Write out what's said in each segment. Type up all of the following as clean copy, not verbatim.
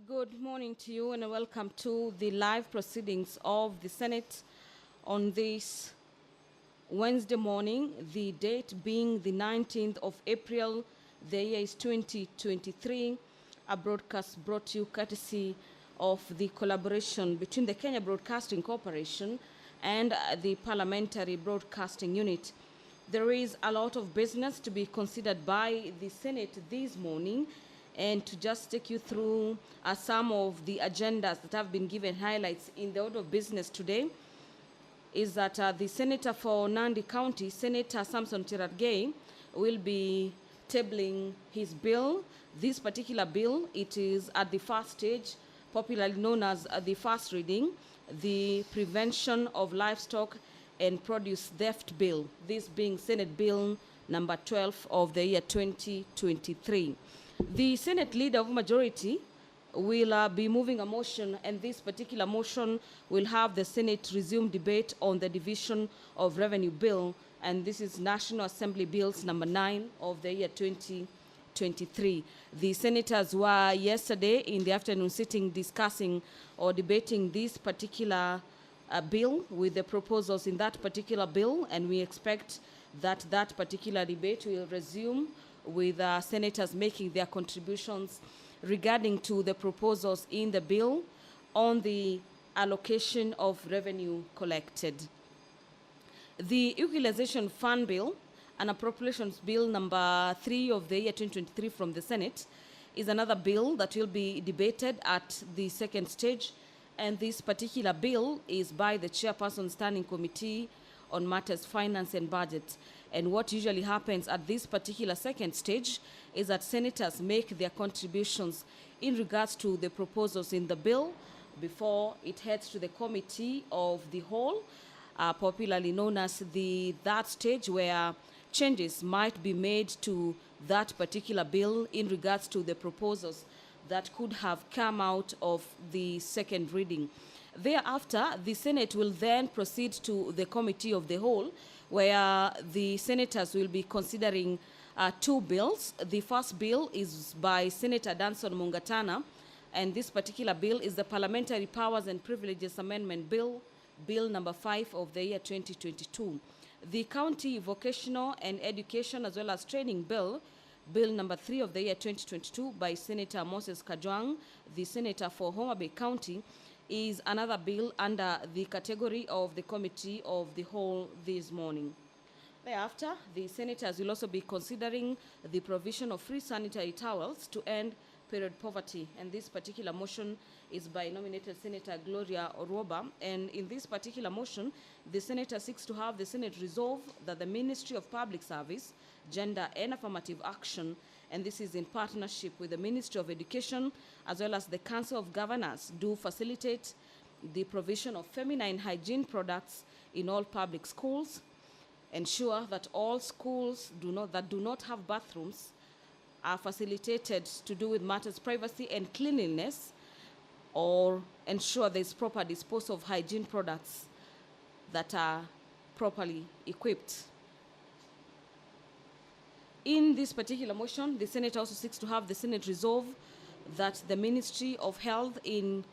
Good morning to you and welcome to the live proceedings of the Senate on this Wednesday morning, the date being the 19th of April, the year is 2023. A broadcast brought to you courtesy of the collaboration between the Kenya Broadcasting Corporation and the Parliamentary Broadcasting Unit. There is a lot of business to be considered by the Senate this morning, and to just take you through some of the agendas that have been given highlights in the order of business today is that the Senator for Nandi County, Senator Samson Cherargei, will be tabling his bill. This particular bill, it is at the first stage, popularly known as the first reading, the Prevention of Livestock and Produce Theft Bill, this being Senate Bill number 12 of the year 2023. The Senate Leader of Majority will be moving a motion, and this particular motion will have the Senate resume debate on the Division of Revenue Bill, and this is National Assembly Bills number 9 of the year 2023. The senators were yesterday in the afternoon sitting discussing or debating this particular bill with the proposals in that particular bill, and we expect that that particular debate will resume with senators making their contributions regarding to the proposals in the bill on the allocation of revenue collected. The Equalization Fund Bill and Appropriations Bill number 3 of the year 2023 from the Senate is another bill that will be debated at the second stage, and this particular bill is by the Chairperson Standing Committee on Matters Finance and Budget. And what usually happens at this particular second stage is that senators make their contributions in regards to the proposals in the bill before it heads to the Committee of the Whole, popularly known as the that stage where changes might be made to that particular bill in regards to the proposals that could have come out of the second reading. Thereafter, the Senate will then proceed to the Committee of the Whole, where the senators will be considering two bills. The first bill is by Senator Danson Mungatana, and this particular bill is the Parliamentary Powers and Privileges Amendment Bill, Bill number 5 of the year 2022. The County Vocational and Education as well as Training Bill, Bill number 3 of the year 2022 by Senator Moses Kajwang, the Senator for Homa Bay County, is another bill under the category of the Committee of the Whole this morning. Thereafter, the senators will also be considering the provision of free sanitary towels to end period poverty, and this particular motion is by nominated Senator Gloria Oroba, and in this particular motion, the senator seeks to have the Senate resolve that the Ministry of Public Service, Gender and Affirmative Action, and this is in partnership with the Ministry of Education as well as the Council of Governors, do facilitate the provision of feminine hygiene products in all public schools, ensure that all schools that do not have bathrooms are facilitated to do with matters privacy and cleanliness, or ensure there is proper disposal of hygiene products that are properly equipped. In this particular motion, the Senate also seeks to have the Senate resolve that the Ministry of Health, in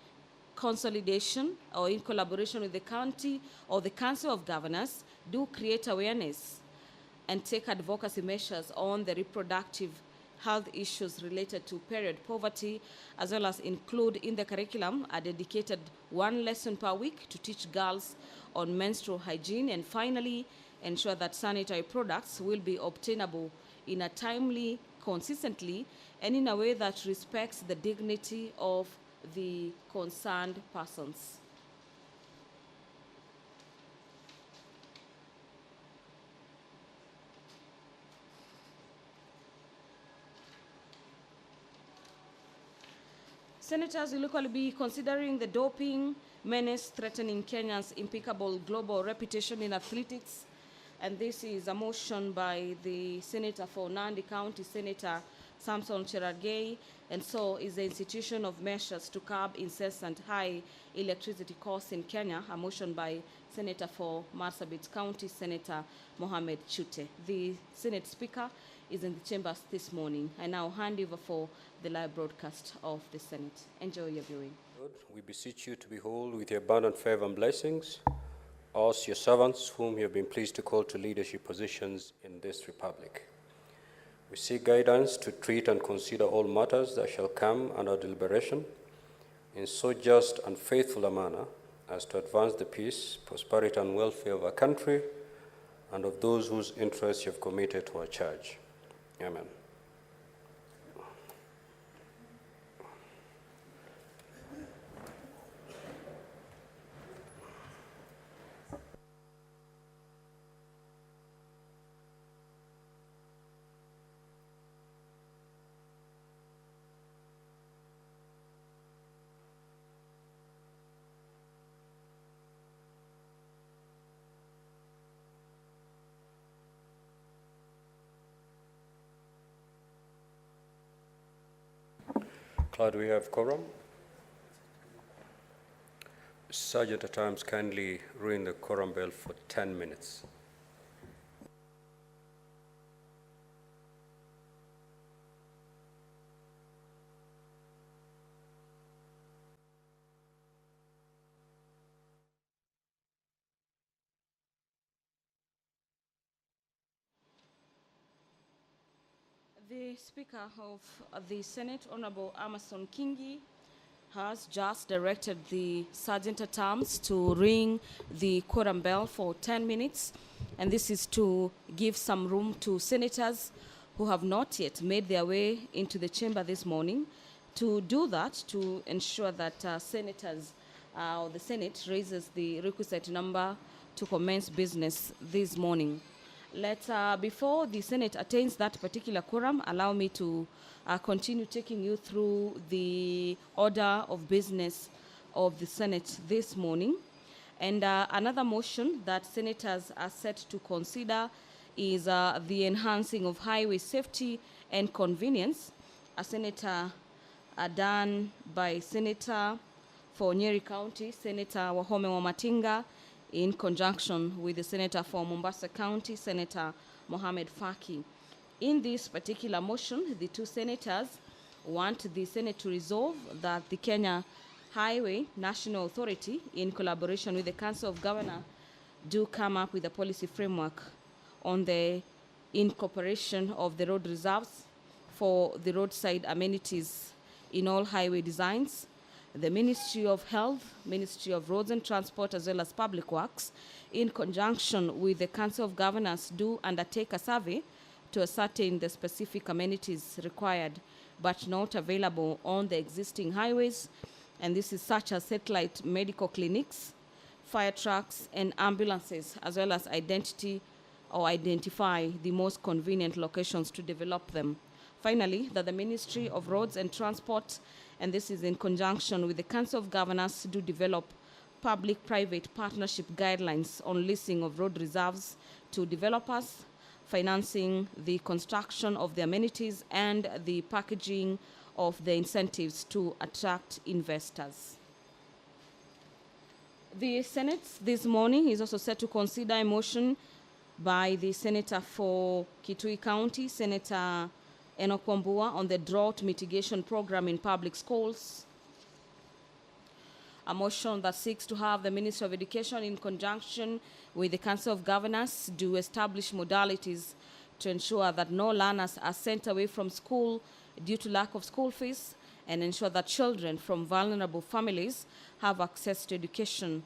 consolidation or in collaboration with the county or the Council of Governors, do create awareness and take advocacy measures on the reproductive health issues related to period poverty, as well as include in the curriculum a dedicated one lesson per week to teach girls on menstrual hygiene, and finally ensure that sanitary products will be obtainable in a timely, consistently, and in a way that respects the dignity of the concerned persons. Senators will equally be considering the doping menace threatening Kenya's impeccable global reputation in athletics, and this is a motion by the Senator for Nandi County, Senator Samson Cherargei, and so is the institution of measures to curb incessant high electricity costs in Kenya, a motion by Senator for Marsabit County, Senator Mohamed Chute. The Senate Speaker is in the chambers this morning. I now hand over for the live broadcast of the Senate. Enjoy your viewing. Lord, we beseech you to behold with your abundant favor and blessings us, your servants, whom you have been pleased to call to leadership positions in this republic. We seek guidance to treat and consider all matters that shall come under deliberation in so just and faithful a manner as to advance the peace, prosperity, and welfare of our country and of those whose interests you have committed to our charge. Amen. Cloud, we have quorum. Sergeant at Arms, kindly ring the quorum bell for 10 minutes. The Speaker of the Senate, Honorable Amason Kingi, has just directed the Sergeant at Arms to ring the quorum bell for 10 minutes, and this is to give some room to senators who have not yet made their way into the chamber this morning to do that, to ensure that the Senate raises the requisite number to commence business this morning. Before the Senate attains that particular quorum, allow me to continue taking you through the order of business of the Senate this morning. And another motion that senators are set to consider is the enhancing of highway safety and convenience, a senator done by Senator for Nyeri County, Senator Wahome Wamatinga, in conjunction with the Senator for Mombasa County, Senator Mohamed Faki. In this particular motion, the two senators want the Senate to resolve that the Kenya Highway National Authority, in collaboration with the Council of Governors, do come up with a policy framework on the incorporation of the road reserves for the roadside amenities in all highway designs. The Ministry of Health, Ministry of Roads and Transport, as well as Public Works, in conjunction with the Council of Governors, do undertake a survey to ascertain the specific amenities required but not available on the existing highways, and this is such as satellite medical clinics, fire trucks, and ambulances, as well as identify the most convenient locations to develop them. Finally, that the Ministry of Roads and Transport, and this is in conjunction with the Council of Governors, do develop public-private partnership guidelines on leasing of road reserves to developers, financing the construction of the amenities, and the packaging of the incentives to attract investors. The Senate this morning is also set to consider a motion by the Senator for Kitui County, Senator Enoch Wambua, on the drought mitigation program in public schools. A motion that seeks to have the Ministry of Education, in conjunction with the Council of Governors, do establish modalities to ensure that no learners are sent away from school due to lack of school fees, and ensure that children from vulnerable families have access to education.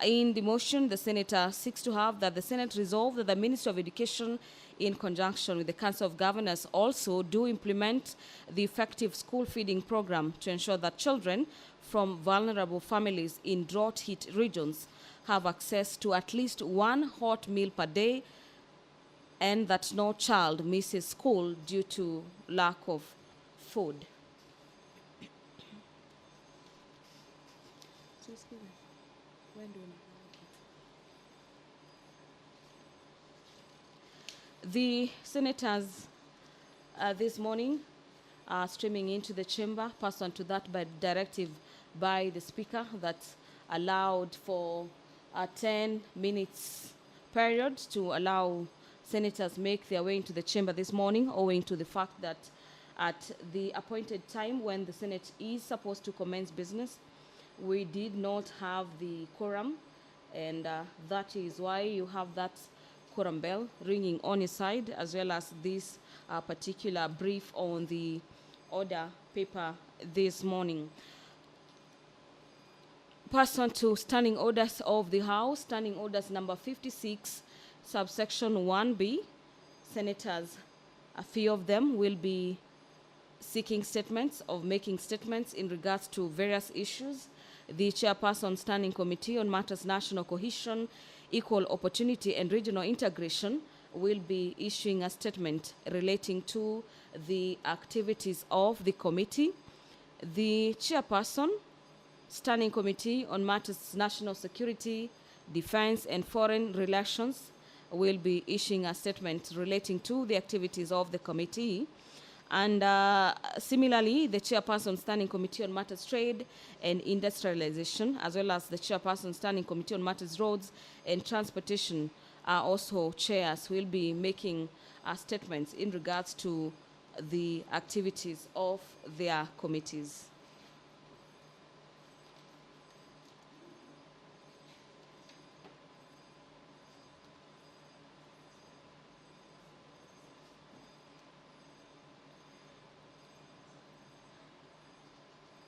In the motion, the Senator seeks to have that the Senate resolve that the Ministry of Education, in conjunction with the Council of Governors, also do implement the effective school feeding program to ensure that children from vulnerable families in drought-hit regions have access to at least one hot meal per day, and that no child misses school due to lack of food. The senators this morning are streaming into the chamber, pursuant to that by directive by the Speaker that allowed for a 10 minutes period to allow senators make their way into the chamber this morning, owing to the fact that at the appointed time when the Senate is supposed to commence business. We did not have the quorum, and that is why you have that quorum bell ringing on your side, as well as this particular brief on the order paper this morning. Pursuant to standing orders of the House, standing orders number 56, subsection 1B, senators, a few of them will be seeking statements or making statements in regards to various issues. The chairperson standing committee on matters national cohesion, equal opportunity and regional integration will be issuing a statement relating to the activities of the committee. The chairperson standing committee on matters national security, defense and foreign relations will be issuing a statement relating to the activities of the committee. And similarly, the chairperson standing committee on matters trade and industrialization, as well as the chairperson standing committee on matters roads and transportation, are also chairs will be making statements in regards to the activities of their committees.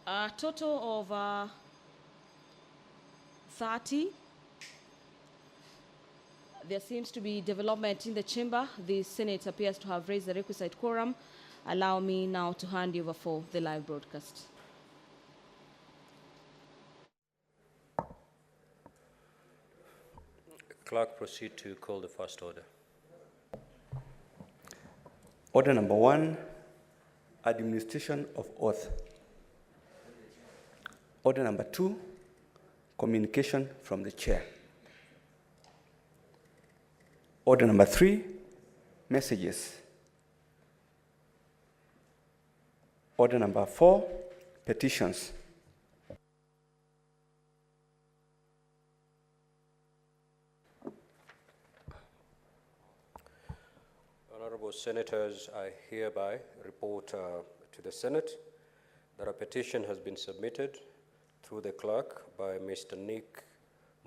A total of 30. There seems to be development in the chamber. The Senate appears to have raised the requisite quorum. Allow me now to hand you over for the live broadcast. Clerk, proceed to call the first order. Order number 1, administration of oath. Order number 2, communication from the chair. Order number 3, messages. Order number 4, petitions. Honorable Senators, I hereby report to the Senate that a petition has been submitted through the clerk by Mr. Nick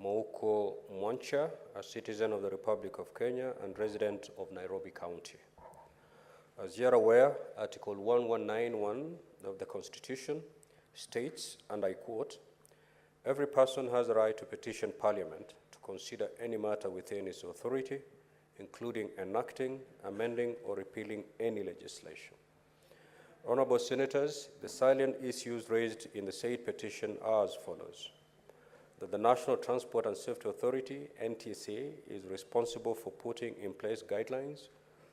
Mouko Mwancha, a citizen of the Republic of Kenya and resident of Nairobi County. As you're aware, Article 1191 of the Constitution states, and I quote, "Every person has a right to petition Parliament to consider any matter within its authority, including enacting, amending, or repealing any legislation." Honorable Senators, the salient issues raised in the said petition are as follows: that the National Transport and Safety Authority, NTSA, is responsible for putting in place guidelines,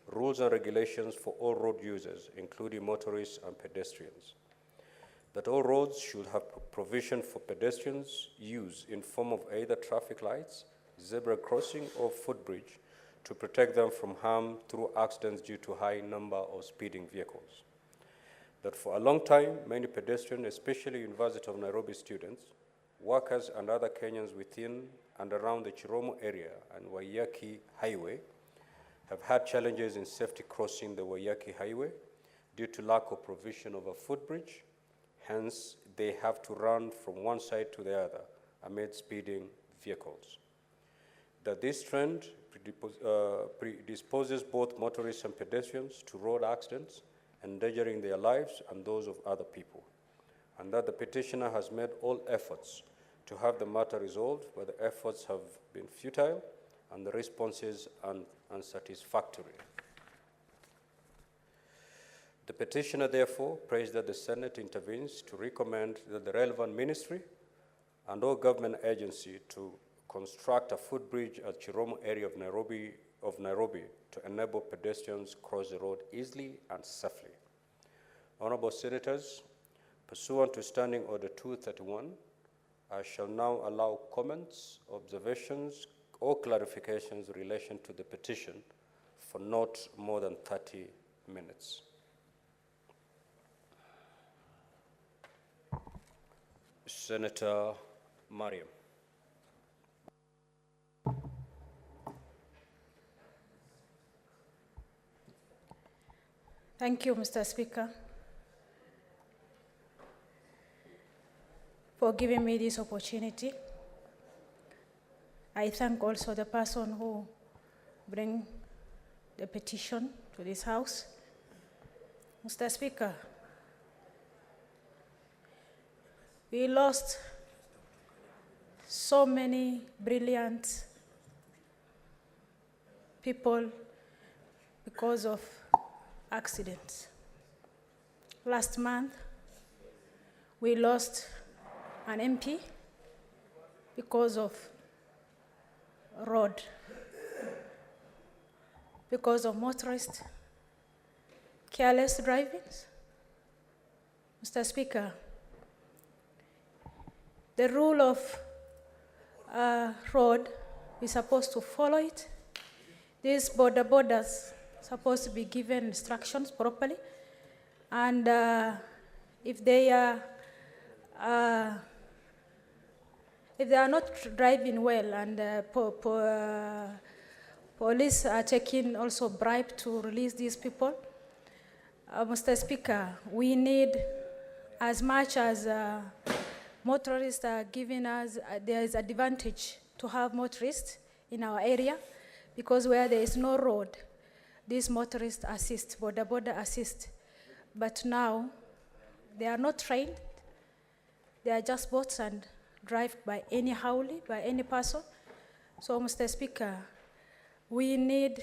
rules and regulations for all road users, including motorists and pedestrians. That all roads should have provision for pedestrians' use in form of either traffic lights, zebra crossing, or footbridge to protect them from harm through accidents due to high number of speeding vehicles. That for a long time, many pedestrians, especially University of Nairobi students, workers and other Kenyans within and around the Chiromo area and Waiyaki Highway have had challenges in safety crossing the Waiyaki Highway due to lack of provision of a footbridge. Hence, they have to run from one side to the other amid speeding vehicles. That this trend predisposes both motorists and pedestrians to road accidents, endangering their lives and those of other people, and that the petitioner has made all efforts to have the matter resolved, but the efforts have been futile and the responses unsatisfactory. The petitioner therefore prays that the Senate intervenes to recommend that the relevant ministry and all government agency to construct a footbridge at Chiromo area of Nairobi to enable pedestrians cross the road easily and safely. Honorable Senators, pursuant to Standing Order 231, I shall now allow comments, observations, or clarifications in relation to the petition for not more than 30 minutes. Senator Mariam. Thank you, Mr. Speaker. for giving me this opportunity. I thank also the person who bring the petition to this house. Mr. Speaker, we lost so many brilliant people because of accidents. Last month, we lost an MP because of road, because of motorist careless driving. Mr. Speaker, the rule of road, we're supposed to follow it. These borders supposed to be given instructions properly, and if they are not driving well, and police are taking also bribe to release these people, Mr. Speaker, we need, as much as motorists are giving us, there is advantage to have motorists in our area, because where there is no road, these motorists assist, border assist. But now, they are not trained. They are just boats and drive by any howly, by any person. So, Mr. Speaker, we need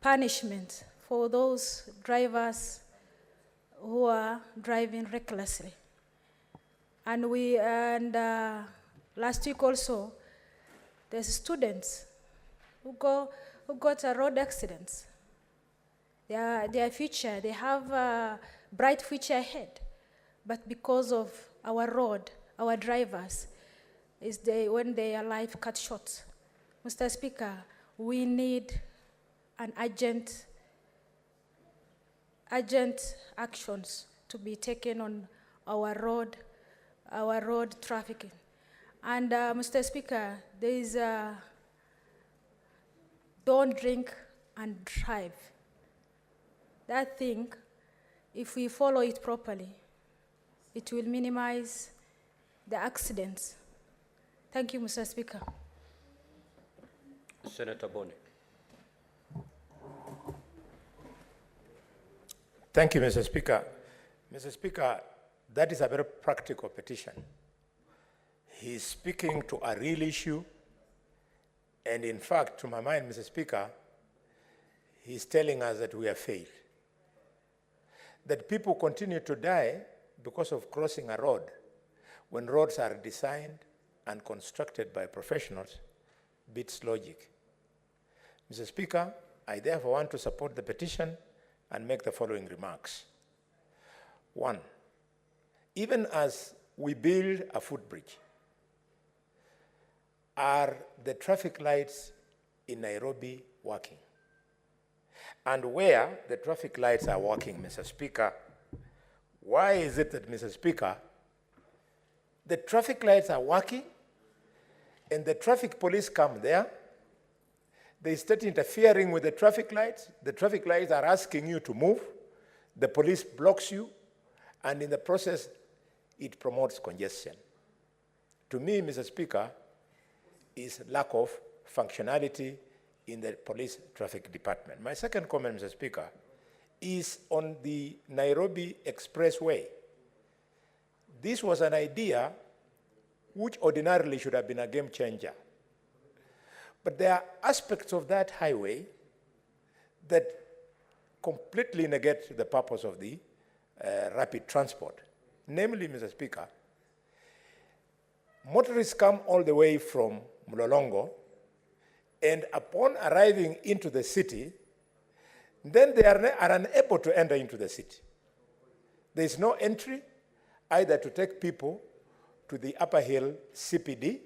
punishment for those drivers who are driving recklessly. And last week also, there's students who got a road accidents. Their future, they have a bright future ahead, but because of our road, our drivers, when their life cut short. Mr. Speaker, we need an urgent actions to be taken on our road trafficking. And Mr. Speaker, there is don't drink and drive. That thing, if we follow it properly, it will minimize the accidents. Thank you, Mr. Speaker. Senator Boni. Thank you, Mr. Speaker. Mr. Speaker, that is a very practical petition. He's speaking to a real issue, and in fact, to my mind, Mr. Speaker, he's telling us that we have failed. That people continue to die because of crossing a road when roads are designed and constructed by professionals beats logic. Mr. Speaker, I therefore want to support the petition and make the following remarks. One, even as we build a footbridge, are the traffic lights in Nairobi working? And where the traffic lights are working, Mr. Speaker, why is it that, Mr. Speaker, the traffic lights are working and the traffic police come there, they start interfering with the traffic lights are asking you to move, the police blocks you, and in the process, it promotes congestion. To me, Mr. Speaker, is lack of functionality in the police traffic department. My second comment, Mr. Speaker, is on the Nairobi Expressway. This was an idea which ordinarily should have been a game changer. But there are aspects of that highway that completely negate the purpose of the rapid transport. Namely, Mr. Speaker, motorists come all the way from Mlolongo, and upon arriving into the city, then they are unable to enter into the city. There is no entry either to take people to the Upper Hill CPD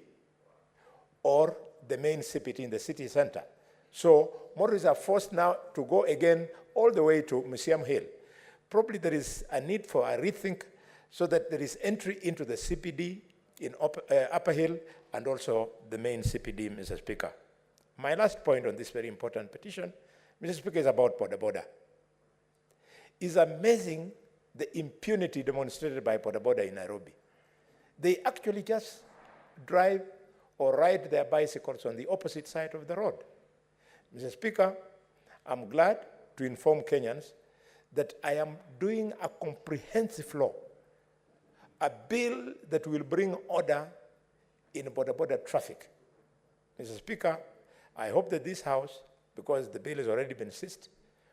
or the main CPD in the city center. So motorists are forced now to go again all the way to Museum Hill. Probably there is a need for a rethink so that there is entry into the CPD in Upper Hill and also the main CPD, Mr. Speaker. My last point on this very important petition, Mr. Speaker, is about border. It's amazing the impunity demonstrated by boda boda in Nairobi. They actually just drive or ride their bicycles on the opposite side of the road. Mr. Speaker, I'm glad to inform Kenyans that I am doing a comprehensive law, a bill that will bring order in boda boda traffic. Mr. Speaker, I hope that this House, because the bill has already been assessed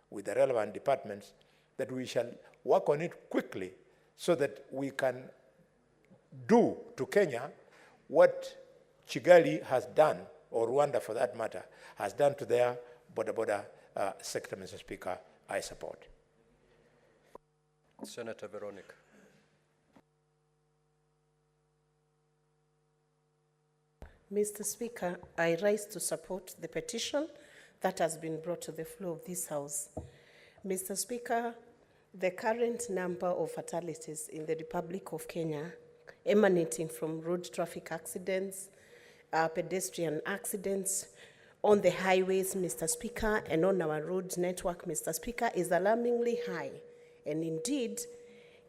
with the relevant departments, that we shall work on it quickly so that we can do to Kenya what Kigali has done, or Rwanda for that matter, has done to their boda sector, Mr. Speaker. I support. Senator Veronica. Mr. Speaker, I rise to support the petition that has been brought to the floor of this House. Mr. Speaker, the current number of fatalities in the Republic of Kenya emanating from road traffic accidents, pedestrian accidents on the highways, Mr. Speaker, and on our road network, Mr. Speaker, is alarmingly high. And indeed,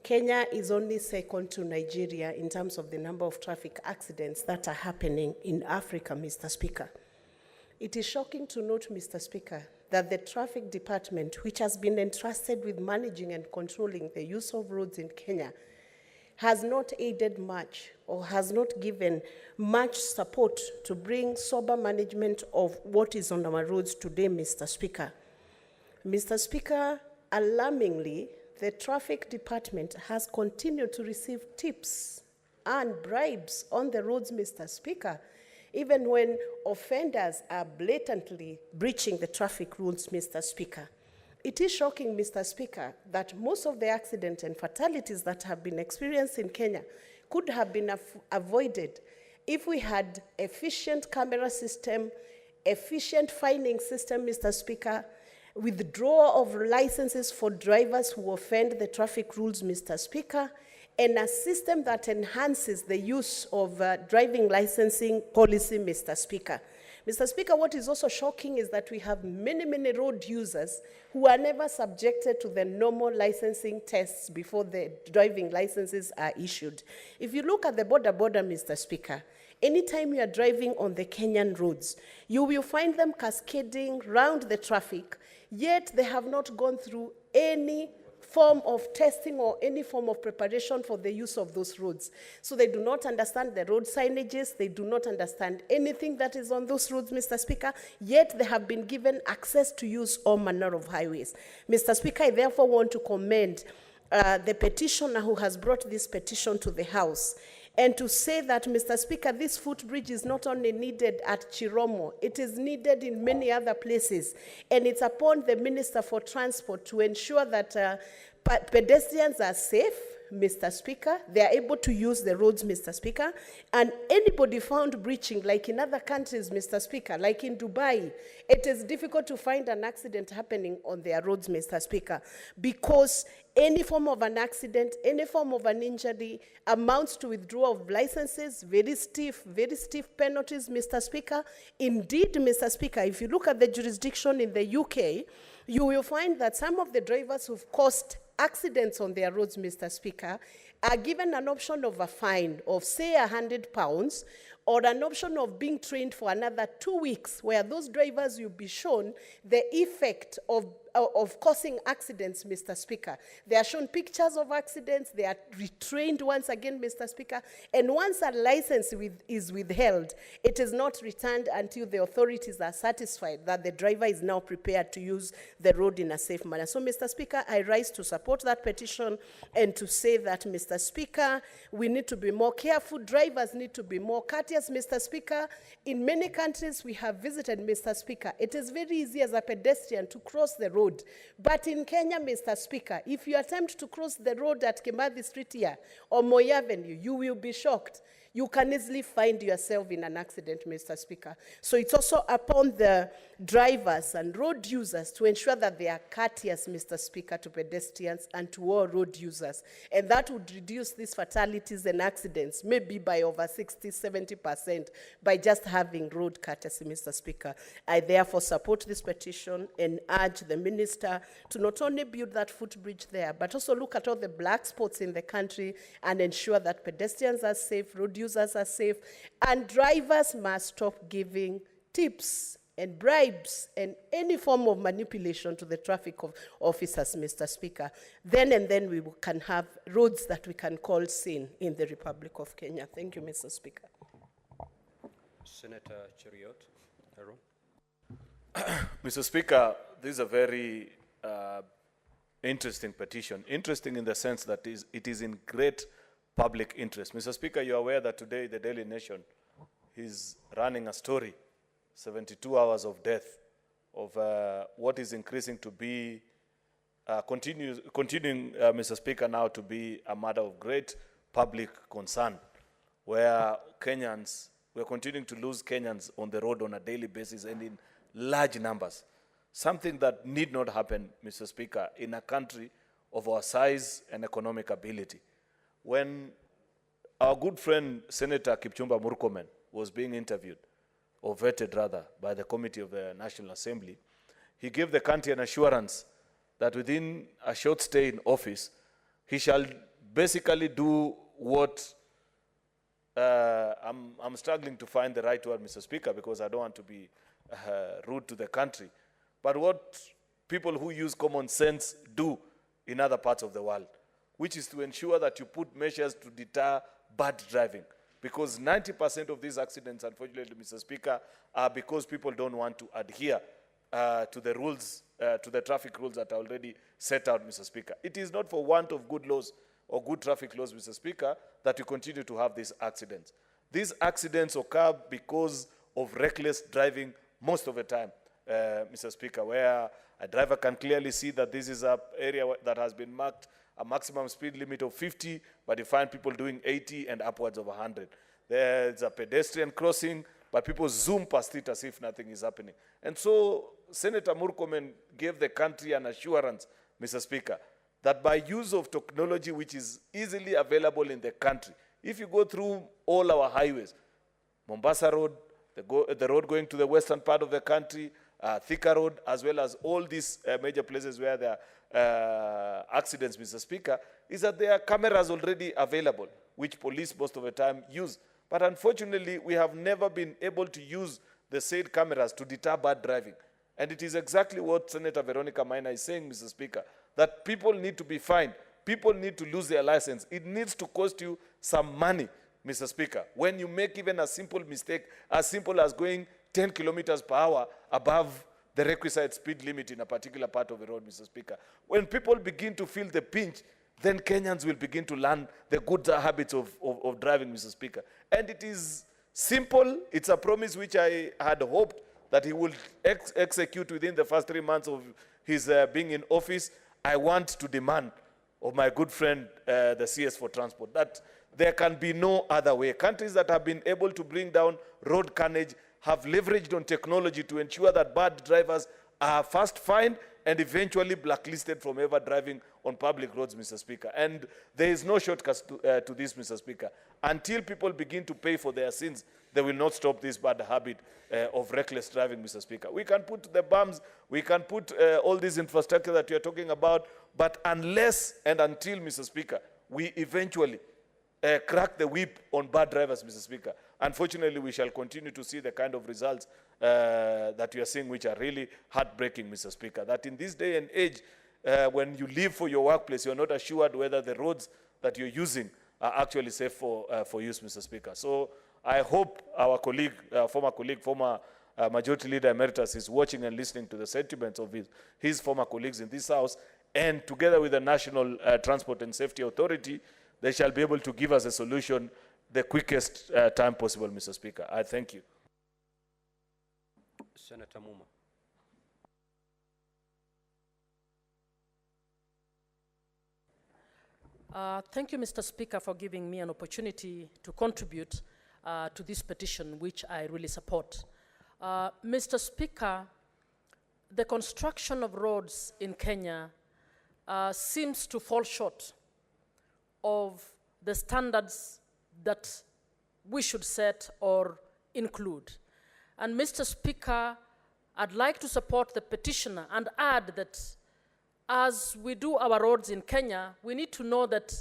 Kenya is only second to Nigeria in terms of the number of traffic accidents that are happening in Africa, Mr. Speaker. It is shocking to note, Mr. Speaker, that the traffic department, which has been entrusted with managing and controlling the use of roads in Kenya, has not aided much or has not given much support to bring sober management of what is on our roads today, Mr. Speaker. Mr. Speaker, alarmingly, the traffic department has continued to receive tips and bribes on the roads, Mr. Speaker, even when offenders are blatantly breaching the traffic rules, Mr. Speaker. It is shocking, Mr. Speaker, that most of the accidents and fatalities that have been experienced in Kenya could have been avoided if we had efficient camera system, efficient fining system, Mr. Speaker, withdrawal of licenses for drivers who offend the traffic rules, Mr. Speaker, and a system that enhances the use of driving licensing policy, Mr. Speaker. Mr. Speaker, what is also shocking is that we have many road users who are never subjected to the normal licensing tests before the driving licenses are issued. If you look at the boda, Mr. Speaker, anytime you are driving on the Kenyan roads, you will find them cascading round the traffic, yet they have not gone through any form of testing or any form of preparation for the use of those roads. So they do not understand the road signages, they do not understand anything that is on those roads, Mr. Speaker, yet they have been given access to use all manner of highways. Mr. Speaker, I therefore want to commend the petitioner who has brought this petition to the House, and to say that, Mr. Speaker, this footbridge is not only needed at Chiromo, it is needed in many other places. And it's upon the Minister for Transport to ensure that pedestrians are safe, Mr. Speaker. They are able to use the roads, Mr. Speaker. And anybody found breaching, like in other countries, Mr. Speaker, like in Dubai, it is difficult to find an accident happening on their roads, Mr. Speaker, because any form of an accident, any form of an injury amounts to withdrawal of licenses, very stiff penalties, Mr. Speaker. Indeed, Mr. Speaker, if you look at the jurisdiction in the UK, you will find that some of the drivers who've caused accidents on their roads, Mr. Speaker, are given an option of a fine of, say, £100, or an option of being trained for another 2 weeks, where those drivers will be shown the effect of causing accidents, Mr. Speaker. They are shown pictures of accidents, they are retrained once again, Mr. Speaker, and once a license is withheld, it is not returned until the authorities are satisfied that the driver is now prepared to use the road in a safe manner. So, Mr. Speaker, I rise to support that petition and to say that, Mr. Speaker, we need to be more careful, drivers need to be more courteous, Mr. Speaker. In many countries we have visited, Mr. Speaker, it is very easy as a pedestrian to cross the road. But in Kenya, Mr. Speaker, if you attempt to cross the road at Kimathi Street here or Moi Avenue, you will be shocked. you can easily find yourself in an accident, Mr. Speaker. So it's also upon the drivers and road users to ensure that they are courteous, Mr. Speaker, to pedestrians and to all road users. And that would reduce these fatalities and accidents, maybe by over 60, 70%, by just having road courtesy, Mr. Speaker. I therefore support this petition and urge the minister to not only build that footbridge there, but also look at all the black spots in the country and ensure that pedestrians are safe, road users are safe, and drivers must stop giving tips and bribes and any form of manipulation to the traffic officers, Mr. Speaker. Then we can have roads that we can call sane in the Republic of Kenya. Thank you, Mr. Speaker. Senator Cheriot. Aaron. Mr. Speaker, this is a very interesting petition. Interesting in the sense that it is in great public interest. Mr. Speaker, you are aware that today the Daily Nation is running a story, 72 hours of death, of what is increasing to be, continuing, Mr. Speaker, now to be a matter of great public concern, where we're continuing to lose Kenyans on the road on a daily basis and in large numbers. Something that need not happen, Mr. Speaker, in a country of our size and economic ability. When our good friend, Senator Kipchumba Murkomen, was being interviewed, or vetted rather, by the Committee of the National Assembly, he gave the country an assurance that within a short stay in office, he shall basically do what, I'm struggling to find the right word, Mr. Speaker, because I don't want to be rude to the country, but what people who use common sense do in other parts of the world, which is to ensure that you put measures to deter bad driving. Because 90% of these accidents, unfortunately, Mr. Speaker, are because people don't want to adhere to the rules, to the traffic rules that are already set out, Mr. Speaker. It is not for want of good laws or good traffic laws, Mr. Speaker, that we continue to have these accidents. These accidents occur because of reckless driving most of the time, Mr. Speaker, where a driver can clearly see that this is an area that has been marked a maximum speed limit of 50, but you find people doing 80 and upwards of 100. There's a pedestrian crossing, but people zoom past it as if nothing is happening. And so Senator Murkomen gave the country an assurance, Mr. Speaker, that by use of technology which is easily available in the country, if you go through all our highways, Mombasa Road, the road going to the western part of the country, Thika Road, as well as all these major places where there are accidents, Mr. Speaker, is that there are cameras already available, which police most of the time use. But unfortunately, we have never been able to use the said cameras to deter bad driving. And it is exactly what Senator Veronica Maina is saying, Mr. Speaker, that people need to be fined. People need to lose their license. It needs to cost you some money, Mr. Speaker. When you make even a simple mistake, as simple as going 10 kilometers per hour above the requisite speed limit in a particular part of the road, Mr. Speaker. When people begin to feel the pinch, then Kenyans will begin to learn the good habits of driving, Mr. Speaker. And it is simple. It's a promise which I had hoped that he would execute within the first 3 months of his being in office. I want to demand of my good friend, the CS for Transport, that there can be no other way. Countries that have been able to bring down road carnage have leveraged on technology to ensure that bad drivers are first fined and eventually blacklisted from ever driving on public roads, Mr. Speaker. And there is no shortcut to this, Mr. Speaker. Until people begin to pay for their sins, they will not stop this bad habit of reckless driving, Mr. Speaker. We can put the bums, we can put all this infrastructure that you are talking about, but unless and until, Mr. Speaker, we eventually crack the whip on bad drivers, Mr. Speaker, unfortunately, we shall continue to see the kind of results that we are seeing, which are really heartbreaking, Mr. Speaker. That in this day and age, when you leave for your workplace, you're not assured whether the roads that you're using are actually safe for use, Mr. Speaker. So I hope our colleague, former Majority Leader Emeritus, is watching and listening to the sentiments of his former colleagues in this House, and together with the National Transport and Safety Authority, they shall be able to give us a solution the quickest time possible, Mr. Speaker. I thank you. Senator Muma. Thank you, Mr. Speaker, for giving me an opportunity to contribute to this petition, which I really support. Mr. Speaker, the construction of roads in Kenya seems to fall short of the standards that we should set or include. And Mr. Speaker, I'd like to support the petitioner and add that as we do our roads in Kenya, we need to know that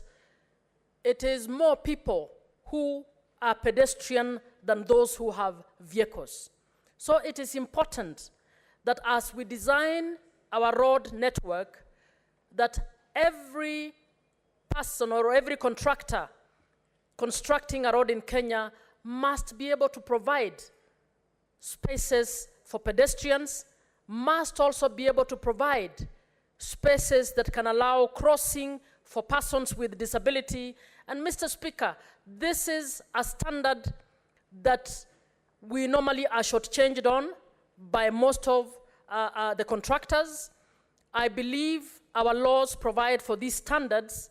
it is more people who are pedestrian than those who have vehicles. So it is important that as we design our road network, that every person or every contractor constructing a road in Kenya must be able to provide spaces for pedestrians, must also be able to provide spaces that can allow crossing for persons with disability. And Mr. Speaker, this is a standard that we normally are shortchanged on by most of the contractors. I believe our laws provide for these standards,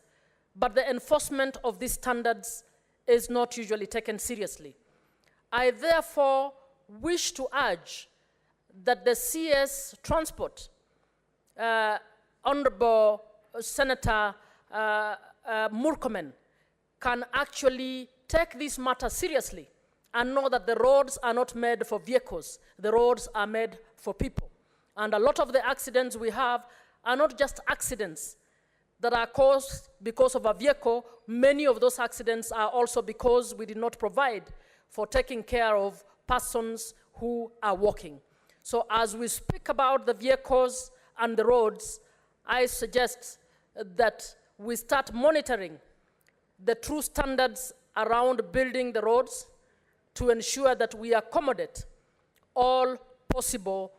but the enforcement of these standards is not usually taken seriously. I therefore wish to urge that the CS Transport, Honorable Senator Murkomen, can actually take this matter seriously and know that the roads are not made for vehicles, the roads are made for people. And a lot of the accidents we have are not just accidents that are caused because of a vehicle. Many of those accidents are also because we did not provide for taking care of persons who are walking. So as we speak about the vehicles and the roads, I suggest that we start monitoring the true standards around building the roads to ensure that we accommodate all possible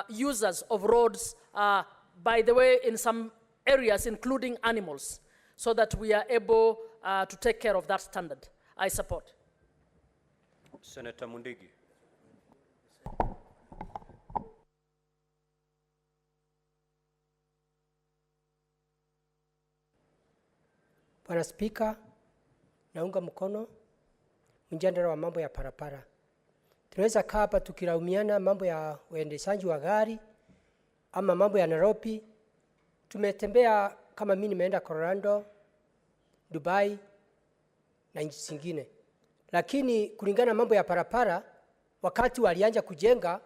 users of roads, by the way, in some areas, including animals, so that we are able to take care of that standard. I support. Senator Mundigi. Bwana Spika, naunga mkono mjadala wa mambo ya barabara. Tunaweza kaa hapa tukilaumiana mambo ya uendeshaji wa gari ama mambo ya Nairobi. Tumetembea kama mimi nimeenda Colorado, Dubai na nchi zingine. Lakini kulingana mambo ya barabara, wakati walianza kujenga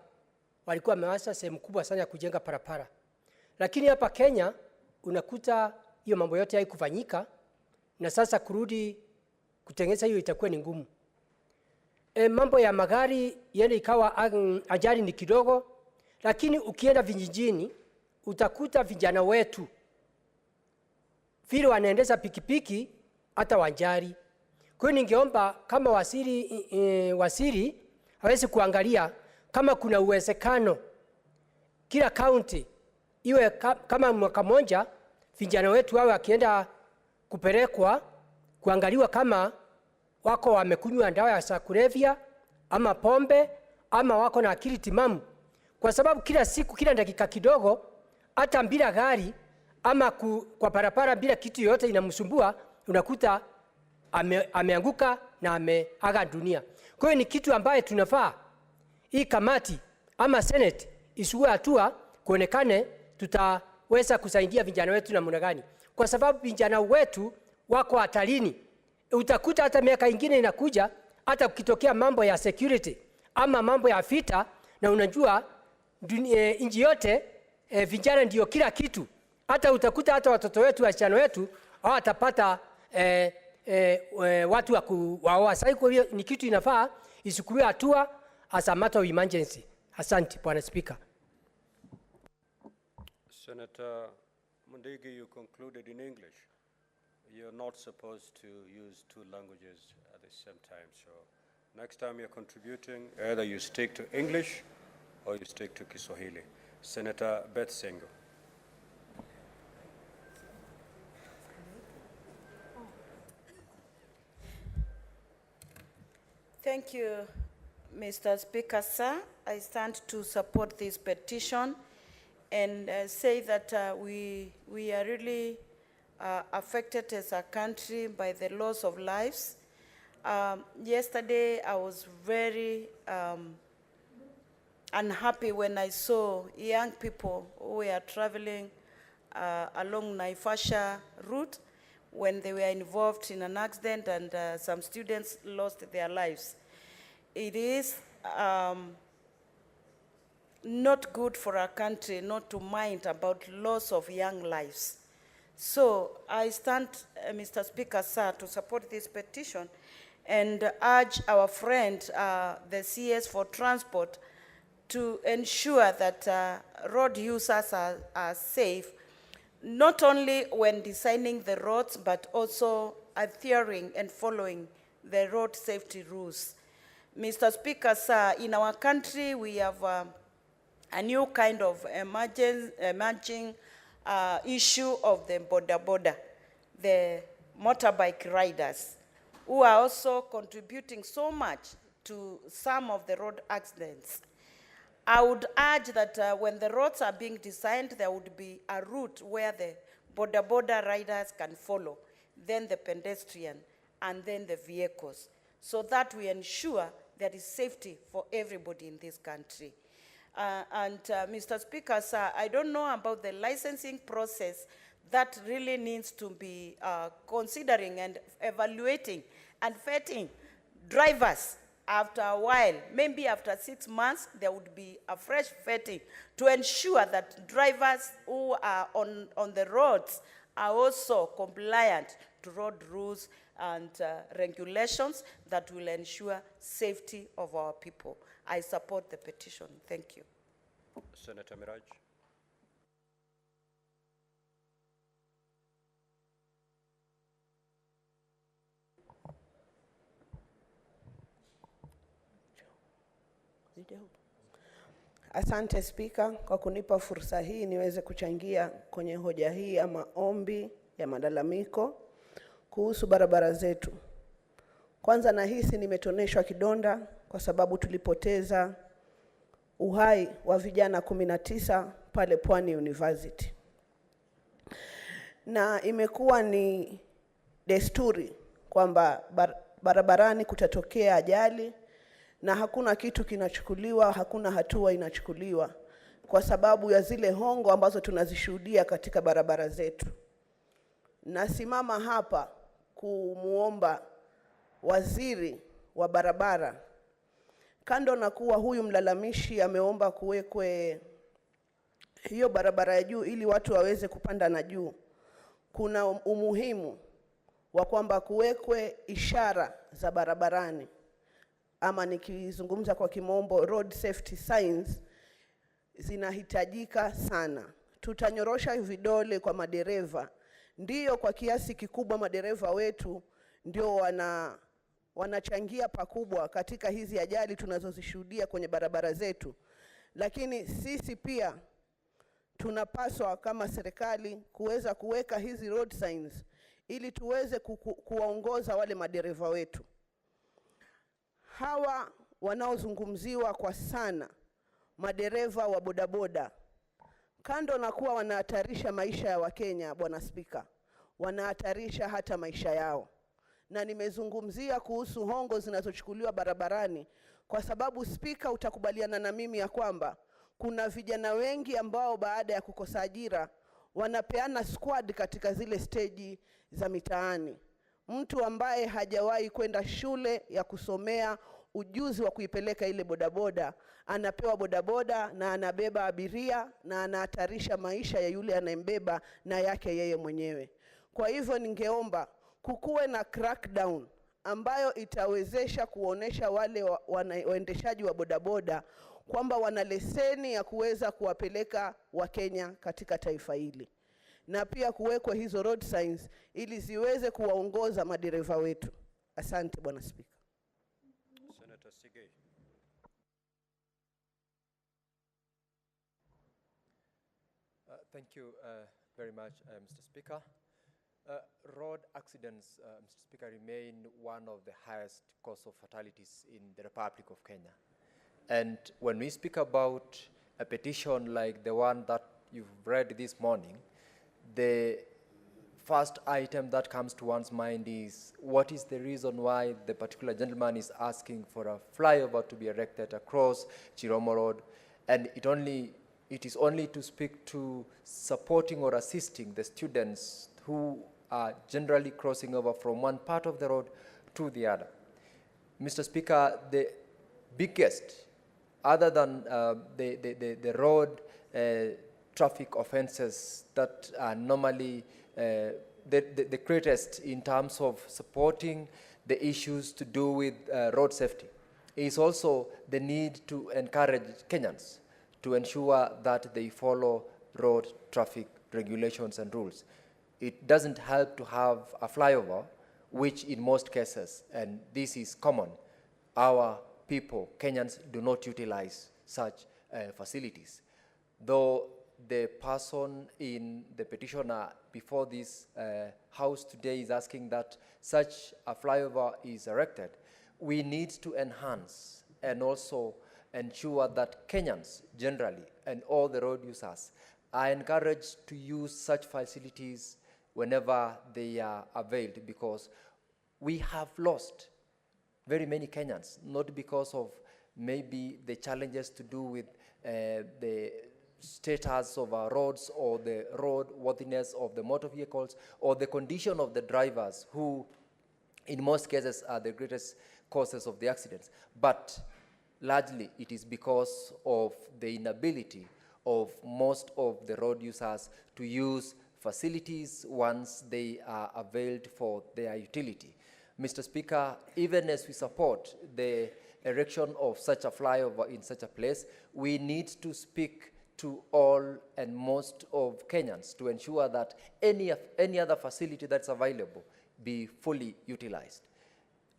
walikuwa wameanza sehemu kubwa sana ya kujenga barabara. Lakini hapa Kenya unakuta hiyo mambo yote haikufanyika, na sasa kurudi kutengeneza hiyo itakuwa ni ngumu. Mambo ya magari yale ikawa ajali ni kidogo, lakini ukienda vijijini utakuta vijana wetu vile wanaendesha pikipiki hata wanjari. Kwa hiyo ningeomba kama waziri hawezi kuangalia kama kuna uwezekano kila county iwe kama mwaka mmoja vijana wetu wao wakienda kupelekwa kuangaliwa kama wako wamekunywa dawa za kulevya ama pombe ama wako na akili timamu, kwa sababu kila siku kila dakika kidogo hata bila gari ama kwa barabara bila kitu yote inamsumbua, unakuta ameanguka na ameaga dunia. Kwa hiyo ni kitu ambaye tunafaa hii kamati ama Senate isue hatua kuonekane tutaweza kusaidia vijana wetu namna gani, kwa sababu vijana wetu wako hatarini. Utakuta hata miaka ingine inakuja hata ukitokea mambo ya security ama mambo ya vita, na unajua nchi yote vijana ndio kila kitu. Hata utakuta hata watoto wetu wasichana wetu hawatapata watu wa kuwaoa. Sasa kwa hiyo ni kitu inafaa isikuwe hatua as a matter of emergency. Asante Bwana Speaker. Senator Mundigi, you concluded in English. You're not supposed to use two languages at the same time. So next time you're contributing, either you stick to English or you stick to Kiswahili. Senator Beth Sengo. Thank you, Mr. Speaker, sir. I stand to support this petition and say that we are really affected as a country by the loss of lives. Yesterday, I was very unhappy when I saw young people who were traveling along Naivasha route when they were involved in an accident and some students lost their lives. It is not good for our country not to mind about loss of young lives. So I stand, Mr. Speaker, sir, to support this petition and urge our friend, the CS for Transport, to ensure that road users are safe, not only when designing the roads, but also adhering and following the road safety rules. Mr. Speaker, sir, in our country, we have a new kind of emerging issue of the border, the motorbike riders, who are also contributing so much to some of the road accidents. I would urge that when the roads are being designed, there would be a route where the border riders can follow, then the pedestrian, and then the vehicles, so that we ensure there is safety for everybody in this country. Mr. Speaker, sir, I don't know about the licensing process that really needs to be considering and evaluating and vetting drivers. After a while, maybe after 6 months, there would be a fresh vetting to ensure that drivers who are on the roads are also compliant to road rules and regulations that will ensure safety of our people. I support the petition. Thank you. Senator Miraj. Asante Spika kwa kunipa fursa hii niweze kuchangia kwenye hoja hii ama ombi ya malalamiko kuhusu barabara zetu. Kwanza nahisi nimetoneshwa kidonda kwa sababu tulipoteza uhai wa vijana 19 pale Pwani University. Na imekuwa ni desturi kwamba barabarani kutatokea ajali na hakuna kitu kinachukuliwa, hakuna hatua inachukuliwa kwa sababu ya zile hongo ambazo tunazishuhudia katika barabara zetu. Nasimama hapa kumuomba waziri wa barabara, kando na kuwa huyu mlalamishi ameomba kuwekwe hiyo barabara ya juu ili watu waweze kupanda na juu, kuna umuhimu wa kwamba kuwekwe ishara za barabarani, ama nikizungumza kwa kimombo road safety signs, zinahitajika sana. Tutanyorosha vidole kwa madereva. Ndiyo, kwa kiasi kikubwa madereva wetu ndio wanachangia pakubwa katika hizi ajali tunazozishuhudia kwenye barabara zetu. Lakini sisi pia tunapaswa kama serikali kuweza kuweka hizi road signs ili tuweze kuwaongoza wale madereva wetu. Hawa wanaozungumziwa kwa sana, madereva wa bodaboda, kando na kuwa wanahatarisha maisha ya Wakenya, Bwana Spika, wanahatarisha hata maisha yao. Na nimezungumzia kuhusu hongo zinazochukuliwa barabarani kwa sababu, Spika, utakubaliana na mimi ya kwamba kuna vijana wengi ambao baada ya kukosa ajira wanapeana squad katika zile stage za mitaani. Mtu ambaye hajawahi kwenda shule ya kusomea ujuzi wa kuipeleka ile bodaboda, anapewa bodaboda na anabeba abiria na anahatarisha maisha ya yule anayembeba na yake yeye mwenyewe. Kwa hivyo ningeomba kukuwe na crackdown ambayo itawezesha kuonesha wale waendeshaji wa bodaboda kwamba wana leseni ya kuweza kuwapeleka Wakenya katika taifa hili. Na pia kuwekwa hizo road signs ili ziweze kuwaongoza madereva wetu. Asante Bwana Spika. Senator Sigei. Thank you very much, Mr. Speaker. Road accidents, Mr. Speaker, remain one of the highest cause of fatalities in the Republic of Kenya. And when we speak about a petition like the one that you've read this morning, the first item that comes to one's mind is, what is the reason why the particular gentleman is asking for a flyover to be erected across Chiromo Road? And it is only to speak to supporting or assisting the students who are generally crossing over from one part of the road to the other. Mr. Speaker, the biggest, other than the road traffic offenses that are normally the greatest in terms of supporting the issues to do with road safety, is also the need to encourage Kenyans to ensure that they follow road traffic regulations and rules. It doesn't help to have a flyover, which in most cases, and this is common, our people, Kenyans, do not utilize such facilities. Though the person in the petitioner before this house today is asking that such a flyover is erected, we need to enhance and also ensure that Kenyans generally and all the road users are encouraged to use such facilities whenever they are availed, because we have lost very many Kenyans, not because of maybe the challenges to do with the status of our roads or the roadworthiness of the motor vehicles or the condition of the drivers, who in most cases are the greatest causes of the accidents, but largely it is because of the inability of most of the road users to use facilities once they are availed for their utility. Mr. Speaker, even as we support the erection of such a flyover in such a place, we need to speak to all and most of Kenyans to ensure that any other facility that's available be fully utilized.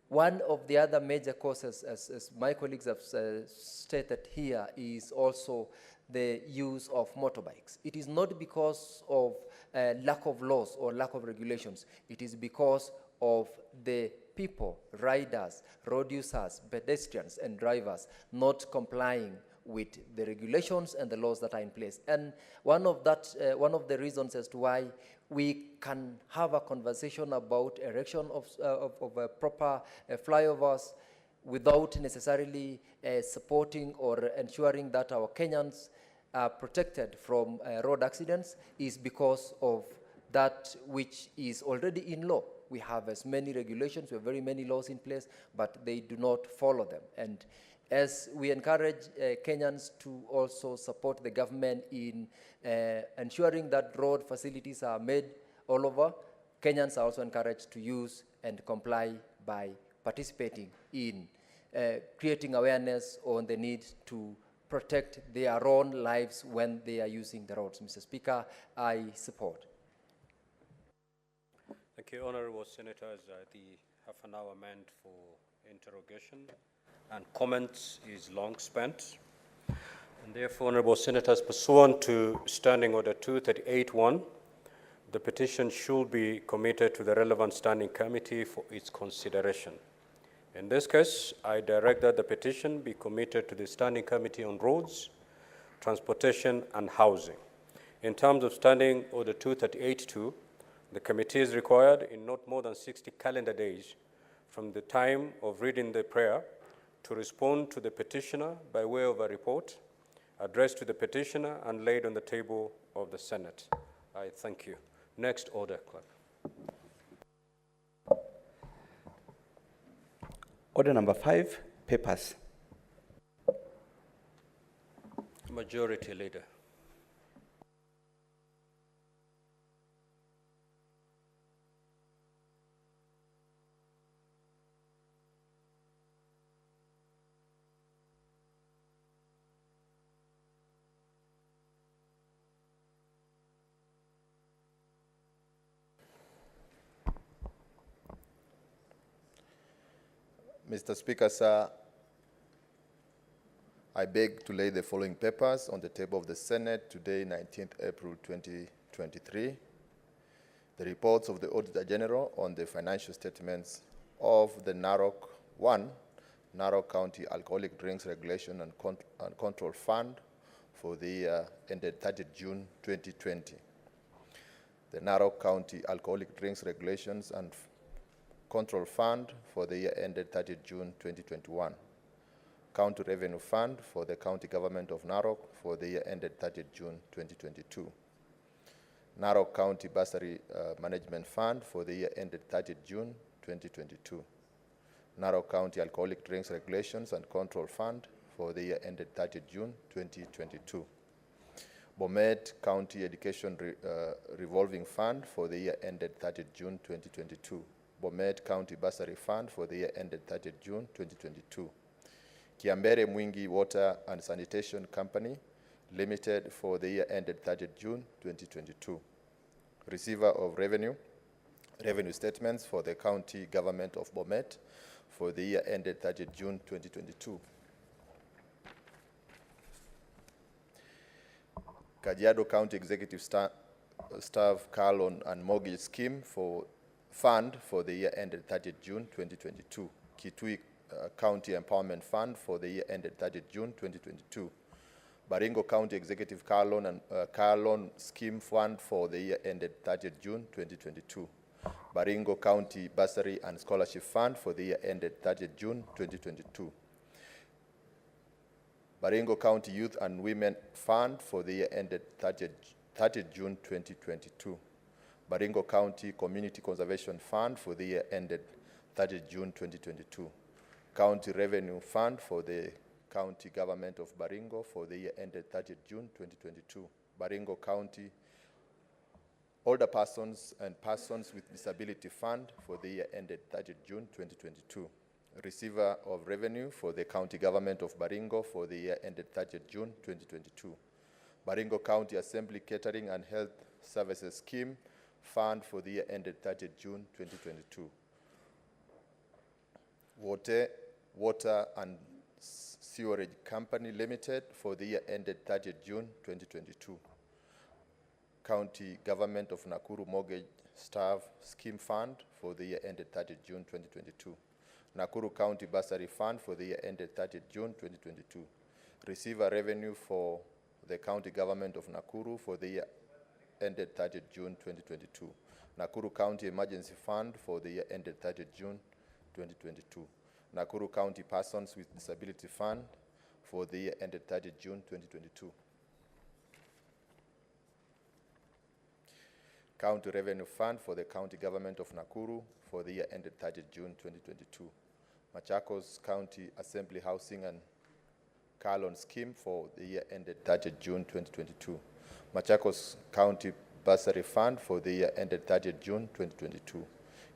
One of the other major causes, as my colleagues have stated here, is also the use of motorbikes. It is not because of lack of laws or lack of regulations. It is because of the people, riders, road users, pedestrians, and drivers not complying with the regulations and the laws that are in place. And one of the reasons as to why we can have a conversation about erection of proper flyovers without necessarily supporting or ensuring that our Kenyans are protected from road accidents is because of that which is already in law. We have as many regulations, we have very many laws in place, but they do not follow them. And as we encourage Kenyans to also support the government in ensuring that road facilities are made all over, Kenyans are also encouraged to use and comply by participating in creating awareness on the need to protect their own lives when they are using the roads. Mr. Speaker, I support. Thank you, Honorable Senators. The half an hour meant for interrogation and comments is long spent. And therefore, Honorable Senators, pursuant to Standing Order 238-1, the petition should be committed to the relevant standing committee for its consideration. In this case, I direct that the petition be committed to the Standing Committee on Roads, Transportation, and Housing. In terms of Standing Order 238-2, the committee is required in not more than 60 calendar days from the time of reading the prayer to respond to the petitioner by way of a report addressed to the petitioner and laid on the table of the Senate. I thank you. Next order, clerk. Order number 5, papers. Majority Leader. Mr. Speaker, sir, I beg to lay the following papers on the table of the Senate today, 19th April 2023. The reports of the Auditor General on the financial statements of the Narok County Alcoholic Drinks Regulation and Control Fund for the year ended 30th June 2020. the Narok County Alcoholic Drinks Regulations and Control Fund for the year ended 30 June 2021. County Revenue Fund for the County Government of Narok for the year ended 30 June 2022. Narok County Bursary Management Fund for the year ended 30 June 2022. Narok County Alcoholic Drinks Regulations and Control Fund for the year ended 30 June 2022. Bomet County Education Revolving Fund for the year ended 30 June 2022. Bomet County Bursary Fund for the year ended 30 June 2022. Kiambere Mwingi Water and Sanitation Company Limited for the year ended 30 June 2022. Receiver of revenue statements for the County Government of Bomet for the year ended 30 June 2022. Kajiado County Executive Staff Car Loan and Mortgage Scheme Fund for the year ended 30 June 2022. Kitui County Empowerment Fund for the year ended 30 June 2022. Baringo County Executive Car Loan and Car Loan Scheme Fund for the year ended 30 June 2022. Baringo County Bursary and Scholarship Fund for the year ended 30 June 2022. Baringo County Youth and Women Fund for the year ended 30 June 2022. Baringo County Community Conservation Fund for the year ended 30 June 2022. County Revenue Fund for the County Government of Baringo for the year ended 30 June 2022. Baringo County Older Persons and Persons with Disability Fund for the year ended 30 June 2022. Receiver of revenue for the County Government of Baringo for the year ended 30 June 2022. Baringo County Assembly Catering and Health Services Scheme Fund for the year ended 30 June 2022. Water and Sewerage Company Limited for the year ended 30 June 2022. County Government of Nakuru Mortgage Staff Scheme Fund for the year ended 30 June 2022. Nakuru County Bursary Fund for the year ended 30 June 2022. Receiver revenue for the County Government of Nakuru for the year ended 30 June 2022. Nakuru County Emergency Fund for the year ended 30 June 2022. Nakuru County Persons with Disability Fund for the year ended 30 June 2022. County Revenue Fund for the County Government of Nakuru for the year ended 30 June 2022. Machakos County Assembly Housing and Car Loan Scheme for the year ended 30 June 2022. Machakos County Bursary Fund for the year ended 30 June 2022.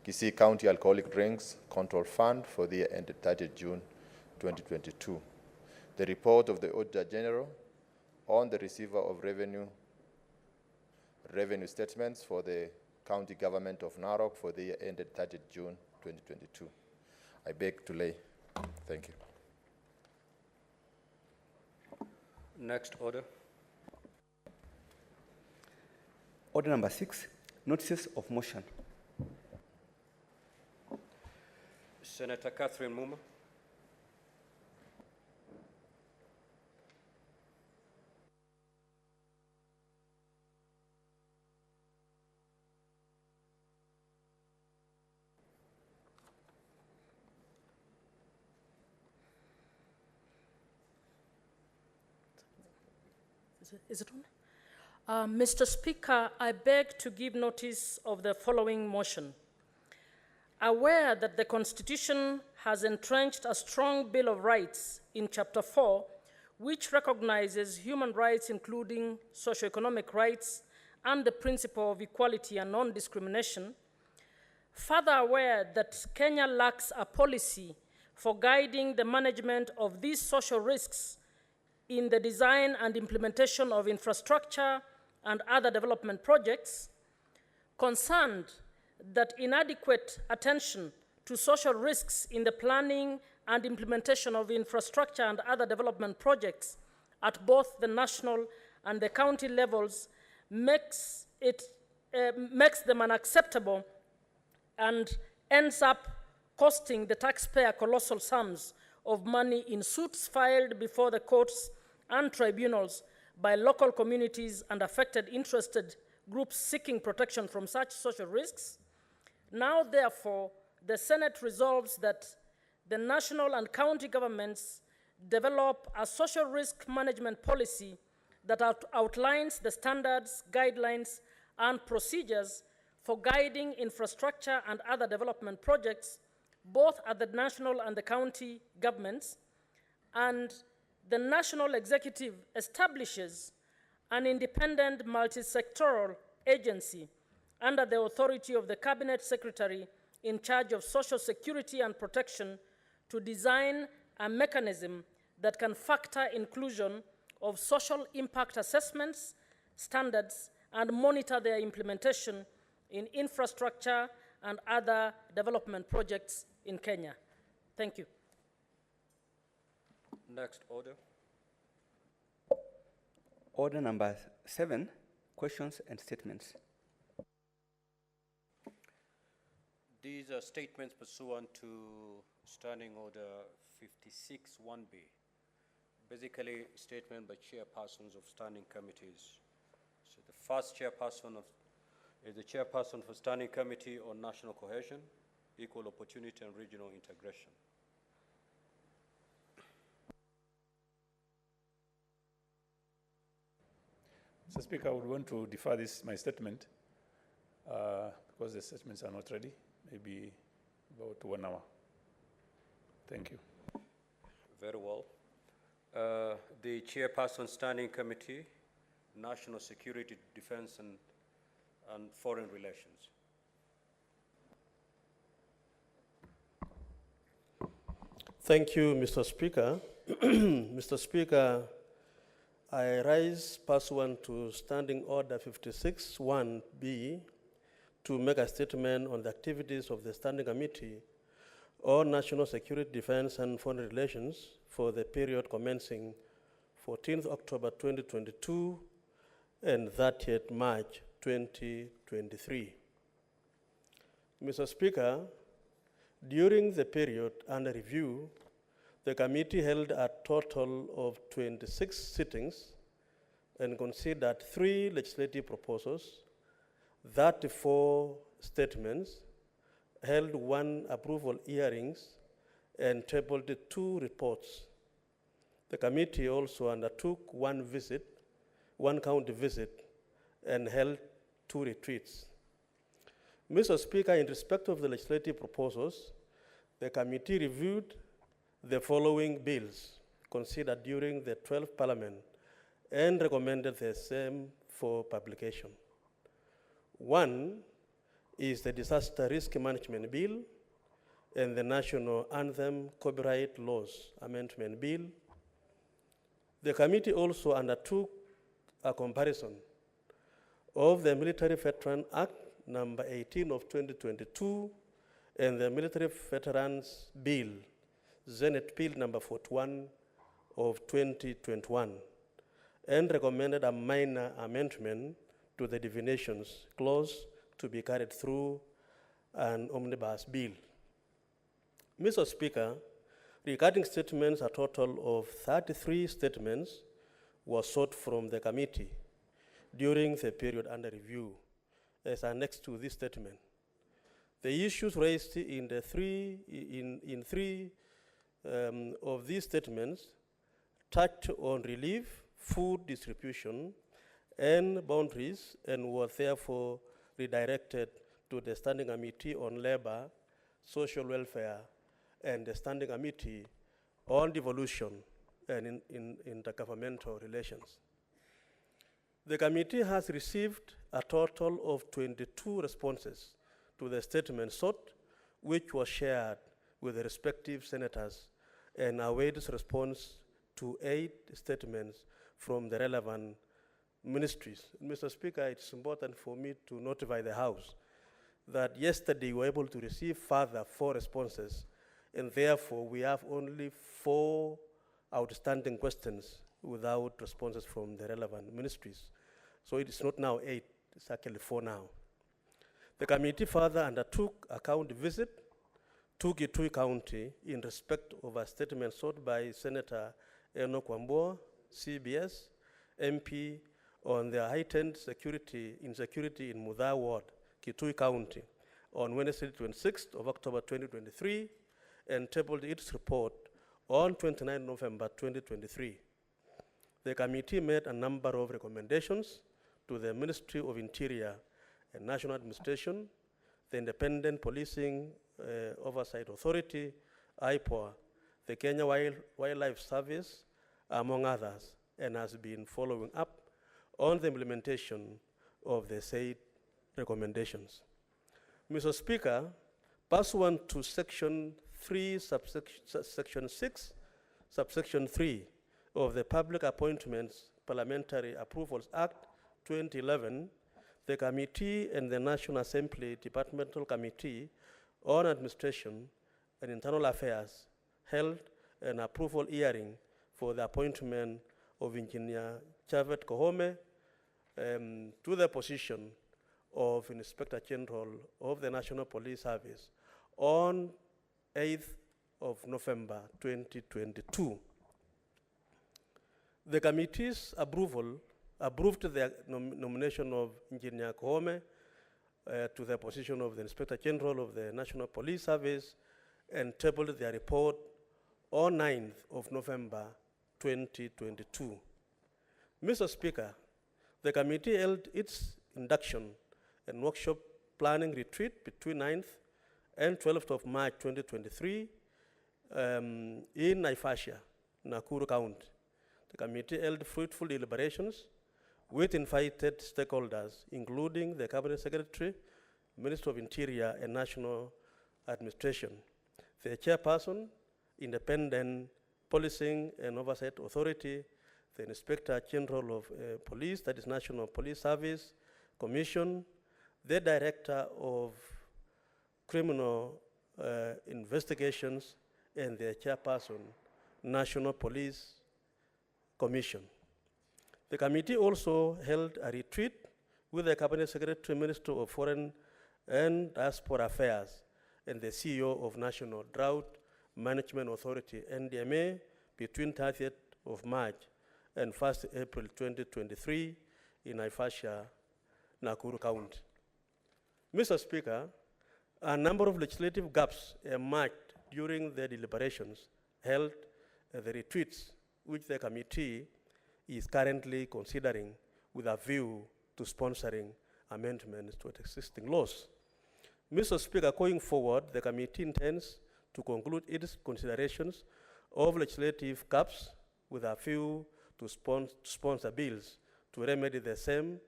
Kisii County Alcoholic Drinks Control Fund for the year ended 30 June 2022. The report of the Auditor General on the receiver of revenue statements for the County Government of Narok for the year ended 30 June 2022. I beg to lay. Thank you. Next order. Order number 6, notices of motion. Senator Catherine Muma. Is it on? Mr. Speaker, I beg to give notice of the following motion. Aware that the Constitution has entrenched a strong Bill of Rights in Chapter 4, which recognizes human rights including socioeconomic rights and the principle of equality and non-discrimination, further aware that Kenya lacks a policy for guiding the management of these social risks in the design and implementation of infrastructure and other development projects, concerned that inadequate attention to social risks in the planning and implementation of infrastructure and other development projects at both the national and the county levels makes them unacceptable and ends up costing the taxpayer colossal sums of money in suits filed before the courts and tribunals by local communities and affected interested groups seeking protection from such social risks. Now, therefore, the Senate resolves that the national and county governments develop a social risk management policy that outlines the standards, guidelines, and procedures for guiding infrastructure and other development projects, both at the national and the county governments, and the national executive establishes an independent multi-sectoral agency under the authority of the Cabinet Secretary in charge of social security and protection to design a mechanism that can factor inclusion of social impact assessments, standards, and monitor their implementation in infrastructure and other development projects in Kenya. Thank you. Next order. Order number 7, questions and statements. These are statements pursuant to Standing Order 56-1B. Basically, statement by chairpersons of standing committees. So the first chairperson is the chairperson for Standing Committee on National Cohesion, Equal Opportunity and Regional Integration. Mr. Speaker, I would want to defer my statement because the statements are not ready, maybe about 1 hour. Thank you. Very well. The chairperson Standing Committee, National Security, Defense and Foreign Relations. Thank you, Mr. Speaker. Mr. Speaker, I rise pursuant to Standing Order 56-1B to make a statement on the activities of the Standing Committee on National Security, Defense, and Foreign Relations for the period commencing 14th October 2022 and 30th March 2023. Mr. Speaker, during the period under review, the committee held a total of 26 sittings and considered 3 legislative proposals, 34 statements, held 1 approval hearings, and tabled 2 reports. The committee also undertook 1 county visit, and held 2 retreats. Mr. Speaker, in respect of the legislative proposals, the committee reviewed the following bills considered during the 12th Parliament and recommended the same for publication. 1 is the Disaster Risk Management Bill and the National Anthem Copyright Laws Amendment Bill. The committee also undertook a comparison of the Military Veteran Act number 18 of 2022 and the Military Veterans Bill, Senate Bill number 41 of 2021, and recommended a minor amendment to the divinations clause to be carried through an omnibus bill. Mr. Speaker, regarding statements, a total of 33 statements were sought from the committee during the period under review, as annexed to this statement. The issues raised in three of these statements touched on relief, food distribution, and boundaries, and were therefore redirected to the Standing Committee on Labor, Social Welfare, and the Standing Committee on Devolution and Intergovernmental Relations. The committee has received a total of 22 responses to the statement sought, which was shared with the respective senators, and awaits response to 8 statements from the relevant ministries. Mr. Speaker, it's important for me to notify the House that yesterday we were able to receive further 4 responses, and therefore we have only 4 outstanding questions without responses from the relevant ministries. So it is not now 8, it's actually 4 now. The committee further undertook a county visit to Kitui County in respect of a statement sought by Senator Enoch Wambua, CBS, MP, on the heightened insecurity in Mudha Ward, Kitui County, on Wednesday, 26th of October 2023, and tabled its report on 29 November 2023. The committee made a number of recommendations to the Ministry of Interior and National Administration, the Independent Policing Oversight Authority, IPOA, the Kenya Wildlife Service, among others, and has been following up on the implementation of the said recommendations. Mr. Speaker, pursuant to Section 3, Section 6, Subsection 3 of the Public Appointments Parliamentary Approvals Act 2011, the committee and the National Assembly Departmental Committee on Administration and Internal Affairs held an approval hearing for the appointment of Engineer Chavet Kohome to the position of Inspector General of the National Police Service on 8th of November 2022. The committee's approval approved the nomination of Engineer Kohome to the position of the Inspector General of the National Police Service and tabled their report on 9th of November 2022. Mr. Speaker, the committee held its induction and workshop planning retreat between 9th and 12th of March 2023 in Naivasha, Nakuru County. The committee held fruitful deliberations with invited stakeholders, including the Cabinet Secretary, Minister of Interior and National Administration, the Chairperson, Independent Policing and Oversight Authority, the Inspector General of Police, that is National Police Service Commission, the Director of Criminal Investigations, and the Chairperson, National Police Commission. The committee also held a retreat with the Cabinet Secretary, Minister of Foreign and Diaspora Affairs, and the CEO of National Drought Management Authority, NDMA, between 30th of March and 1st April 2023 in Naivasha, Nakuru County. Mr. Speaker, a number of legislative gaps emerged during the deliberations held at the retreats, which the committee is currently considering with a view to sponsoring amendments to existing laws. Mr. Speaker, going forward, the committee intends to conclude its considerations of legislative gaps with a view to sponsor bills to remedy the same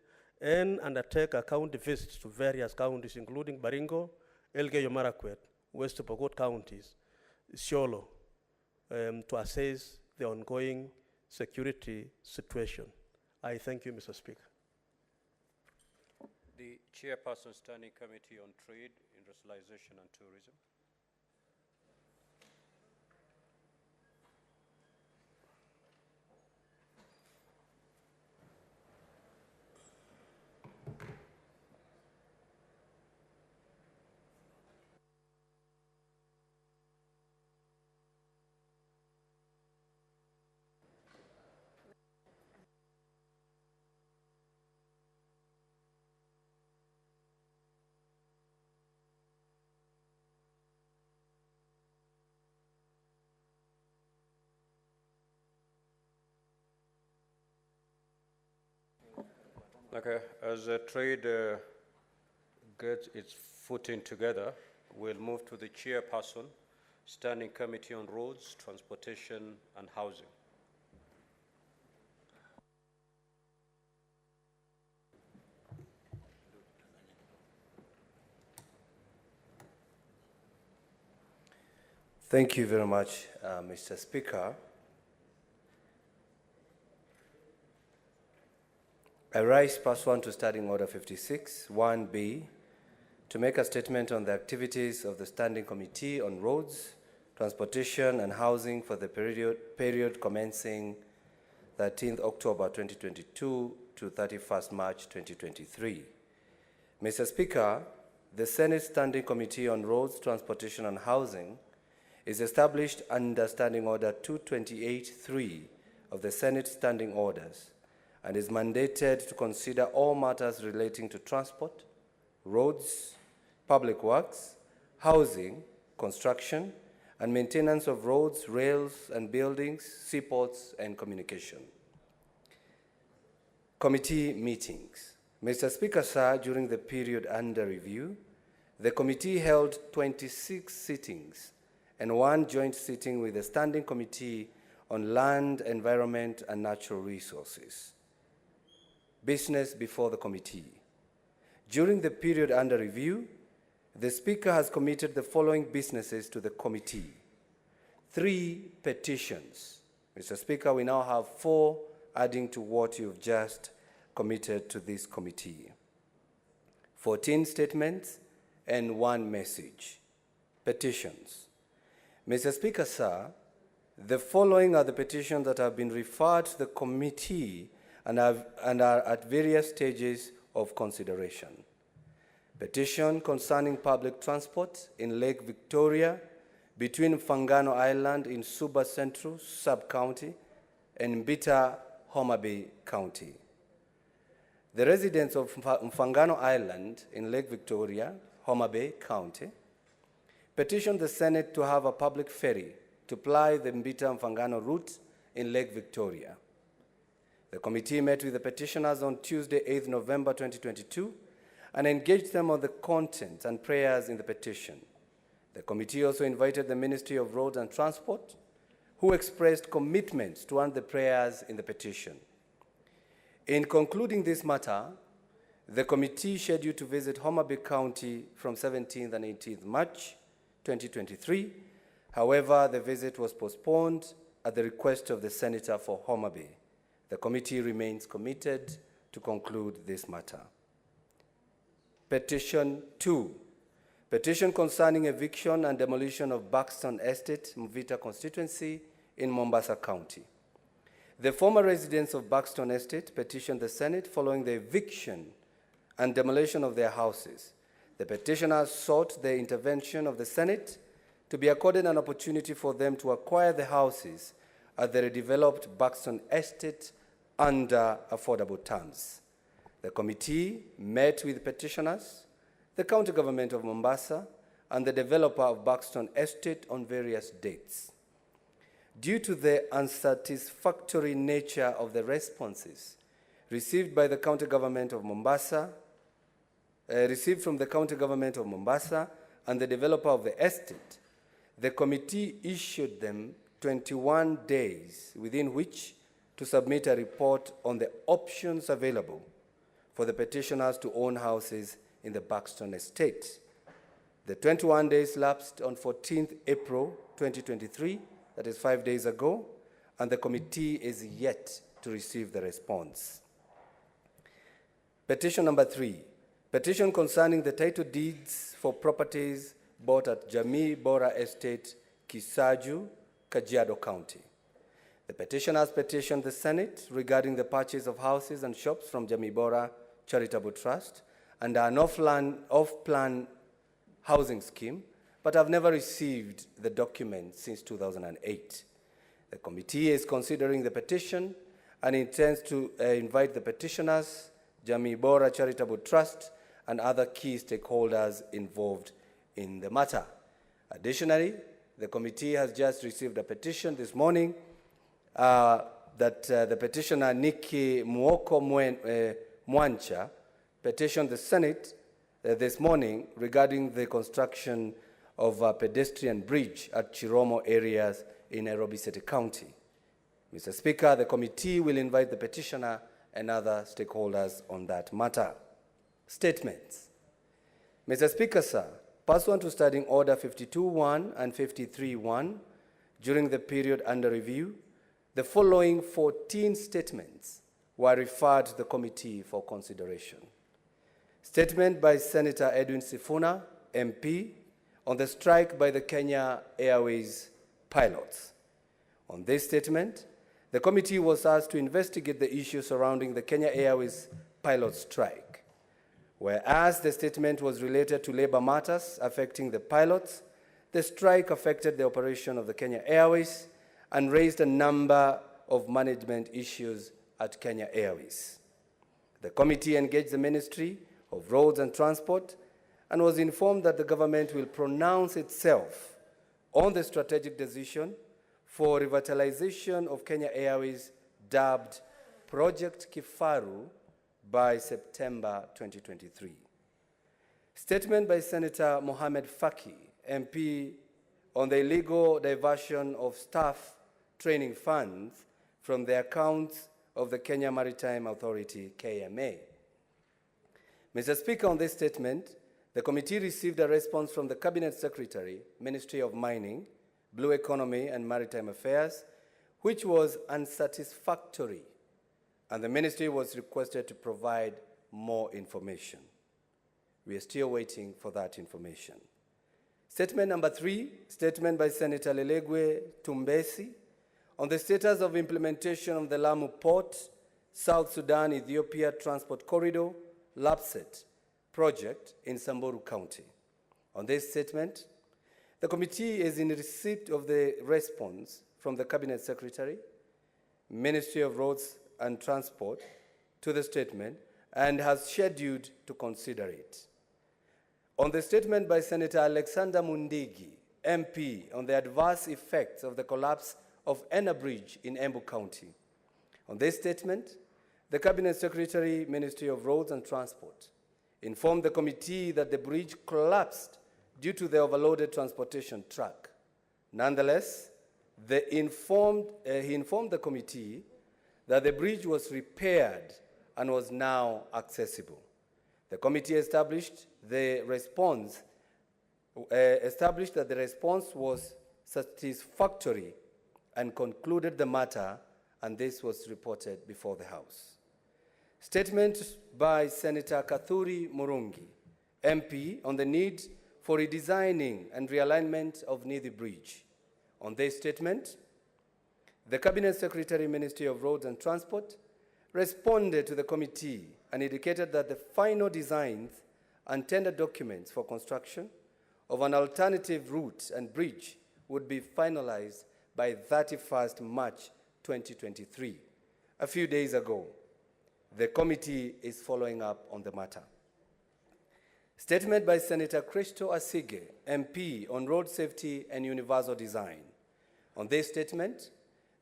and undertake a county visits to various counties, including Baringo, Elgeyo Marakwet, West Pokot counties, Isiolo, to assess the ongoing security situation. I thank you, Mr. Speaker. The Chairperson Standing Committee on Trade, Industrialization and Tourism. Okay, as trade gets its footing together, we'll move to the Chairperson, Standing Committee on Roads, Transportation and Housing. Thank you very much, Mr. Speaker. I rise pursuant to Standing Order 56, 1B, to make a statement on the activities of the Standing Committee on Roads, Transportation and Housing for the period commencing 13th October 2022 to 31st March 2023. Mr. Speaker, the Senate Standing Committee on Roads, Transportation and Housing is established under Standing Order 228-3 of the Senate Standing Orders and is mandated to consider all matters relating to transport, roads, public works, housing, construction, and maintenance of roads, rails, and buildings, seaports, and communication. Committee meetings. Mr. Speaker, sir, during the period under review, the committee held 26 sittings and 1 joint sitting with the Standing Committee on Land, Environment, and Natural Resources. Business before the committee. During the period under review, the Speaker has committed the following businesses to the committee. 3 petitions. Mr. Speaker, we now have 4 adding to what you've just committed to this committee. 14 statements and 1 message. Petitions. Mr. Speaker, sir, the following are the petitions that have been referred to the committee and are at various stages of consideration. Petition concerning public transport in Lake Victoria between Mfangano Island in Suba Central Sub-County and Mbita, Homa Bay County. The residents of Mfangano Island in Lake Victoria, Homa Bay County, petitioned the Senate to have a public ferry to ply the Mbita-Mfangano route in Lake Victoria. The committee met with the petitioners on Tuesday, 8th November 2022, and engaged them on the content and prayers in the petition. The committee also invited the Ministry of Roads and Transport, who expressed commitments to honor the prayers in the petition. In concluding this matter, the committee scheduled to visit Homa Bay County from 17th and 18th March 2023. However, the visit was postponed at the request of the Senator for Homa Bay. The committee remains committed to conclude this matter. Petition 2. Petition concerning eviction and demolition of Buxton Estate, Mvita constituency in Mombasa County. The former residents of Buxton Estate petitioned the Senate following the eviction and demolition of their houses. The petitioners sought the intervention of the Senate to be accorded an opportunity for them to acquire the houses at the redeveloped Buxton Estate under affordable terms. The committee met with petitioners, the county government of Mombasa, and the developer of Buxton Estate on various dates. Due to the unsatisfactory nature of the responses received by the county government of Mombasa, received from the county government of Mombasa and the developer of the estate, the committee issued them 21 days within which to submit a report on the options available for the petitioners to own houses in the Buxton Estate. The 21 days lapsed on 14th April 2023, that is 5 days ago, and the committee is yet to receive the response. Petition number 3, petition concerning the title deeds for properties bought at Jamii Bora Estate, Kisaju, Kajiado County. The petitioners petitioned the Senate regarding the purchase of houses and shops from Jamii Bora Charitable Trust under an off-plan housing scheme, but have never received the document since 2008. The committee is considering the petition and intends to invite the petitioners, Jamii Bora Charitable Trust, and other key stakeholders involved in the matter. Additionally, the committee has just received a petition this morning that the petitioner Nikki Muoko Mwancha petitioned the Senate this morning regarding the construction of a pedestrian bridge at Chiromo areas in Nairobi City County. Mr. Speaker, the committee will invite the petitioner and other stakeholders on that matter. Statements. Mr. Speaker, sir, pursuant to Standing Order 52.1 and 53.1, during the period under review, the following 14 statements were referred to the committee for consideration. Statement by Senator Edwin Sifuna, MP, on the strike by the Kenya Airways pilots. On this statement, the committee was asked to investigate the issue surrounding the Kenya Airways pilot strike. Whereas the statement was related to labor matters affecting the pilots, the strike affected the operation of the Kenya Airways and raised a number of management issues at Kenya Airways. The committee engaged the Ministry of Roads and Transport and was informed that the government will pronounce itself on the strategic decision for revitalization of Kenya Airways, dubbed Project Kifaru, by September 2023. Statement by Senator Mohamed Faki, MP, on the illegal diversion of staff training funds from the accounts of the Kenya Maritime Authority, KMA. Mr. Speaker, on this statement, the committee received a response from the Cabinet Secretary, Ministry of Mining, Blue Economy and Maritime Affairs, which was unsatisfactory, and the ministry was requested to provide more information. We are still waiting for that information. Statement number 3, statement by Senator Lelegwe Tumbesi on the status of implementation of the Lamu Port, South Sudan, Ethiopia Transport Corridor, LAPSET project in Samburu County. On this statement, the committee is in receipt of the response from the Cabinet Secretary, Ministry of Roads and Transport to the statement and has scheduled to consider it. On the statement by Senator Alexander Mundigi, MP, on the adverse effects of the collapse of Enna Bridge in Embu County. On this statement, the Cabinet Secretary, Ministry of Roads and Transport, informed the committee that the bridge collapsed due to the overloaded transportation truck. Nonetheless, he informed the committee that the bridge was repaired and was now accessible. The committee established that the response was satisfactory and concluded the matter, and this was reported before the House. Statement by Senator Kathuri Murungi, MP, on the need for redesigning and realignment of Nithi Bridge. On this statement, the Cabinet Secretary, Ministry of Roads and Transport, responded to the committee and indicated that the final designs and tender documents for construction of an alternative route and bridge would be finalized by 31st March 2023. A few days ago, the committee is following up on the matter. Statement by Senator Christo Asige, MP, on road safety and universal design. On this statement,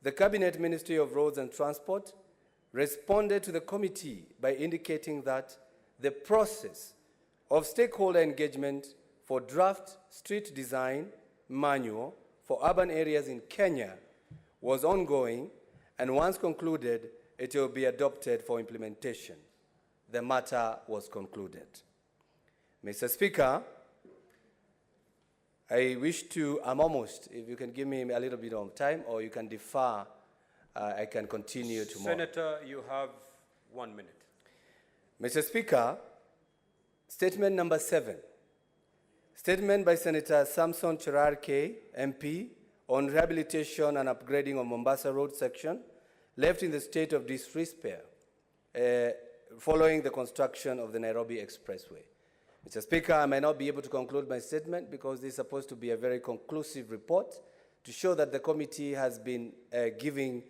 the Cabinet Ministry of Roads and Transport responded to the committee by indicating that the process of stakeholder engagement for draft street design manual for urban areas in Kenya was ongoing, and once concluded, it will be adopted for implementation. The matter was concluded. Mr. Speaker, I wish to, I'm almost, if you can give me a little bit of time, or you can defer, I can continue tomorrow. Senator, you have 1 minute. Mr. Speaker, statement number 7. Statement by Senator Samson Cherarke, MP, on rehabilitation and upgrading of Mombasa Road section, left in the state of disrepair following the construction of the Nairobi Expressway. Mr. Speaker, I may not be able to conclude my statement because this is supposed to be a very conclusive report to show that the committee has been giving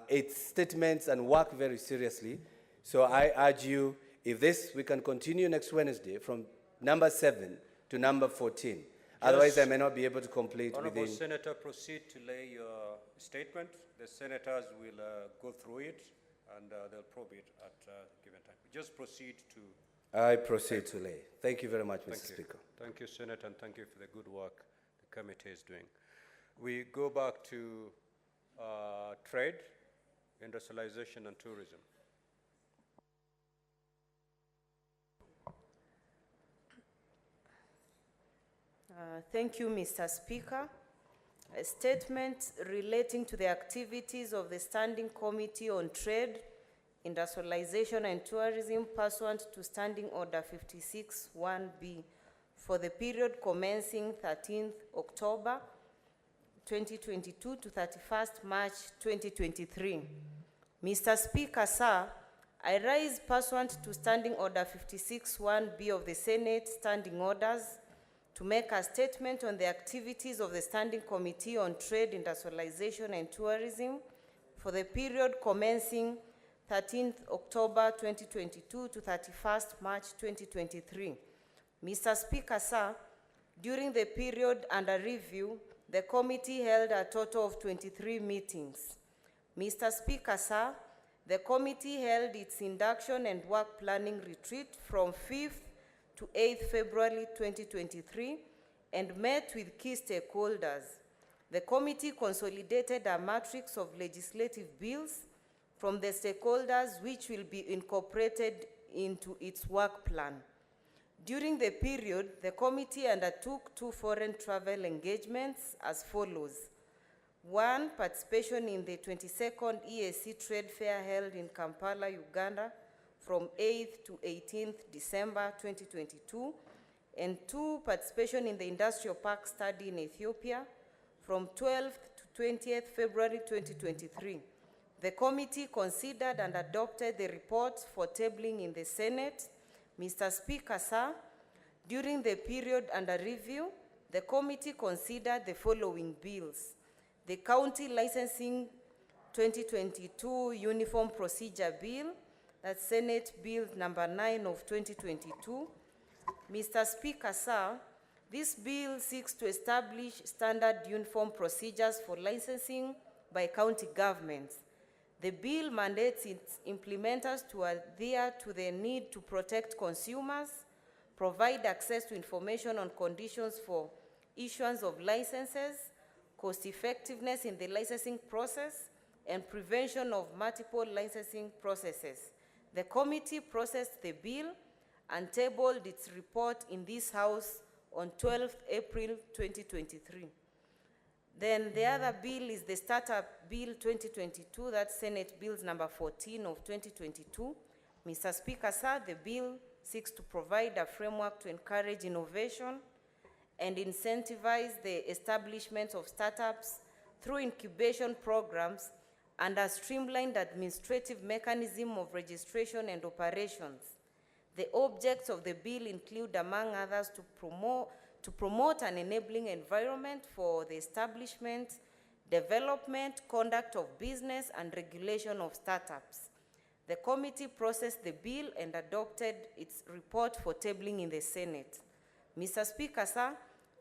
its statements and work very seriously. So I urge you, if this, we can continue next Wednesday from number 7 to number 14. Otherwise, I may not be able to complete Honorable within... Senator, proceed to lay your statement. The senators will go through it and they'll probe it at a given time. Just proceed to... I proceed to lay. Thank you very much, Mr. Speaker. Thank you, Senator, and thank you for the good work the committee is doing. We go back to trade, industrialization, and tourism. Thank you, Mr. Speaker. A statement relating to the activities of the Standing Committee on Trade, Industrialization and Tourism pursuant to Standing Order 56-1B for the period commencing 13th October 2022 to 31st March 2023. Mr. Speaker, sir, I rise pursuant to Standing Order 56-1B of the Senate Standing Orders to make a statement on the activities of the Standing Committee on Trade, Industrialization and Tourism for the period commencing 13th October 2022 to 31st March 2023. Mr. Speaker, sir, during the period under review, the committee held a total of 23 meetings. Mr. Speaker, sir, the committee held its induction and work planning retreat from 5th to 8th February 2023 and met with key stakeholders. The committee consolidated a matrix of legislative bills from the stakeholders which will be incorporated into its work plan. During the period, the committee undertook 2 foreign travel engagements as follows. 1, participation in the 22nd EAC Trade Fair held in Kampala, Uganda from 8th to 18th December 2022, and 2, participation in the Industrial Park Study in Ethiopia from 12th to 20th February 2023. The committee considered and adopted the reports for tabling in the Senate. Mr. Speaker, sir, during the period under review, the committee considered the following bills. The County Licensing 2022 Uniform Procedure Bill, that's Senate Bill number 9 of 2022. Mr. Speaker, sir, this bill seeks to establish standard uniform procedures for licensing by county governments. The bill mandates its implementers to adhere to the need to protect consumers, provide access to information on conditions for issuance of licenses, cost effectiveness in the licensing process, and prevention of multiple licensing processes. The committee processed the bill and tabled its report in this House on 12th April 2023. Then the other bill is the Startup Bill 2022, that's Senate Bills number 14 of 2022. Mr. Speaker, sir, the bill seeks to provide a framework to encourage innovation and incentivize the establishment of startups through incubation programs and a streamlined administrative mechanism of registration and operations. The objects of the bill include, among others, to promote an enabling environment for the establishment, development, conduct of business, and regulation of startups. The committee processed the bill and adopted its report for tabling in the Senate. Mr. Speaker, sir,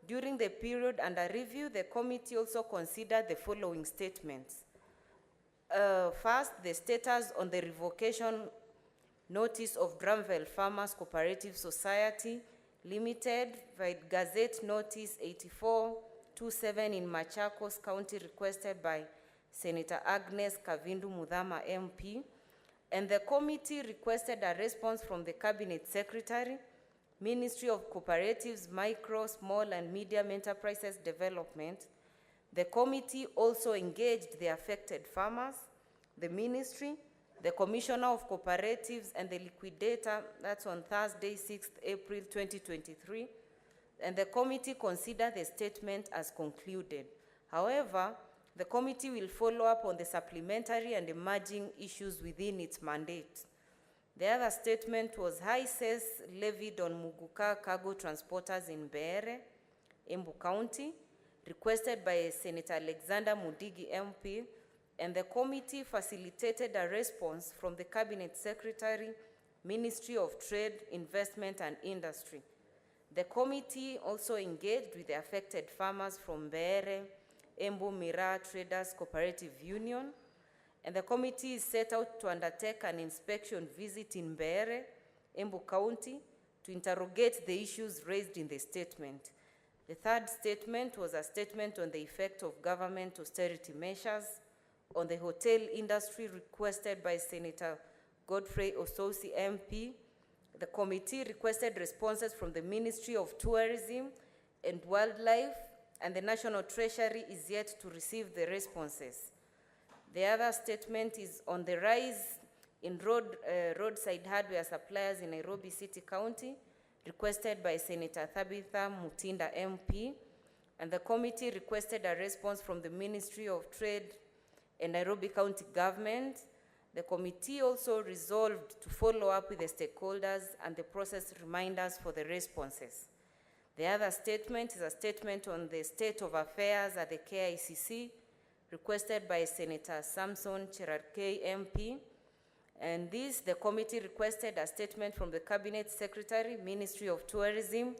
during the period under review, the committee also considered the following statements. First, the status on the revocation notice of Granville Farmers Cooperative Society Limited by Gazette Notice 8427 in Machakos County, requested by Senator Agnes Kavindu Mudhama MP, and the committee requested a response from the Cabinet Secretary, Ministry of Cooperatives, Micro, Small and Medium Enterprises Development. The committee also engaged the affected farmers, the ministry, the Commissioner of Cooperatives, and the liquidator. That's on Thursday, 6th April 2023, and the committee considered the statement as concluded. However, the committee will follow up on the supplementary and emerging issues within its mandate. The other statement was high cess levied on Muguka cargo transporters in Beere, Embu County, requested by Senator Alexander Mudigi MP, and the committee facilitated a response from the Cabinet Secretary, Ministry of Trade, Investment and Industry. The committee also engaged with the affected farmers from Beere, Embu Mira Traders Cooperative Union, and the committee is set out to undertake an inspection visit in Beere, Embu County, to interrogate the issues raised in the statement. The third statement was a statement on the effect of government austerity measures on the hotel industry, requested by Senator Godfrey Osousi MP. The committee requested responses from the Ministry of Tourism and Wildlife, and the National Treasury is yet to receive the responses. The other statement is on the rise in roadside hardware suppliers in Nairobi City County, requested by Senator Tabitha Mutinda MP, and the committee requested a response from the Ministry of Trade and Nairobi County Government. The committee also resolved to follow up with the stakeholders and the process reminders for the responses. The other statement is a statement on the state of affairs at the KICC, requested by Senator Samson Cherarkei MP, And this, the committee requested a statement from the Cabinet Secretary, Ministry of Tourism,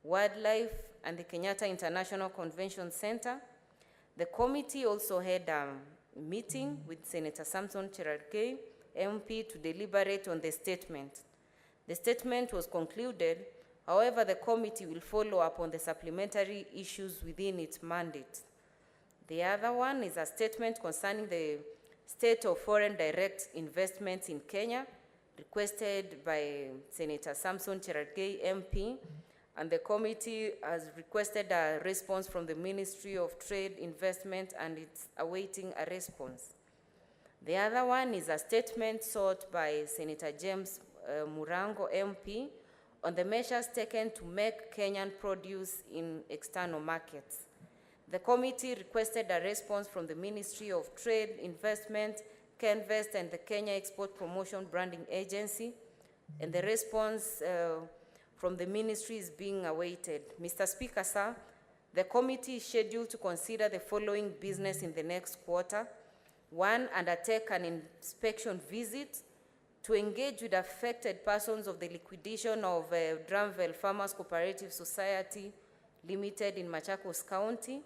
Wildlife, and the Kenyatta International Convention Center. The committee also had a meeting with Senator Samson Cherargei, MP, to deliberate on the statement. The statement was concluded. However, the committee will follow up on the supplementary issues within its mandate. The other one is a statement concerning the state of foreign direct investments in Kenya, requested by Senator Samson Cherargei, MP, and the committee has requested a response from the Ministry of Trade, Investment, and it's awaiting a response. The other one is a statement sought by Senator James Murango, MP, on the measures taken to make Kenyan produce in external markets. The committee requested a response from the Ministry of Trade, Investment, Kenvest, and the Kenya Export Promotion Branding Agency, and the response from the ministry is being awaited. Mr. Speaker, sir, the committee is scheduled to consider the following business in the next quarter. One, undertake an inspection visit to engage with affected persons of the liquidation of Dramville Farmers Cooperative Society Limited in Machakos County.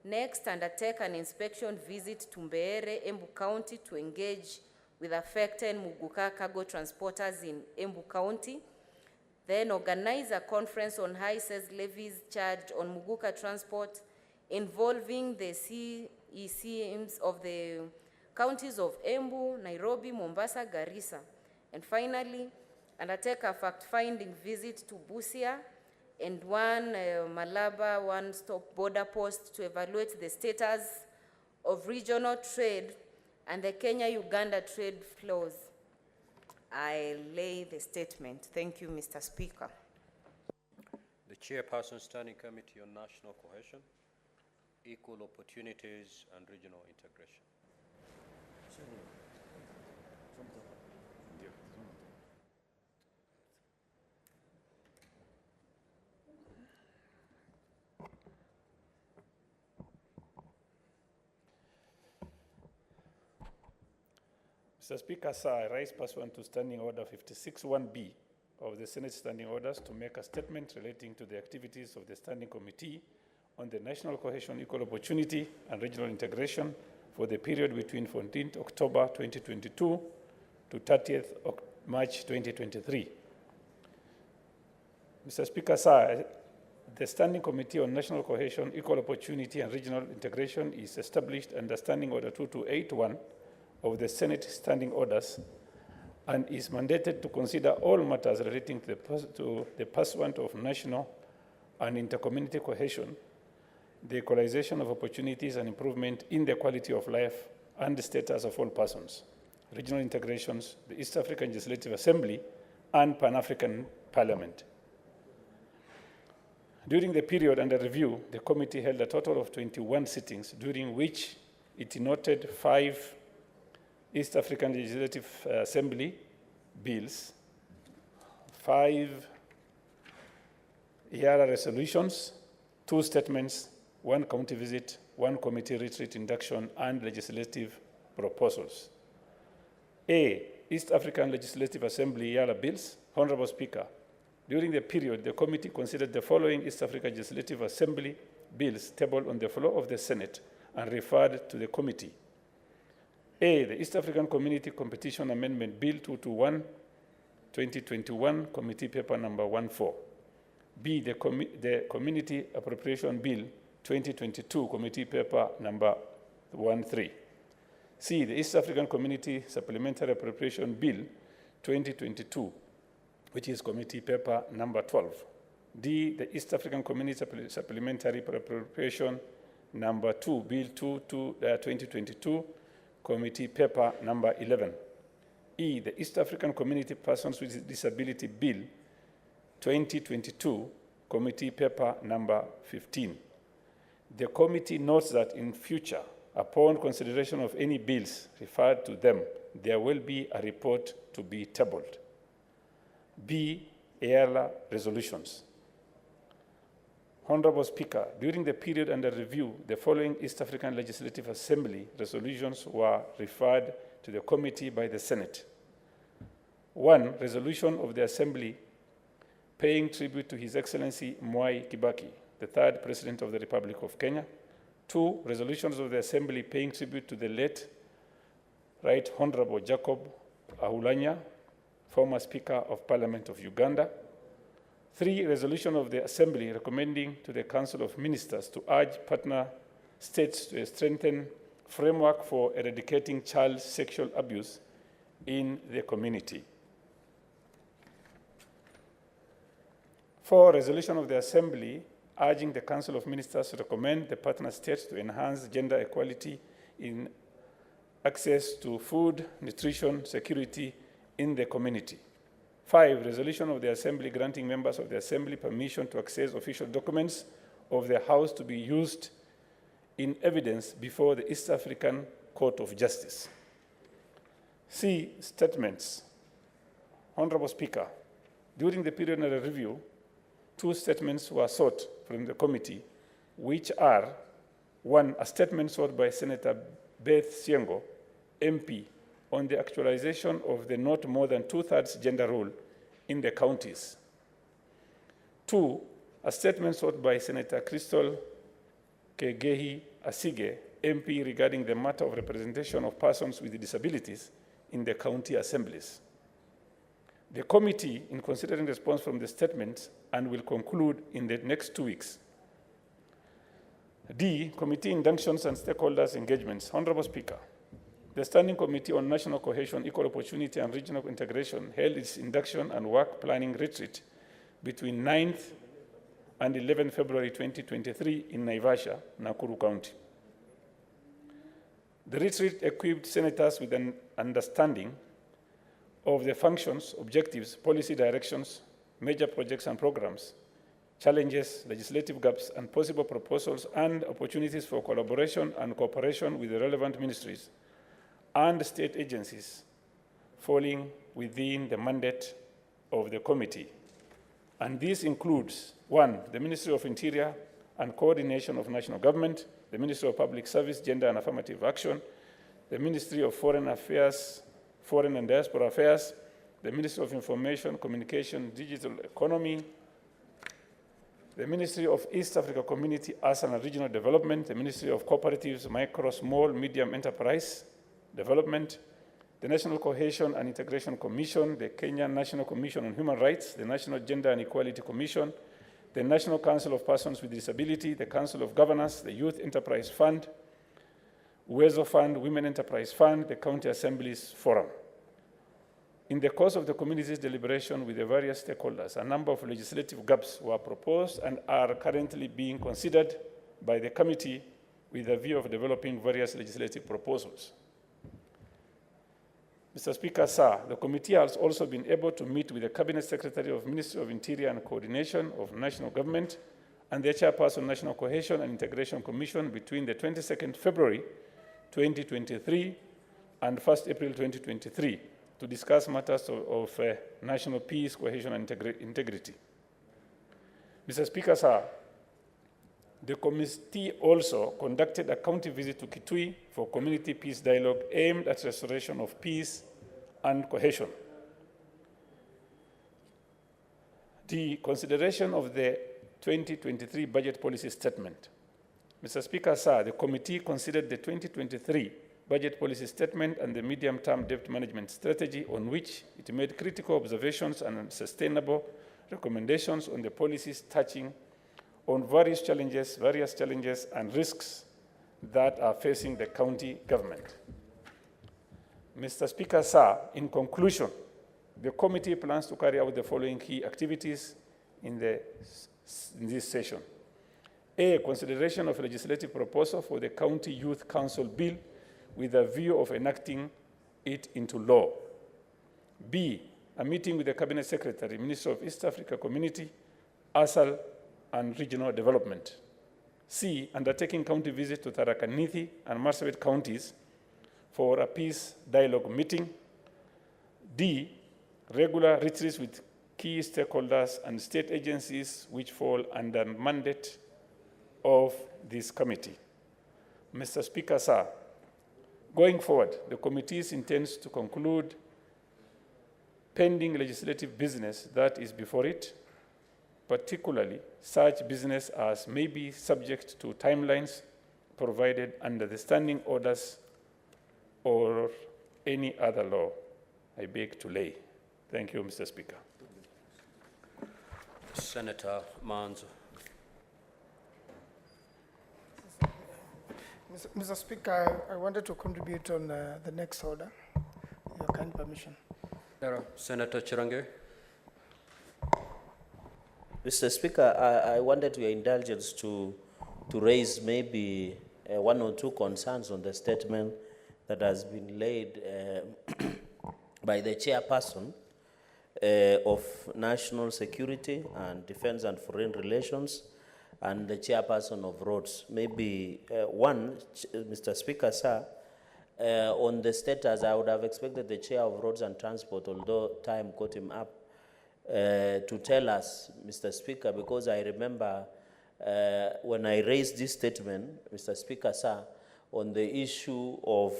Next, undertake an inspection visit to Mbeere, Embu County, to engage with affected Muguka cargo transporters in Embu County. Then organize a conference on high sales levies charged on Muguka transport involving the CECMs of the counties of Embu, Nairobi, Mombasa, Garissa. And finally, undertake a fact-finding visit to Busia and one Malaba one-stop border post to evaluate the status of regional trade and the Kenya-Uganda trade flows. I lay the statement. Thank you, Mr. Speaker. The Chairperson, Standing Committee on National Cohesion, Equal Opportunities and Regional Integration. Mr. Speaker, sir, I rise pursuant to Standing Order 56(1)B of the Senate Standing Orders to make a statement relating to the activities of the Standing Committee on the National Cohesion, Equal Opportunity and Regional Integration for the period between 14th October 2022 to 30th March 2023. Mr. Speaker, sir, the Standing Committee on National Cohesion, Equal Opportunity and Regional Integration is established under Standing Order 2281 of the Senate Standing Orders and is mandated to consider all matters relating to the pursuit of national and intercommunity cohesion, the equalization of opportunities and improvement in the quality of life and the status of all persons, regional integrations, the East African Legislative Assembly, and Pan-African Parliament. During the period under review, the committee held a total of 21 sittings, during which it noted 5 East African Legislative Assembly bills, 5 EARA resolutions, 2 statements, 1 county visit, 1 committee retreat induction, and legislative proposals. A, East African Legislative Assembly EARA bills. Honorable Speaker, during the period, the committee considered the following East African Legislative Assembly bills tabled on the floor of the Senate and referred to the committee. A, the East African Community Competition Amendment Bill 221, 2021, Committee Paper number 14. B, the Community Appropriation Bill 2022, Committee Paper number 13. C, the East African Community Supplementary Appropriation Bill 2022, which is Committee Paper number 12. D, the East African Community Supplementary Appropriation number 2, Bill 2022, Committee Paper number 11. E, the East African Community Persons with Disability Bill 2022, Committee Paper number 15. The committee notes that in future, upon consideration of any bills referred to them, there will be a report to be tabled. B, EARA resolutions. Honorable Speaker, during the period under review, the following East African Legislative Assembly resolutions were referred to the committee by the Senate. 1, resolution of the Assembly paying tribute to His Excellency Mwai Kibaki, the third President of the Republic of Kenya. 2, resolutions of the Assembly paying tribute to the late Right Honorable Jacob Ahulanya, former Speaker of Parliament of Uganda. 3, resolution of the Assembly recommending to the Council of Ministers to urge partner states to strengthen framework for eradicating child sexual abuse in the community. 4, resolution of the Assembly urging the Council of Ministers to recommend the partner states to enhance gender equality in access to food, nutrition, security in the community. 5, resolution of the Assembly granting members of the Assembly permission to access official documents of the House to be used in evidence before the East African Court of Justice. C, statements. Honorable Speaker, during the period under review, 2 statements were sought from the committee, which are 1, a statement sought by Senator Beth Siengo, MP, on the actualization of the not more than 2/3 gender rule in the counties. 2, a statement sought by Senator Crystal Kegehi Asige, MP, regarding the matter of representation of persons with disabilities in the county assemblies. The committee, in considering response from the statements, and will conclude in the next 2 weeks. D, committee inductions and stakeholders' engagements. Honorable Speaker, the Standing Committee on National Cohesion, Equal Opportunity and Regional Integration held its induction and work planning retreat between 9th and 11 February 2023 in Naivasha, Nakuru County. The retreat equipped senators with an understanding of the functions, objectives, policy directions, major projects and programs, challenges, legislative gaps, and possible proposals and opportunities for collaboration and cooperation with the relevant ministries and state agencies falling within the mandate of the committee. And this includes 1, the Ministry of Interior and Coordination of National Government, the Ministry of Public Service, Gender and Affirmative Action, the Ministry of Foreign Affairs, Foreign and Diaspora Affairs, the Ministry of Information, Communication, Digital Economy, the Ministry of East Africa Community, Urban and Regional Development, the Ministry of Cooperatives, Micro, Small, Medium Enterprise Development, the National Cohesion and Integration Commission, the Kenya National Commission on Human Rights, the National Gender and Equality Commission, the National Council of Persons with Disability, the Council of Governors, the Youth Enterprise Fund, Uwezo Fund, Women Enterprise Fund, the County Assemblies Forum. In the course of the community's deliberation with the various stakeholders, a number of legislative gaps were proposed and are currently being considered by the committee with a view of developing various legislative proposals. Mr. Speaker, sir, the committee has also been able to meet with the Cabinet Secretary of Ministry of Interior and Coordination of National Government and the Chairperson National Cohesion and Integration Commission between the 22nd February 2023 and 1st April 2023 to discuss matters of national peace, cohesion, and integrity. Mr. Speaker, sir, the committee also conducted a county visit to Kitui for community peace dialogue aimed at restoration of peace and cohesion. The consideration of the 2023 budget policy statement. Mr. Speaker, sir, the committee considered the 2023 budget policy statement and the medium-term debt management strategy, on which it made critical observations and sustainable recommendations on the policies touching on various challenges and risks that are facing the county government. Mr. Speaker, sir, in conclusion, the committee plans to carry out the following key activities in this session. A, consideration of a legislative proposal for the County Youth Council Bill with a view of enacting it into law. B, a meeting with the Cabinet Secretary, Minister of East Africa Community, ASAL, and Regional Development. C, undertaking county visits to Tharaka Nithi and Marsabit counties for a peace dialogue meeting. D, regular retreats with key stakeholders and state agencies which fall under mandate of this committee. Mr. Speaker, sir, going forward, the committee intends to conclude pending legislative business that is before it, particularly such business as may be subject to timelines provided under the standing orders or any other law. I beg to lay. Thank you, Mr. Speaker. Senator Manzo. Mr. Speaker, I wanted to contribute on the next order. Your kind permission. Senator Chirange. Mr. Speaker, I wanted your indulgence to raise maybe one or two concerns on the statement that has been laid by the chairperson of National Security and Defense and Foreign Relations and the chairperson of Roads. Maybe one, Mr. Speaker, sir, on the status, I would have expected the chair of Roads and Transport, although time caught him up, to tell us, Mr. Speaker, because I remember when I raised this statement, Mr. Speaker, sir, on the issue of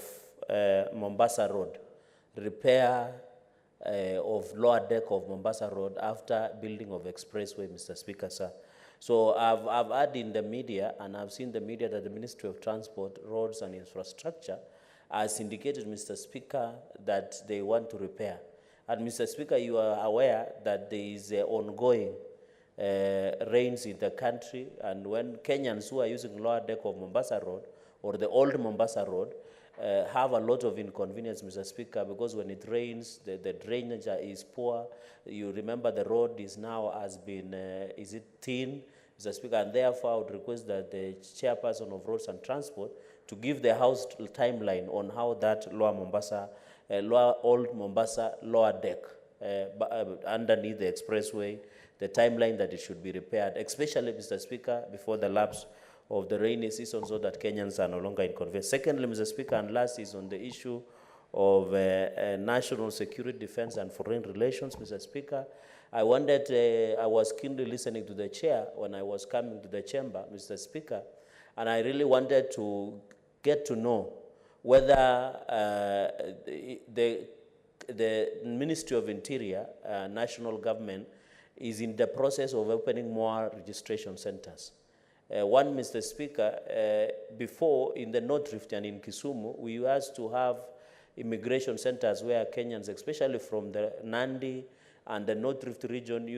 Mombasa Road, repair of lower deck of Mombasa Road after building of expressway, Mr. Speaker, sir. So I've heard in the media, and I've seen the media, that the Ministry of Transport, Roads and Infrastructure has indicated, Mr. Speaker, that they want to repair. And Mr. Speaker, you are aware that there is ongoing rains in the country, and when Kenyans who are using lower deck of Mombasa Road or the old Mombasa Road have a lot of inconvenience, Mr. Speaker, because when it rains, the drainage is poor. You remember the road is now has been, is it thin, Mr. Speaker, and therefore I would request that the chairperson of Roads and Transport to give the House timeline on how that lower Mombasa, old Mombasa lower deck underneath the expressway, the timeline that it should be repaired, especially, Mr. Speaker, before the lapse of the rainy season, so that Kenyans are no longer inconvenienced. Secondly, Mr. Speaker, and last is on the issue of national security, defense, and foreign relations, Mr. Speaker. I wanted, I was keenly listening to the chair when I was coming to the chamber, Mr. Speaker, and I really wanted to get to know whether the Ministry of Interior, national government, is in the process of opening more registration centers. One, Mr. Speaker, before in the North Rift and in Kisumu, we used to have immigration centers where Kenyans, especially from the Nandi and the North Rift region,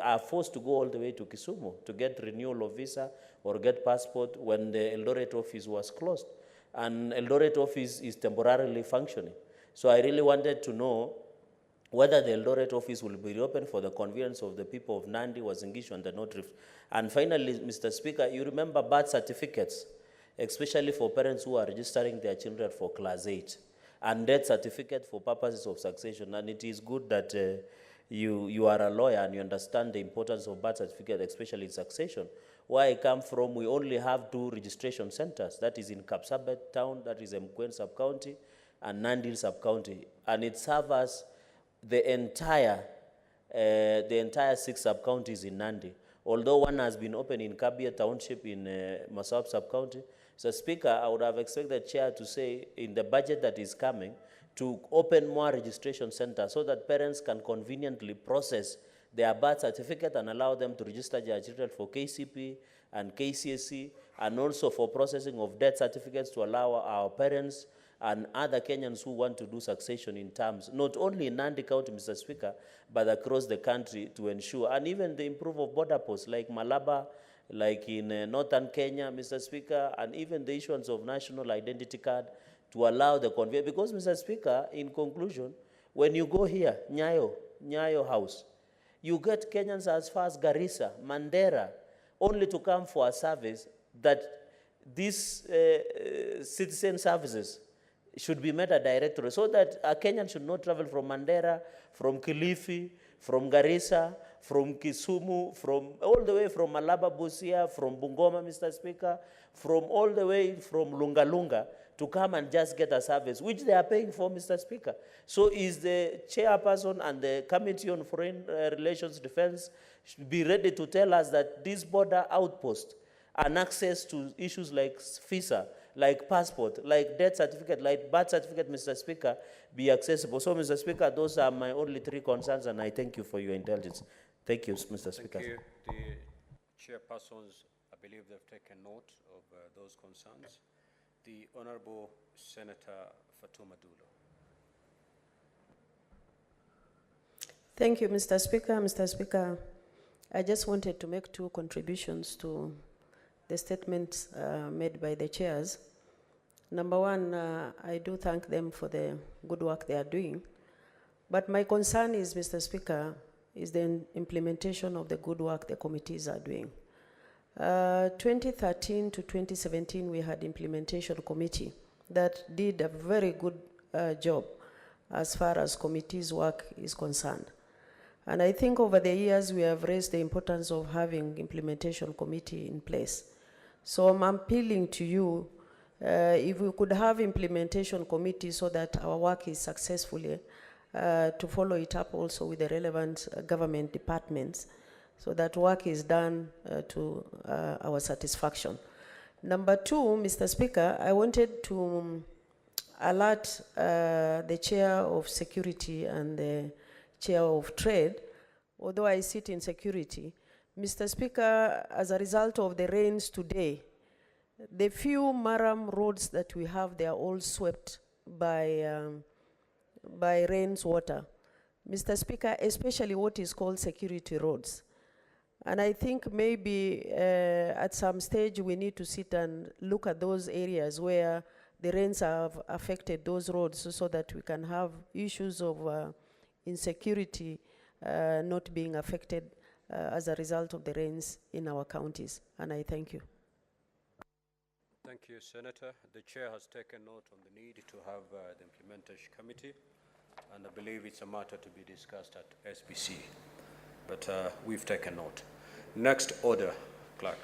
are forced to go all the way to Kisumu to get renewal of visa or get passport when the Eldoret office was closed. And Eldoret office is temporarily functioning. So I really wanted to know whether the Eldoret office will be reopened for the convenience of the people of Nandi, Uasin Gishu, and the North Rift. And finally, Mr. Speaker, you remember birth certificates, especially for parents who are registering their children for Class 8, and death certificate for purposes of succession. And it is good that you are a lawyer and you understand the importance of birth certificate, especially in succession. Where I come from, we only have 2 registration centers. That is in Kapsabet town, that is Mkwen sub-county, and Nandi sub-county. And it serves the entire 6 sub-counties in Nandi. Although one has been opened in Kabia Township in Masab sub-county. So, Speaker, I would have expected the chair to say in the budget that is coming to open more registration centers so that parents can conveniently process their birth certificate and allow them to register their children for KCP and KCSE, and also for processing of death certificates to allow our parents and other Kenyans who want to do succession in terms, not only in Nandi County, Mr. Speaker, but across the country to ensure, and even the improve of border posts like Malaba, like in northern Kenya, Mr. Speaker, and even the issuance of national identity card to allow the conveyance. Because, Mr. Speaker, in conclusion, when you go here, Nyayo House, you get Kenyans as far as Garissa, Mandera, only to come for a service that these citizen services should be made a directory, so that a Kenyan should not travel from Mandera, from Kilifi, from Garissa, from Kisumu, from all the way from Malaba, Busia, from Bungoma, Mr. Speaker, from all the way from Lunga Lunga to come and just get a service, which they are paying for, Mr. Speaker. So is the chairperson and the Committee on Foreign Relations Defense should be ready to tell us that this border outpost and access to issues like visa like passport, like death certificate, like birth certificate, Mr. Speaker, be accessible. So, Mr. Speaker, those are my only 3 concerns, and I thank you for your indulgence. Thank you, Mr. Speaker. Thank you. The chairpersons, I believe they've taken note of those concerns. The Honorable Senator Fatuma Dulo. Thank you, Mr. Speaker. Mr. Speaker, I just wanted to make 2 contributions to the statements made by the chairs. Number 1, I do thank them for the good work they are doing. But my concern is, Mr. Speaker, is the implementation of the good work the committees are doing. 2013 to 2017, we had implementation committee that did a very good job as far as committees' work is concerned. And I think over the years, we have raised the importance of having implementation committee in place. So I'm appealing to you, if we could have implementation committee so that our work is successfully, to follow it up also with the relevant government departments, so that work is done to our satisfaction. Number 2, Mr. Speaker, I wanted to alert the chair of security and the chair of trade, although I sit in security. Mr. Speaker, as a result of the rains today, the few Maram roads that we have, they are all swept by rain's water. Mr. Speaker, especially what is called security roads. And I think maybe at some stage we need to sit and look at those areas where the rains have affected those roads, so that we can have issues of insecurity not being affected as a result of the rains in our counties. And I thank you. Thank you, Senator. The chair has taken note on the need to have the implementation committee, and I believe it's a matter to be discussed at SBC. But we've taken note. Next order, clerk.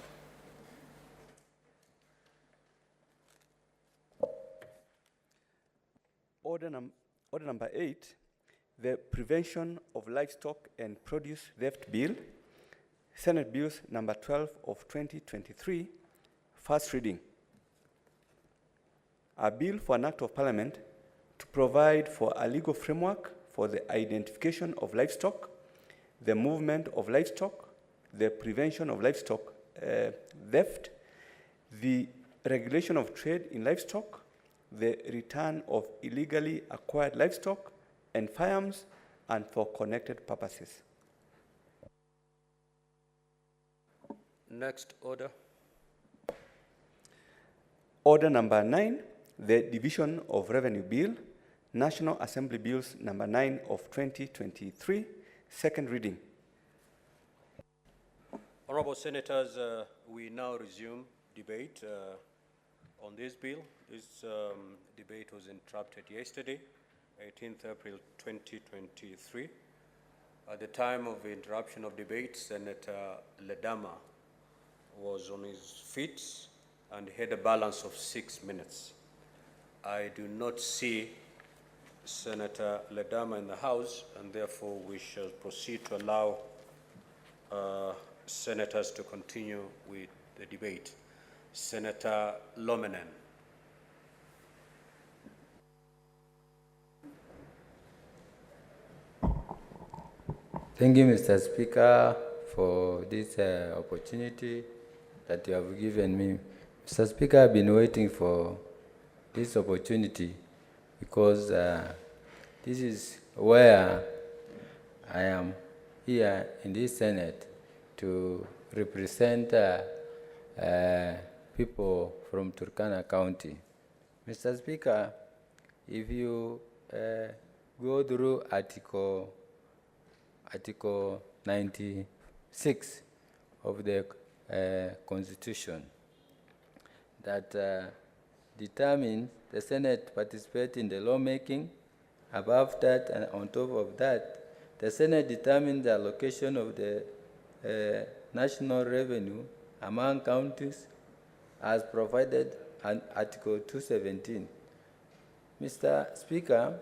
Order number 8, the Prevention of Livestock and Produce Theft Bill, Senate Bills number 12 of 2023, first reading. A bill for an act of parliament to provide for a legal framework for the identification of livestock, the movement of livestock, the prevention of livestock theft, the regulation of trade in livestock, the return of illegally acquired livestock and firearms, and for connected purposes. Next order. Order number 9, the Division of Revenue Bill, National Assembly Bills number 9 of 2023, second reading. Honorable Senators, we now resume debate on this bill. This debate was interrupted yesterday, 18th April 2023. At the time of the interruption of debate, Senator Ledama was on his feet and had a balance of 6 minutes. I do not see Senator Ledama in the House, and therefore we shall proceed to allow senators to continue with the debate. Senator Lomenen. Thank you, Mr. Speaker, for this opportunity that you have given me. Mr. Speaker, I've been waiting for this opportunity because this is where I am here in this Senate to represent people from Turkana County. Mr. Speaker, if you go through Article 96 of the Constitution that determines the Senate participate in the lawmaking. Above that and on top of that, the Senate determines the allocation of the national revenue among counties as provided in Article 217. Mr. Speaker,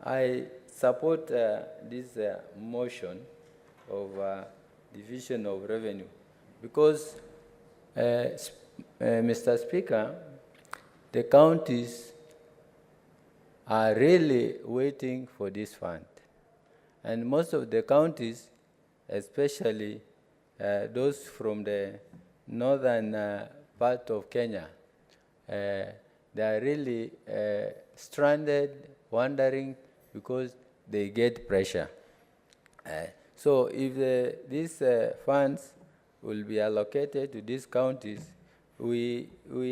I support this motion of division of revenue because, Mr. Speaker, the counties are really waiting for this fund. And most of the counties, especially those from the northern part of Kenya, they are really stranded, wandering, because they get pressure. So if these funds will be allocated to these counties, we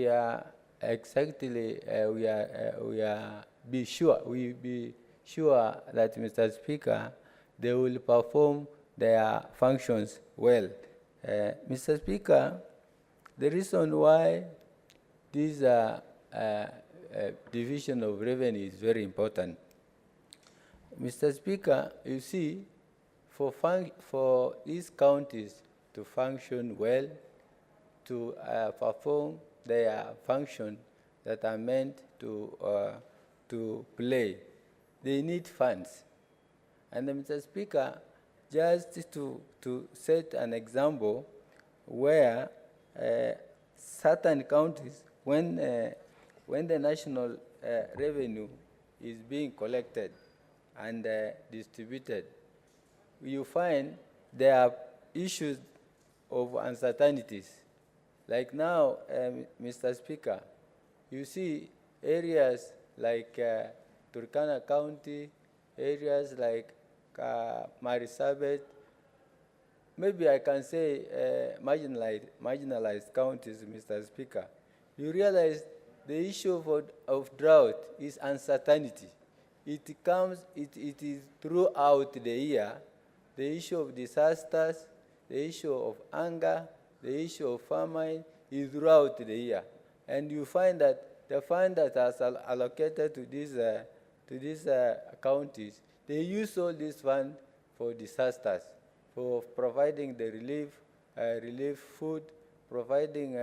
are exactly be sure that, Mr. Speaker, they will perform their functions well. Mr. Speaker, the reason why this division of revenue is very important. Mr. Speaker, you see, for these counties to function well, to perform their function that are meant to play, they need funds. And Mr. Speaker, just to set an example where certain counties, when the national revenue is being collected and distributed, you find there are issues of uncertainties. Like now, Mr. Speaker, you see areas like Turkana County, areas like Marisabit, maybe I can say marginalized counties, Mr. Speaker. You realize the issue of drought is uncertainty. It is throughout the year. The issue of disasters, the issue of hunger, the issue of famine is throughout the year. And you find that the fund that is allocated to these counties, they use all this fund for disasters, for providing the relief food, providing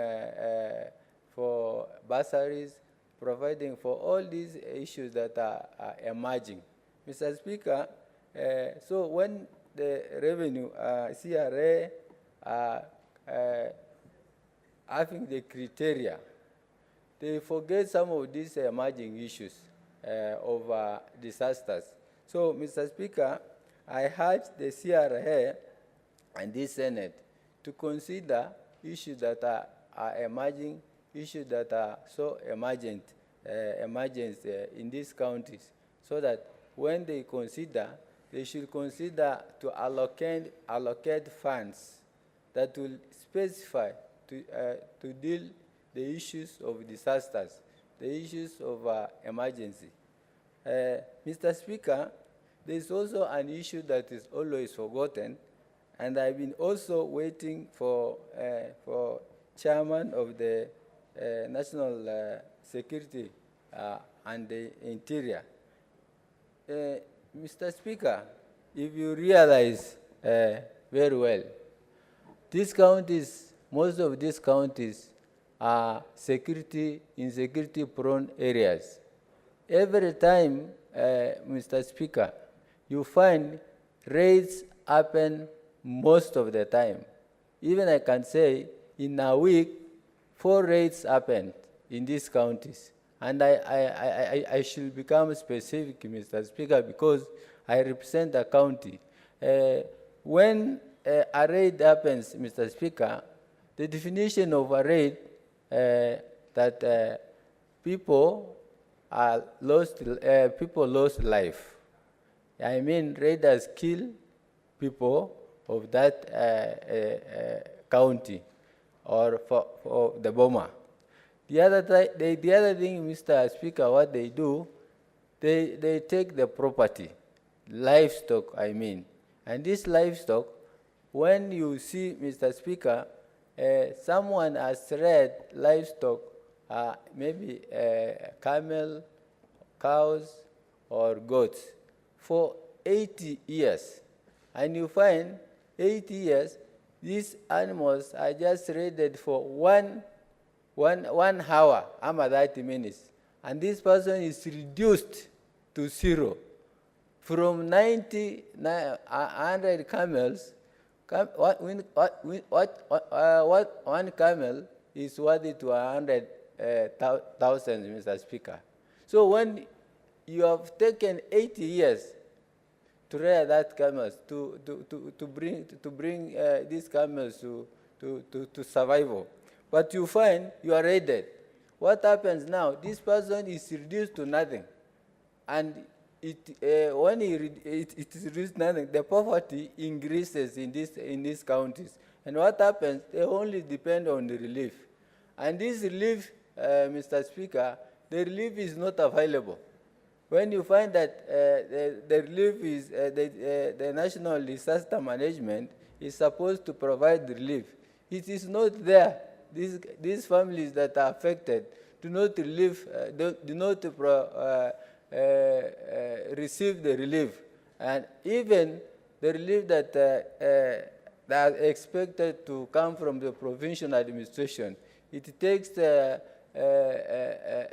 for bursaries, providing for all these issues that are emerging. Mr. Speaker, so when the revenue, CRA, having the criteria, they forget some of these emerging issues of disasters. So, Mr. Speaker, I urge the CRA and the Senate to consider issues that are emerging, issues that are so emergent in these counties, so that when they consider, they should consider to allocate funds that will specify to deal the issues of disasters, the issues of emergency. Mr. Speaker, there is also an issue that is always forgotten, and I've been also waiting for chairman of the National Security and the Interior. Mr. Speaker, if you realize very well, these counties, most of these counties are insecurity-prone areas. Every time, Mr. Speaker, you find raids happen most of the time. Even I can say, in a week, 4 raids happened in these counties. And I should become specific, Mr. Speaker, because I represent a county. When a raid happens, Mr. Speaker, the definition of a raid that people lost life. I mean, raiders kill people of that county or for the bomber. The other thing, Mr. Speaker, what they do, they take the property, livestock, I mean. And this livestock, when you see, Mr. Speaker, someone has read livestock, maybe camel, cows, or goats, for 80 years. And you find 80 years, these animals are just raided for one hour, 30 minutes. And this person is reduced to 0. From 100 camels, what one camel is worthy to 100 thousands, Mr. Speaker. So when you have taken 80 years to rear that camels, to bring these camels to survival, but you find you are raided. What happens now? This person is reduced to nothing, and when it is reduced to nothing, the poverty increases in these counties. And what happens? They only depend on the relief, and this relief, Mr. Speaker, the relief is not available. When you find that the relief is the National Disaster Management is supposed to provide relief, it is not there. These families that are affected do not receive the relief, and even the relief that are expected to come from the provincial administration, it takes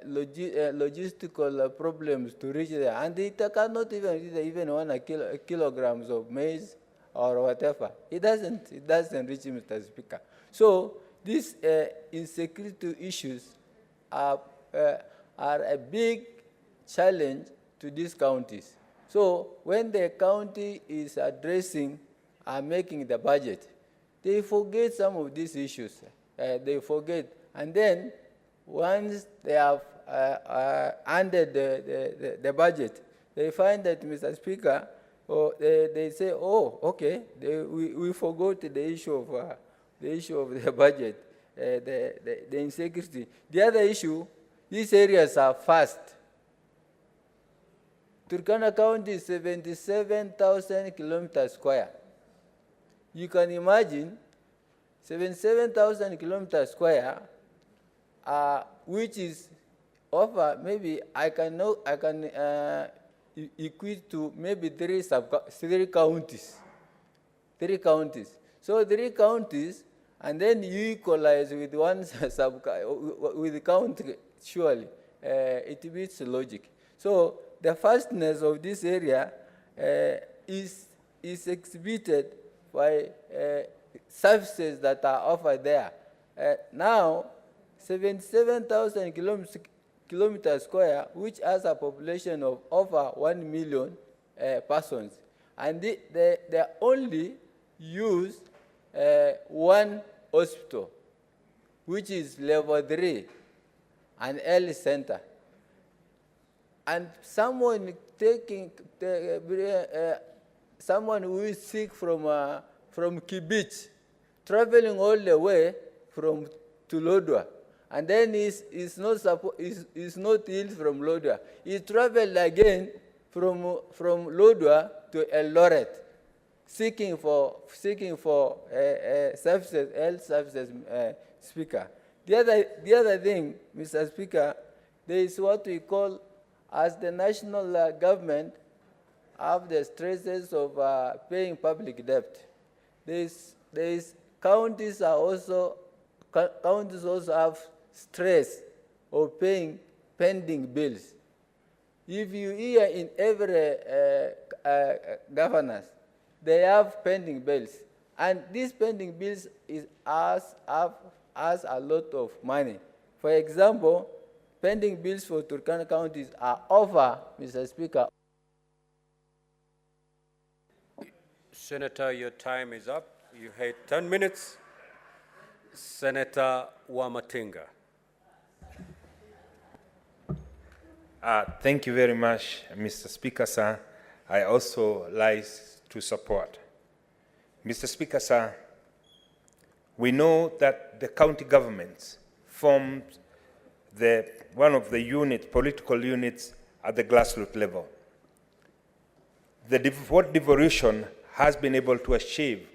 logistical problems to reach there, and it cannot even 1 kilograms of maize or whatever. It doesn't reach, Mr. Speaker. So these insecurity issues are a big challenge to these counties. So when the county is addressing and making the budget, they forget some of these issues. They forget, and then once they have ended the budget, they find that, Mr. Speaker, they say, oh, okay, we forgot the issue of the budget, the insecurity. The other issue, these areas are vast. Turkana County is 77,000 kilometers square. You can imagine 77,000 kilometers square, which is over, maybe I can equate to maybe three counties. So 3 counties, and then you equalize with one with the county, surely it beats logic. So the vastness of this area is exhibited by services that are offered there. Now, 77,000 kilometers square, which has a population of over 1 million persons, and they only use one hospital, which is level 3, an early center. And someone someone who is sick from Kibich, traveling all the way to Lodwar, and then is not ill from Lodwar. He traveled again from Lodwar to Eldoret, seeking for services, health services, Speaker. The other thing, Mr. Speaker, there is what we call, as the national government have the stresses of paying public debt. Counties also have stress of paying pending bills. If you hear in every governance, they have pending bills, and these pending bills has a lot of money. For example, pending bills for Turkana counties are over, Mr. Speaker. Senator, your time is up. You had 10 minutes. Senator Wamatinga. Thank you very much, Mr. Speaker, sir. I also like to support. Mr. Speaker, sir, we know that the county governments formed one of the political units at the grassroots level. What devolution has been able to achieve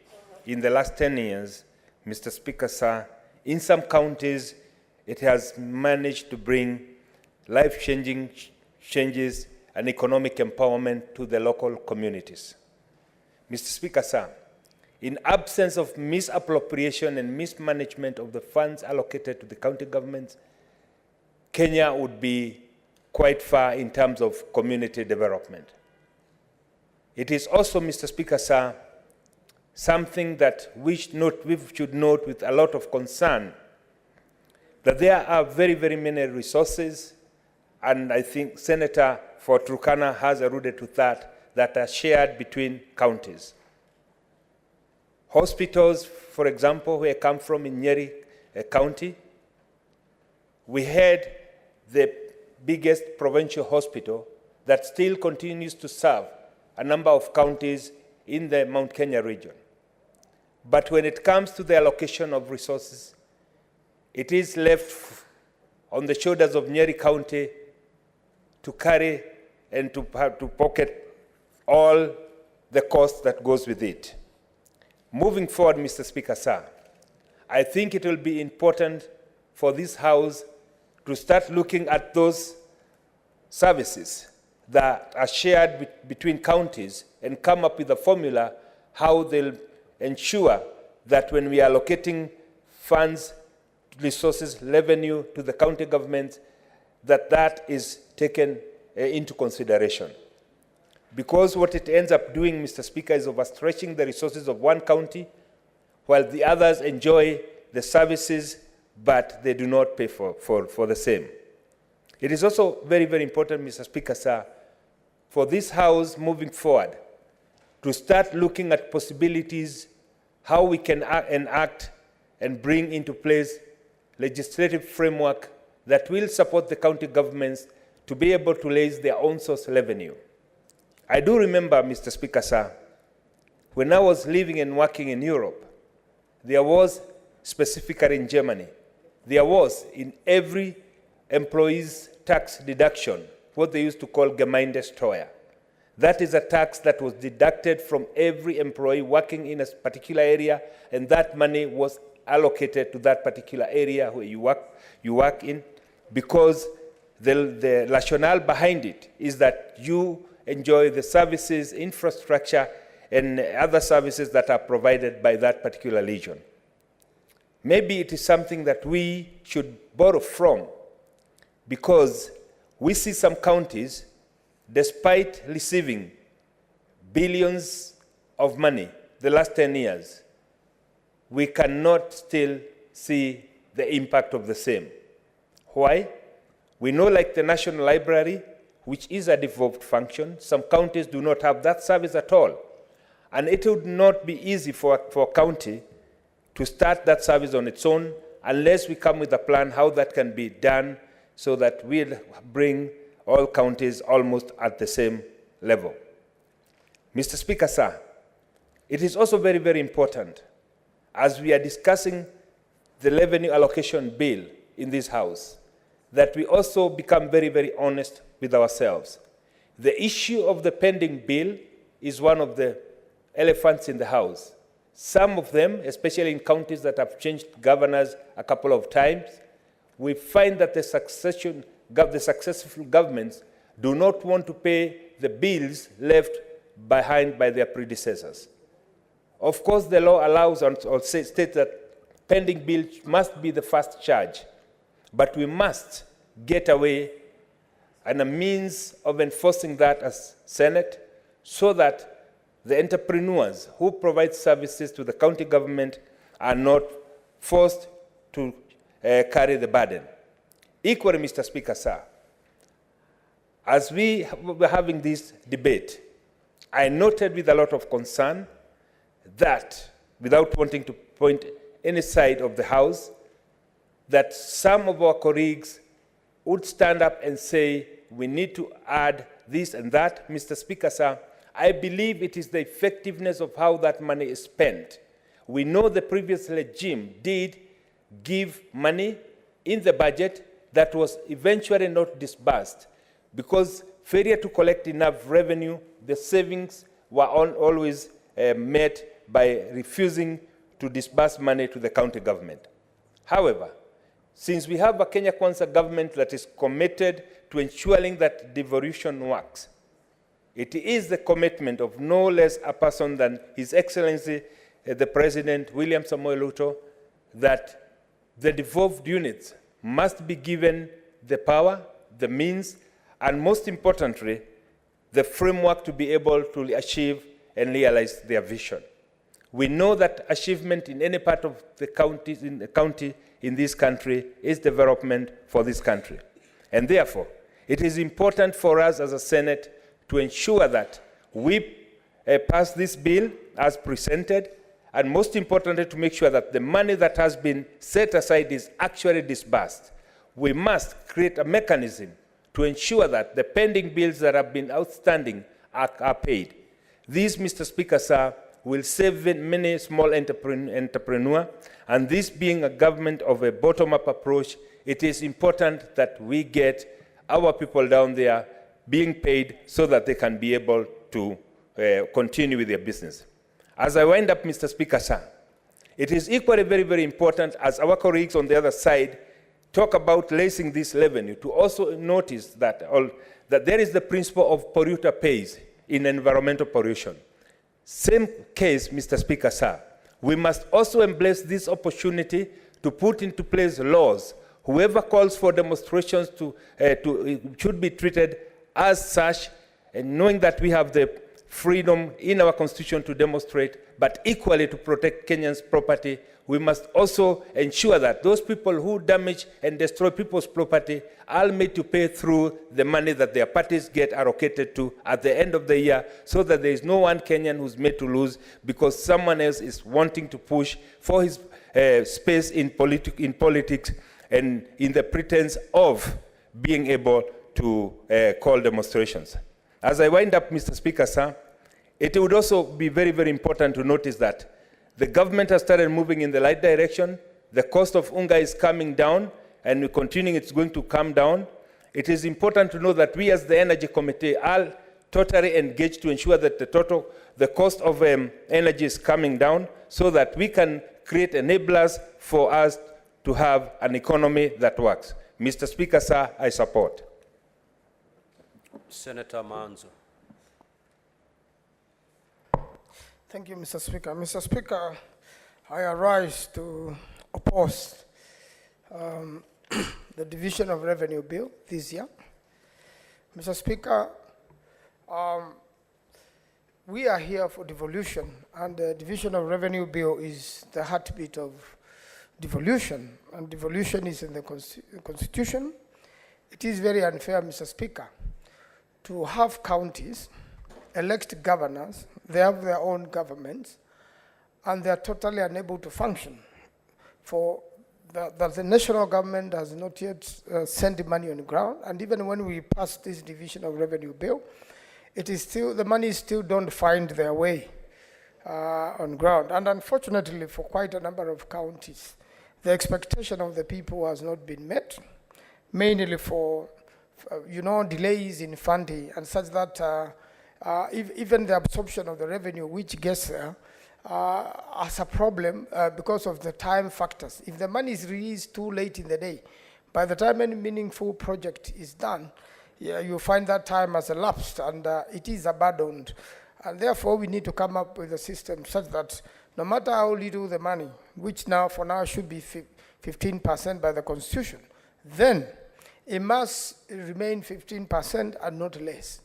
in the last 10 years, Mr. Speaker, sir, in some counties, it has managed to bring life-changing changes and economic empowerment to the local communities. Mr. Speaker, sir, in absence of misappropriation and mismanagement of the funds allocated to the county governments, Kenya would be quite far in terms of community development. It is also, Mr. Speaker, sir, something that we should note with a lot of concern that there are very, very many resources, and I think Senator for Turkana has alluded to that are shared between counties. Hospitals, for example, where I come from in Nyeri County, we had the biggest provincial hospital that still continues to serve a number of counties in the Mount Kenya region. But when it comes to the allocation of resources, it is left on the shoulders of Nyeri County to carry and to pocket all the cost that goes with it. Moving forward, Mr. Speaker, sir, I think it will be important for this House to start looking at those services that are shared between counties and come up with a formula how they'll ensure that when we are allocating funds, resources, revenue to the county government, that is taken into consideration. Because what it ends up doing, Mr. Speaker, is overstretching the resources of one county, while the others enjoy the services, but they do not pay for the same. It is also very, very important, Mr. Speaker, sir, for this House moving forward to start looking at possibilities how we can enact and bring into place legislative framework that will support the county governments to be able to raise their own source revenue. I do remember, Mr. Speaker, sir, when I was living and working in Europe, there was, specifically in Germany, there was in every employee's tax deduction what they used to call Gemeindesteuer. That is a tax that was deducted from every employee working in a particular area, and that money was allocated to that particular area where you work in, because the rationale behind it is that you enjoy the services, infrastructure, and other services that are provided by that particular region. Maybe it is something that we should borrow from, because we see some counties, despite receiving billions of money the last 10 years, we cannot still see the impact of the same. Why? We know, like the National Library, which is a devolved function, some counties do not have that service at all. And it would not be easy for a county to start that service on its own unless we come with a plan how that can be done so that we'll bring all counties almost at the same level. Mr. Speaker, sir, it is also very, very important as we are discussing the revenue allocation bill in this House that we also become very, very honest with ourselves. The issue of the pending bill is one of the elephants in the House. Some of them, especially in counties that have changed governors a couple of times, we find that the successful governments do not want to pay the bills left behind by their predecessors. Of course, the law allows or states that pending bills must be the first charge, but we must get away and a means of enforcing that as Senate so that the entrepreneurs who provide services to the county government are not forced to carry the burden. Equally, Mr. Speaker, sir, as we were having this debate, I noted with a lot of concern that, without wanting to point any side of the House, that some of our colleagues would stand up and say, we need to add this and that. Mr. Speaker, sir, I believe it is the effectiveness of how that money is spent. We know the previous regime did give money in the budget that was eventually not disbursed because failure to collect enough revenue, the savings were always met by refusing to disburse money to the county government. However, since we have a Kenya Kwanza government that is committed to ensuring that devolution works, it is the commitment of no less a person than His Excellency, the President, William Samoei Ruto, that the devolved units must be given the power, the means, and most importantly, the framework to be able to achieve and realize their vision. We know that achievement in any part of the county in this country is development for this country. And therefore, it is important for us as a Senate to ensure that we pass this bill as presented, and most importantly, to make sure that the money that has been set aside is actually disbursed. We must create a mechanism to ensure that the pending bills that have been outstanding are paid. This, Mr. Speaker, sir, will save many small entrepreneurs, and this being a government of a bottom-up approach, it is important that we get our people down there being paid so that they can be able to continue with their business. As I wind up, Mr. Speaker, sir, it is equally very, very important, as our colleagues on the other side talk about raising this revenue, to also notice that, that there is the principle of polluter pays in environmental pollution. Same case, Mr. Speaker, sir. We must also embrace this opportunity to put into place laws. Whoever calls for demonstrations should be treated as such, and knowing that we have the freedom in our constitution to demonstrate, but equally to protect Kenyans' property, we must also ensure that those people who damage and destroy people's property are made to pay through the money that their parties get allocated to at the end of the year, so that there is no one Kenyan who's made to lose because someone else is wanting to push for his space in politics and in the pretense of being able to call demonstrations. As I wind up, Mr. Speaker, sir, it would also be very, very important to notice that the government has started moving in the right direction. The cost of unga is coming down, and we're continuing, it's going to come down. It is important to know that we as the Energy Committee are totally engaged to ensure that the cost of energy is coming down so that we can create enablers for us to have an economy that works. Mr. Speaker, sir, I support. Senator Manzo. Thank you, Mr. Speaker. Mr. Speaker, I arise to oppose the Division of Revenue Bill this year. Mr. Speaker, we are here for devolution, and the Division of Revenue Bill is the heartbeat of devolution, and devolution is in the Constitution. It is very unfair, Mr. Speaker, to have counties elect governors, they have their own governments, and they are totally unable to function. For the national government has not yet sent the money on the ground, and even when we pass this Division of Revenue Bill, it is still, the money still don't find their way on ground. And unfortunately, for quite a number of counties, the expectation of the people has not been met, mainly for delays in funding, and such that even the absorption of the revenue which gets there has a problem because of the time factors. If the money is released too late in the day, by the time any meaningful project is done, you find that time has elapsed and it is abandoned. And therefore, we need to come up with a system such that no matter how little the money, which now for now should be 15% by the Constitution, then it must remain 15% and not less.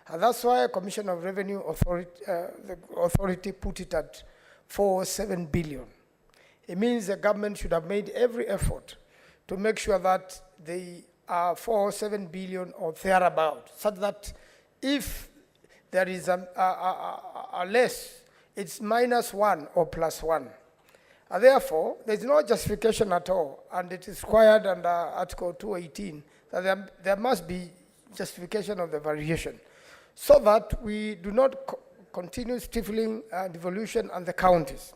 And that's why a Commission of Revenue Authority, the authority put it at 407 billion. It means the government should have made every effort to make sure that they are 407 billion or thereabout, such that if there is a less, it's -1 or +1. And therefore, there's no justification at all, and it is required under Article 218 that there must be justification of the variation, so that we do not continue stifling devolution and the counties.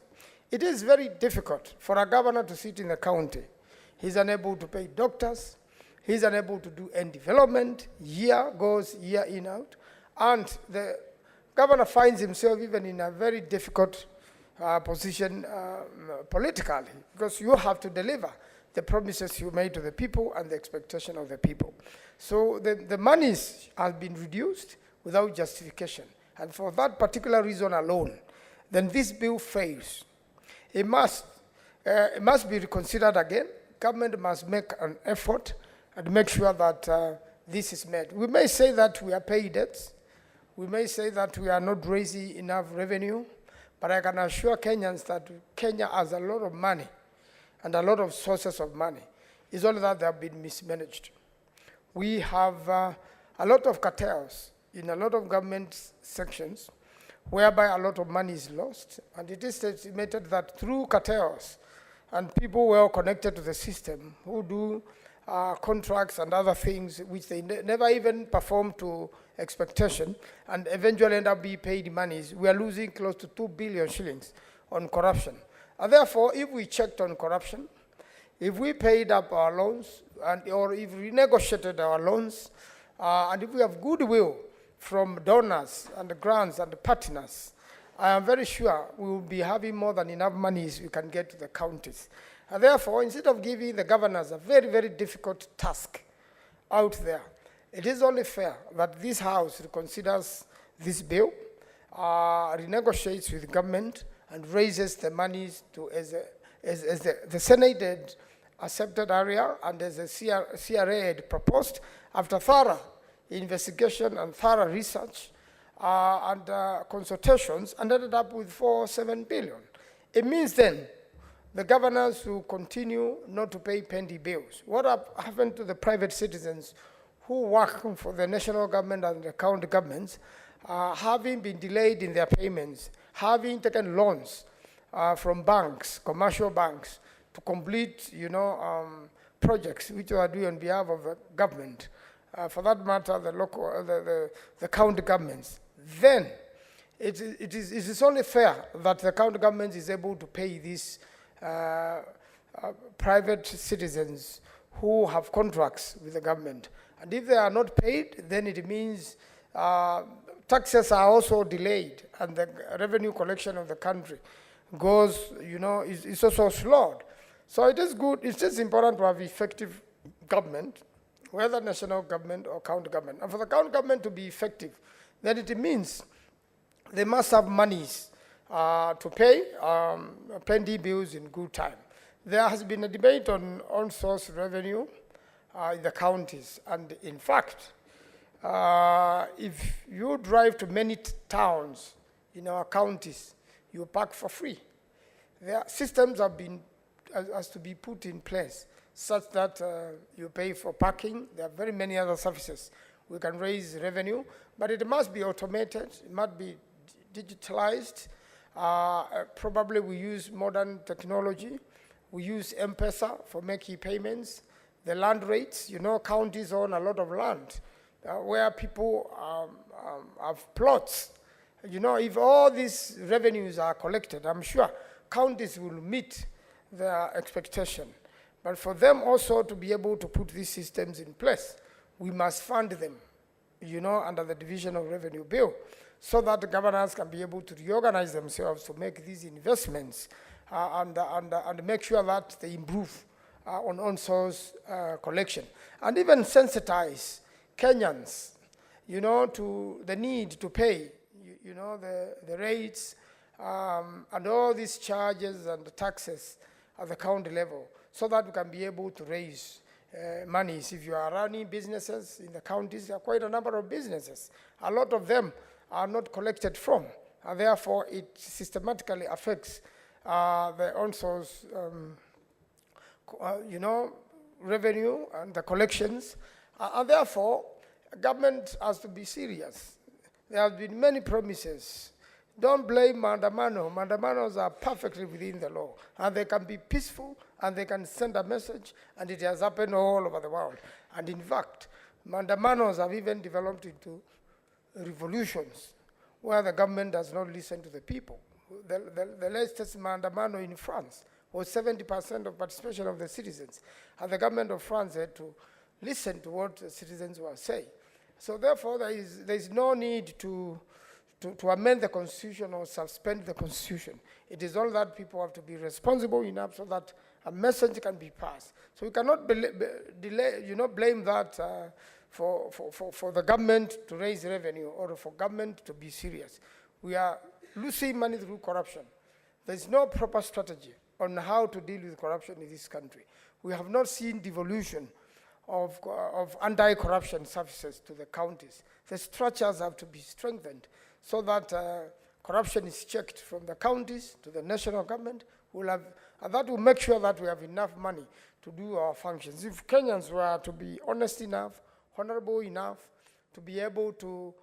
It is very difficult for a governor to sit in a county. He's unable to pay doctors, he's unable to do any development, year goes, year in, out, and the governor finds himself even in a very difficult position politically, because you have to deliver the promises you made to the people and the expectation of the people. So the monies have been reduced without justification. And for that particular reason alone, then this bill fails. It must be reconsidered again. Government must make an effort and make sure that this is met. We may say that we are paying debts. We may say that we are not raising enough revenue. But I can assure Kenyans that Kenya has a lot of money and a lot of sources of money. It's only that they have been mismanaged. We have a lot of cartels in a lot of government sections whereby a lot of money is lost. And it is estimated that through cartels and people well connected to the system who do contracts and other things which they never even perform to expectation and eventually end up being paid monies, we are losing close to 2 billion shillings on corruption. And therefore, if we checked on corruption, if we paid up our loans, or if we negotiated our loans, and if we have goodwill from donors and grants and partners, I am very sure we will be having more than enough monies we can get to the counties. And therefore, instead of giving the governors a very, very difficult task out there, it is only fair that this House reconsiders this bill, renegotiates with government, and raises the monies to, as the Senate had accepted area and as the CRA had proposed, after thorough investigation and thorough research and consultations, and ended up with 4.7 billion. It means then the governors will continue not to pay pendy bills. What happened to the private citizens who work for the national government and the county governments, having been delayed in their payments, having taken loans from banks, commercial banks, to complete, projects which they are doing on behalf of the government, for that matter, the local, the county governments? Then it is only fair that the county government is able to pay these private citizens who have contracts with the government. And if they are not paid, then it means taxes are also delayed, and the revenue collection of the country goes, is also slowed. So it is good, it's just important to have effective government, whether national government or county government. And for the county government to be effective, then it means they must have monies to pay plenty bills in good time. There has been a debate on source revenue in the counties. And in fact, if you drive to many towns in our counties, you park for free. Their systems have been has to be put in place such that you pay for parking. There are very many other services. We can raise revenue, but it must be automated. It must be digitalized. Probably we use modern technology. We use M-Pesa for making payments. The land rates, counties own a lot of land where people have plots. If all these revenues are collected, I'm sure counties will meet their expectation. But for them also to be able to put these systems in place, we must fund them, under the Division of Revenue Bill, so that the governors can be able to reorganize themselves to make these investments and make sure that they improve on source collection. And even sensitize Kenyans, to the need to pay, the rates and all these charges and the taxes at the county level, so that we can be able to raise monies. If you are running businesses in the counties, there are quite a number of businesses. A lot of them are not collected from, and therefore it systematically affects the on-source, revenue and the collections. And therefore, government has to be serious. There have been many promises. Don't blame Mandamano. Mandamanos are perfectly within the law, and they can be peaceful, and they can send a message, and it has happened all over the world. And in fact, Mandamanos have even developed into revolutions where the government does not listen to the people. The latest Mandamano in France was 70% of participation of the citizens, and the government of France had to listen to what the citizens were saying. So therefore, there is no need to amend the Constitution or suspend the Constitution. It is all that people have to be responsible enough so that a message can be passed. So we cannot blame that for the government to raise revenue or for government to be serious. We are losing money through corruption. There's no proper strategy on how to deal with corruption in this country. We have not seen devolution of anti-corruption services to the counties. The structures have to be strengthened so that corruption is checked from the counties to the national government. And that will make sure that we have enough money to do our functions. If Kenyans were to be honest enough, honorable enough, to be able to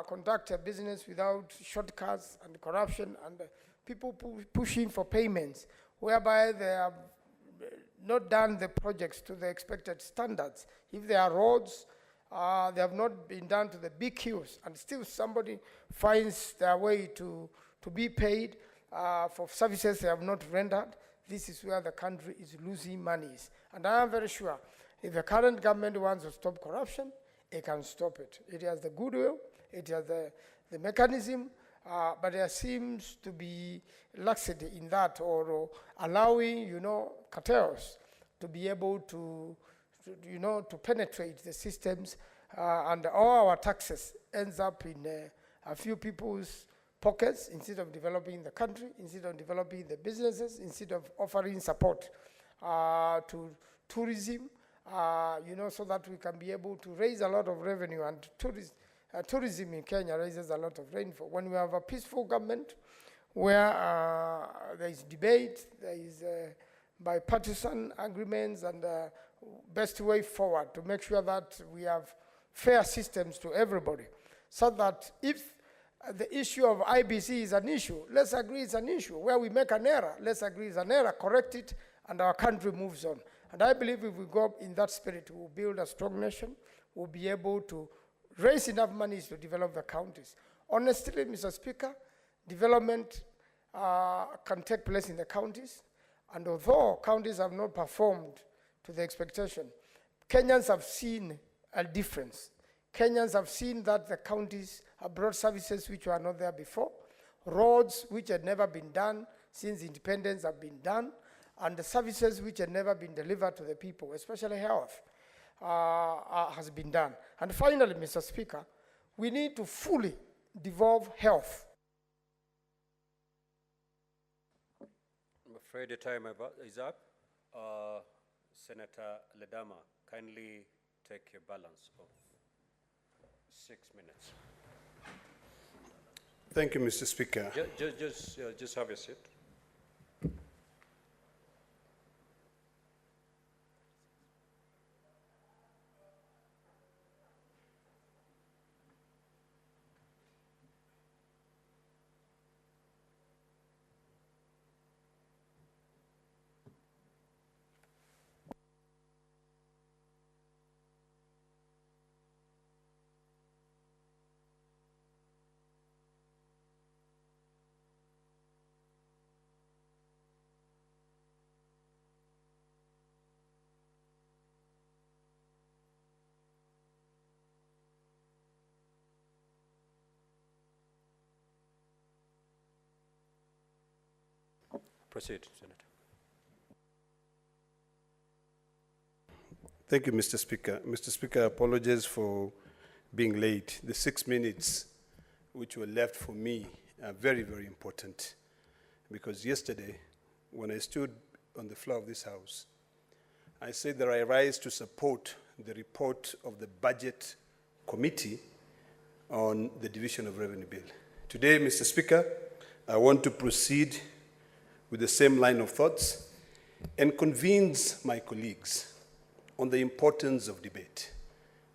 conduct a business without shortcuts and corruption and people pushing for payments, whereby they have not done the projects to the expected standards. If there are roads, they have not been done to the big queues, and still somebody finds their way to be paid for services they have not rendered. This is where the country is losing monies. And I am very sure if the current government wants to stop corruption, it can stop it. It has the goodwill, it has the mechanism, but there seems to be laxity in that, or allowing, cartels to be able to penetrate the systems, and all our taxes ends up in a few people's pockets instead of developing the country, instead of developing the businesses, instead of offering support to tourism, so that we can be able to raise a lot of revenue. And tourism in Kenya raises a lot of rainfall. When we have a peaceful government where there is debate, there is bipartisan agreements, and best way forward to make sure that we have fair systems to everybody, so that if the issue of IBC is an issue, let's agree it's an issue. Where we make an error, let's agree it's an error, correct it, and our country moves on. And I believe if we go in that spirit, we'll build a strong nation, we'll be able to raise enough money to develop the counties. Honestly, Mr. Speaker, development can take place in the counties, and although counties have not performed to the expectation, Kenyans have seen a difference. Kenyans have seen that the counties have brought services which were not there before, roads which had never been done since independence have been done, and the services which had never been delivered to the people, especially health, has been done. And finally, Mr. Speaker, we need to fully devolve health. I'm afraid the time is up. Senator Ledama, kindly take your balance of 6 minutes. Thank you, Mr. Speaker. Just have a seat. Proceed, Senator. Thank you, Mr. Speaker. Mr. Speaker, I apologize for being late. The 6 minutes which were left for me are very, very important, because yesterday, when I stood on the floor of this House, I said that I rise to support the report of the Budget Committee on the Division of Revenue Bill. Today, Mr. Speaker, I want to proceed with the same line of thoughts and convince my colleagues on the importance of debate.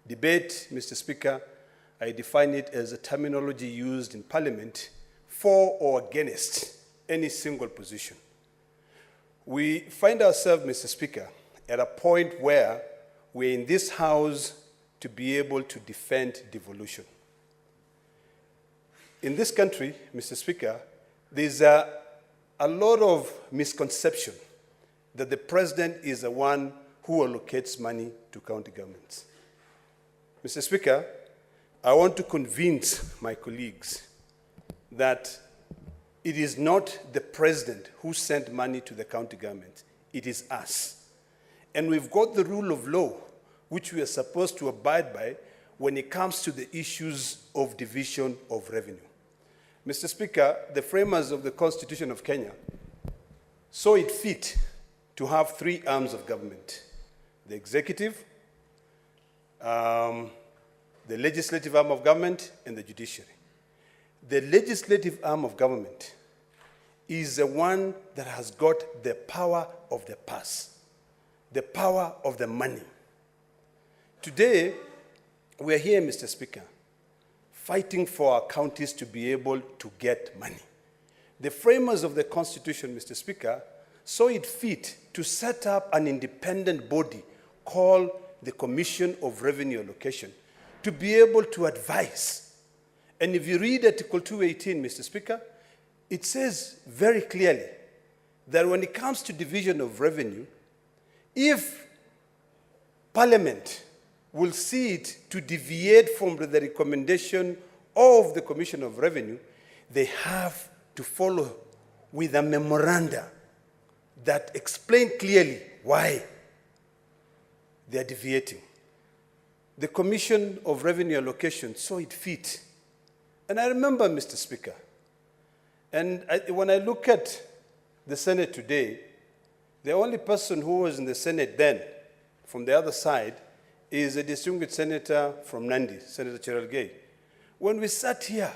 Debate, Mr. Speaker, I define it as a terminology used in Parliament for or against any single position. We find ourselves, Mr. Speaker, at a point where we're in this House to be able to defend devolution. In this country, Mr. Speaker, there's a lot of misconception that the president is the one who allocates money to county governments. Mr. Speaker, I want to convince my colleagues that it is not the president who sent money to the county government, it is us. And we've got the rule of law, which we are supposed to abide by when it comes to the issues of division of revenue. Mr. Speaker, the framers of the Constitution of Kenya saw it fit to have 3 arms of government: the executive, the legislative arm of government, and the judiciary. the legislative arm of government is the one that has got the power of the purse, the power of the money. Today, we are here, Mr. Speaker, fighting for our counties to be able to get money. The framers of the Constitution, Mr. Speaker, saw it fit to set up an independent body called the Commission of Revenue Allocation to be able to advise. And if you read Article 218, Mr. Speaker, it says very clearly that when it comes to division of revenue, if Parliament will see it to deviate from the recommendation of the Commission of Revenue, they have to follow with a memoranda that explain clearly why they are deviating. The Commission of Revenue Allocation saw it fit. And I remember, Mr. Speaker, and when I look at the Senate today, the only person who was in the Senate then, from the other side, is a distinguished senator from Nandi, Senator Cherargei. When we sat here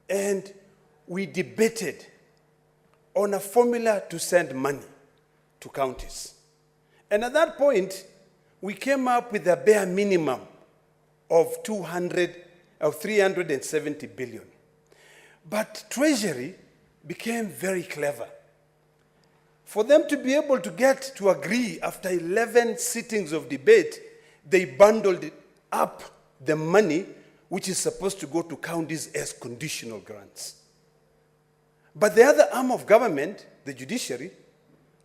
and we debated on a formula to send money to counties. And at that point, we came up with a bare minimum of 370 billion. But Treasury became very clever. For them to be able to get to agree after 11 sittings of debate, they bundled up the money which is supposed to go to counties as conditional grants. But the other arm of government, the judiciary,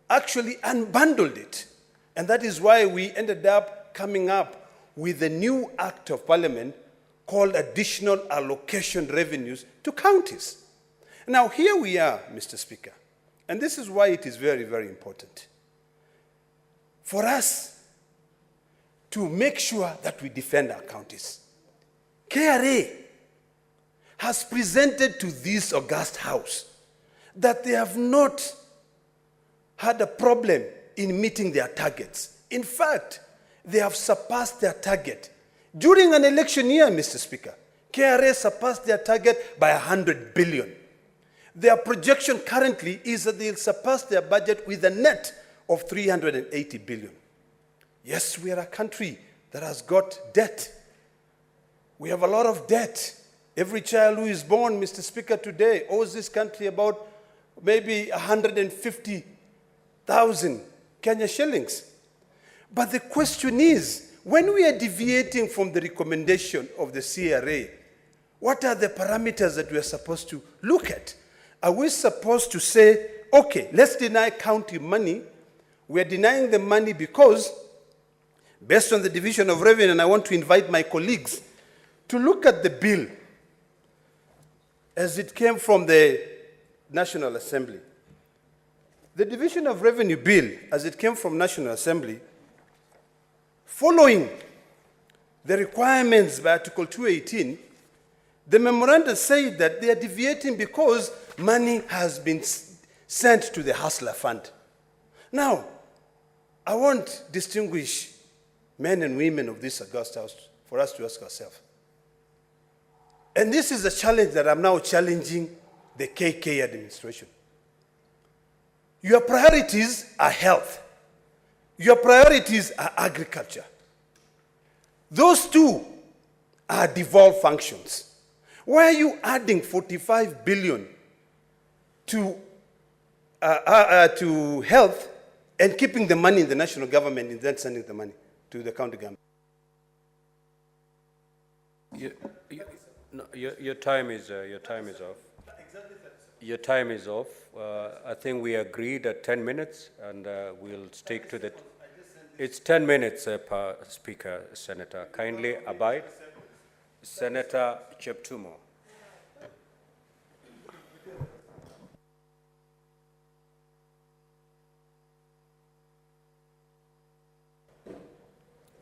actually unbundled it. And that is why we ended up coming up with a new act of parliament called Additional Allocation Revenues to Counties. Now here we are, Mr. Speaker, and this is why it is very, very important for us to make sure that we defend our counties. KRA has presented to this august house that they have not had a problem in meeting their targets. In fact, they have surpassed their target. During an election year, Mr. Speaker, KRA surpassed their target by 100 billion. Their projection currently is that they'll surpass their budget with a net of 380 billion. Yes, we are a country that has got debt. We have a lot of debt. Every child who is born, Mr. Speaker, today owes this country about maybe 150,000 Kenya shillings. But the question is, when we are deviating from the recommendation of the CRA, what are the parameters that we are supposed to look at? Are we supposed to say, okay, let's deny county money. We are denying the money because, based on the division of revenue, and I want to invite my colleagues to look at the bill as it came from the National Assembly. The division of revenue bill, as it came from National Assembly, following the requirements by Article 218, the memorandum said that they are deviating because money has been sent to the Hustler Fund. Now, I want distinguished men and women of this august house for us to ask ourselves. And this is a challenge that I'm now challenging the KK administration. Your priorities are health. Your priorities are agriculture. Those two are devolved functions. Why are you adding 45 billion to health and keeping the money in the national government and then sending the money to the county government? Your time is off. Your time is off. I think we agreed at 10 minutes, and we'll stick to the. It's 10 minutes per speaker, Senator. Kindly abide. Senator Cheptumo.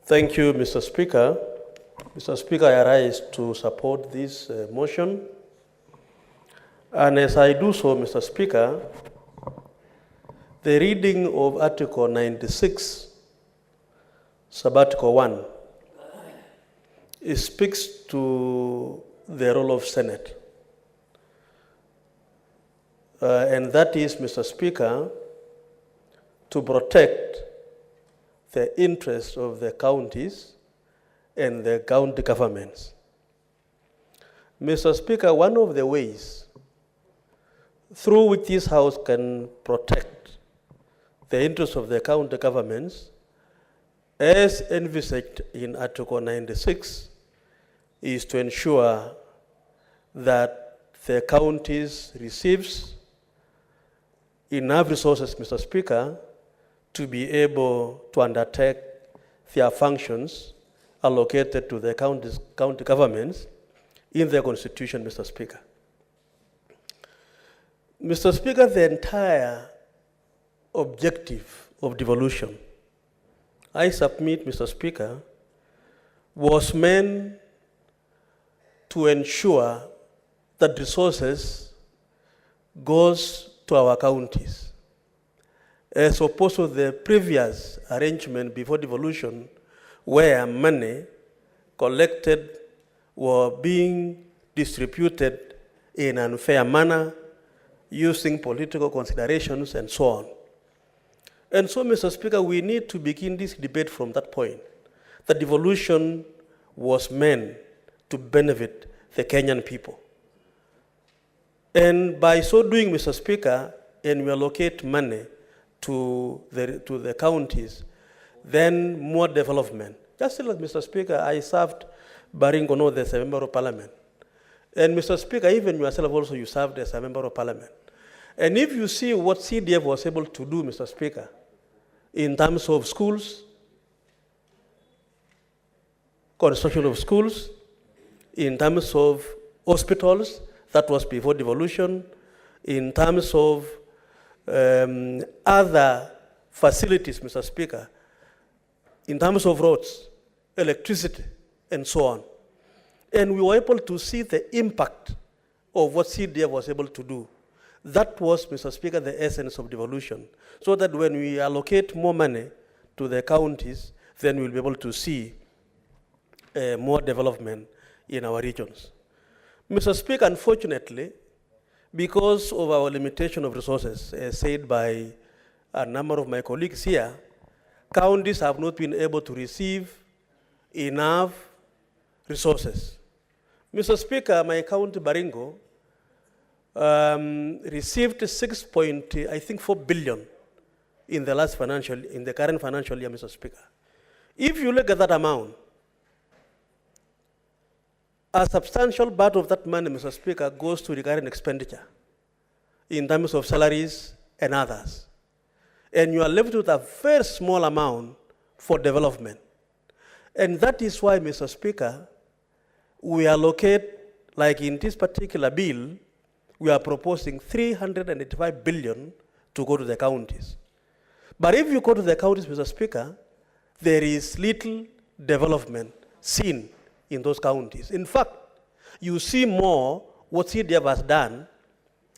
Thank you, Mr. Speaker. Mr. Speaker, I rise to support this motion. And as I do so, Mr. Speaker, the reading of Article 96, Sub-Article 1, it speaks to the role of Senate. and that is, Mr. Speaker, to protect the interests of the counties and the county governments. Mr. Speaker, one of the ways through which this House can protect the interests of the county governments, as envisaged in Article 96, is to ensure that the counties receives enough resources, Mr. Speaker, to be able to undertake their functions allocated to the county governments in the Constitution, Mr. Speaker. Mr. Speaker, the entire objective of devolution, I submit, Mr. Speaker, was meant to ensure that resources goes to our counties, as opposed to the previous arrangement before devolution, where money collected were being distributed in an unfair manner, using political considerations and so on. And so, Mr. Speaker, we need to begin this debate from that point. The devolution was meant to benefit the Kenyan people. And by so doing, Mr. Speaker, and we allocate money to the counties, then more development. Just like, Mr. Speaker, I served Baringo North as a member of parliament. And Mr. Speaker, even yourself also, you served as a member of parliament. And if you see what CDF was able to do, Mr. Speaker, in terms of schools, construction of schools, in terms of hospitals, that was before devolution, in terms of other facilities, Mr. Speaker, in terms of roads, electricity, and so on. And we were able to see the impact of what CDF was able to do. That was, Mr. Speaker, the essence of devolution. So that when we allocate more money to the counties, then we'll be able to see more development in our regions. Mr. Speaker, unfortunately, because of our limitation of resources, as said by a number of my colleagues here, counties have not been able to receive enough resources. Mr. Speaker, my county, Baringo, received 6.4 billion in the current financial year, Mr. Speaker. If you look at that amount, a substantial part of that money, Mr. Speaker, goes to recurrent expenditure in terms of salaries and others. And you are left with a very small amount for development. And that is why, Mr. Speaker, we allocate, like in this particular bill, we are proposing 385 billion to go to the counties. But if you go to the counties, Mr. Speaker, there is little development seen in those counties. In fact, you see more what CDF has done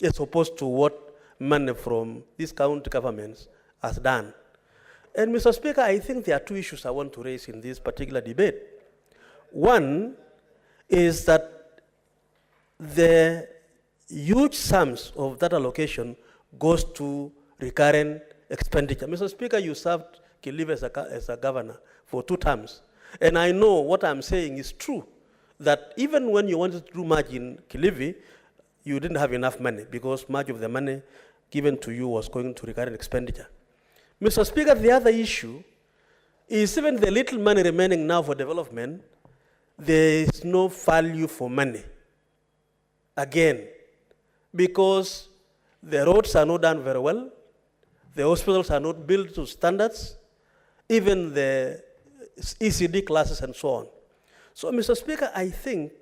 as opposed to what money from these county governments has done. And Mr. Speaker, I think there are two issues I want to raise in this particular debate. One is that the huge sums of that allocation goes to recurrent expenditure. Mr. Speaker, you served Kilivi as a governor for 2 terms. And I know what I'm saying is true, that even when you wanted to do much in Kilivi, you didn't have enough money because much of the money given to you was going to recurrent expenditure. Mr. Speaker, the other issue is even the little money remaining now for development, there is no value for money. Again, because the roads are not done very well, the hospitals are not built to standards, even the ECD classes and so on. So, Mr. Speaker, I think,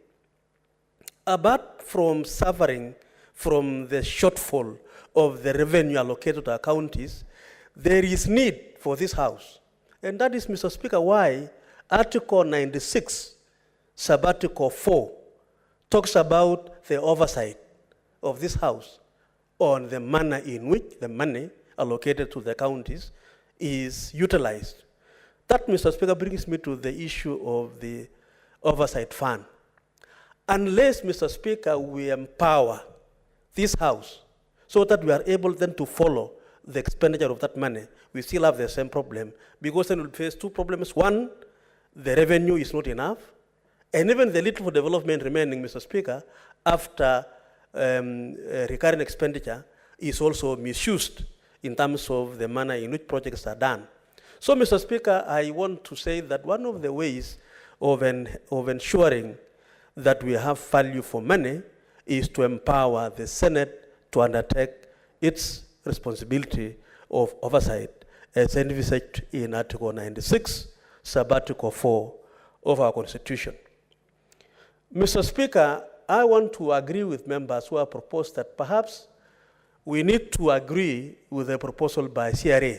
apart from suffering from the shortfall of the revenue allocated to our counties, there is need for this House. And that is, Mr. Speaker, why Article 96, Sub-Article 4, talks about the oversight of this House on the manner in which the money allocated to the counties is utilized. That, Mr. Speaker, brings me to the issue of the oversight fund. Unless, Mr. Speaker, we empower this House so that we are able then to follow the expenditure of that money, we still have the same problem, because then we'll face two problems. One, the revenue is not enough, and even the little for development remaining, Mr. Speaker, after recurring expenditure is also misused in terms of the manner in which projects are done. So, Mr. Speaker, I want to say that one of the ways of ensuring that we have value for money is to empower the Senate to undertake its responsibility of oversight as envisaged in Article 96, Sub-Article 4 of our Constitution. Mr. Speaker, I want to agree with members who have proposed that perhaps we need to agree with a proposal by CRA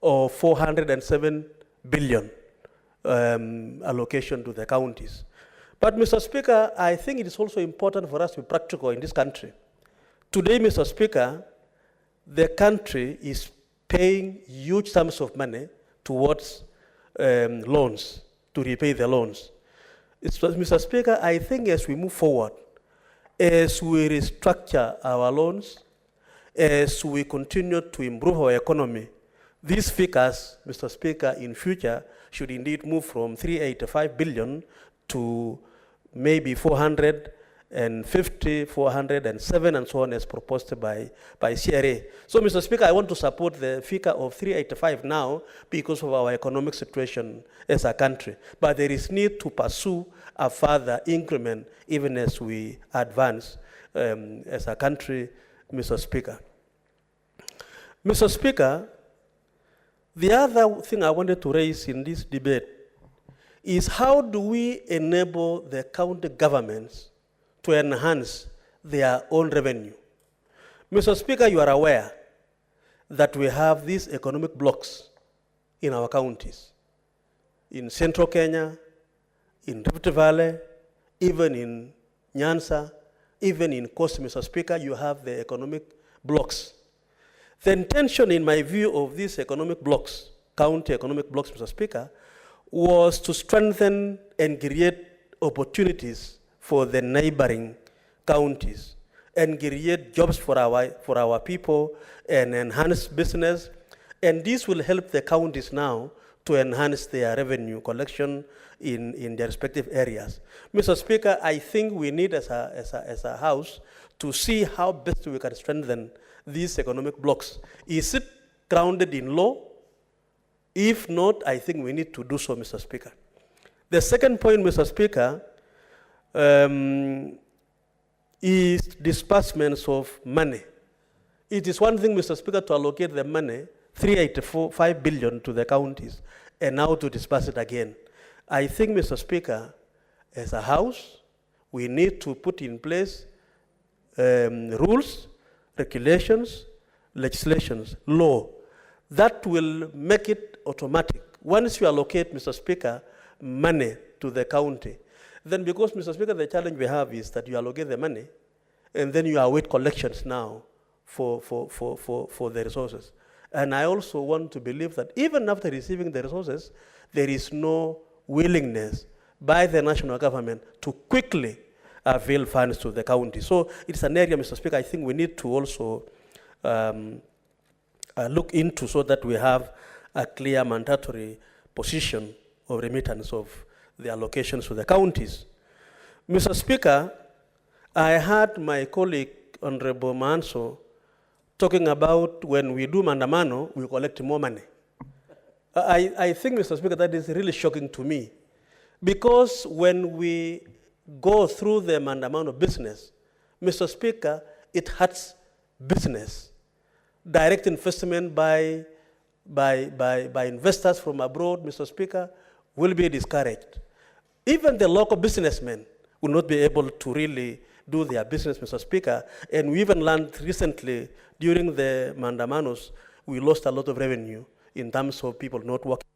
of 407 billion allocation to the counties. But, Mr. Speaker, I think it is also important for us to be practical in this country. Today, Mr. Speaker, the country is paying huge sums of money towards loans, to repay the loans. Mr. Speaker, I think as we move forward, as we restructure our loans, as we continue to improve our economy, these figures, Mr. Speaker, in future should indeed move from 385 billion to maybe 450, 407, and so on, as proposed by CRA. So, Mr. Speaker, I want to support the figure of 385 now because of our economic situation as a country. But there is need to pursue a further increment even as we advance as a country, Mr. Speaker. Mr. Speaker, the other thing I wanted to raise in this debate is how do we enable the county governments to enhance their own revenue? Mr. Speaker, you are aware that we have these economic blocks in our counties, in central Kenya, in Rift Valley, even in Nyanza, even in Coast, Mr. Speaker, you have the economic blocks. The intention, in my view, of these economic blocks, county economic blocks, Mr. Speaker, was to strengthen and create opportunities for the neighboring counties and create jobs for our people and enhance business. And this will help the counties now to enhance their revenue collection in their respective areas. Mr. Speaker, I think we need as a House to see how best we can strengthen these economic blocks. Is it grounded in law? If not, I think we need to do so, Mr. Speaker. The second point, Mr. Speaker, is disbursements of money. It is one thing, Mr. Speaker, to allocate the money, 385 billion to the counties, and now to disburse it again. I think, Mr. Speaker, as a House, we need to put in place rules, regulations, legislations, law, that will make it automatic. Once you allocate, Mr. Speaker, money to the county, then because, Mr. Speaker, the challenge we have is that you allocate the money, and then you await collections now for the resources. And I also want to believe that even after receiving the resources, there is no willingness by the national government to quickly avail funds to the county. So it's an area, Mr. Speaker, I think we need to also look into, so that we have a clear mandatory position of remittance of the allocations to the counties. Mr. Speaker, I heard my colleague, Honorable Manso, talking about when we do mandamano, we collect more money. I think, Mr. Speaker, that is really shocking to me, because when we go through the mandamano business, Mr. Speaker, it hurts business. Direct investment by investors from abroad, Mr. Speaker, will be discouraged. Even the local businessmen will not be able to really do their business, Mr. Speaker. And we even learned recently during the mandamanos, we lost a lot of revenue in terms of people not working.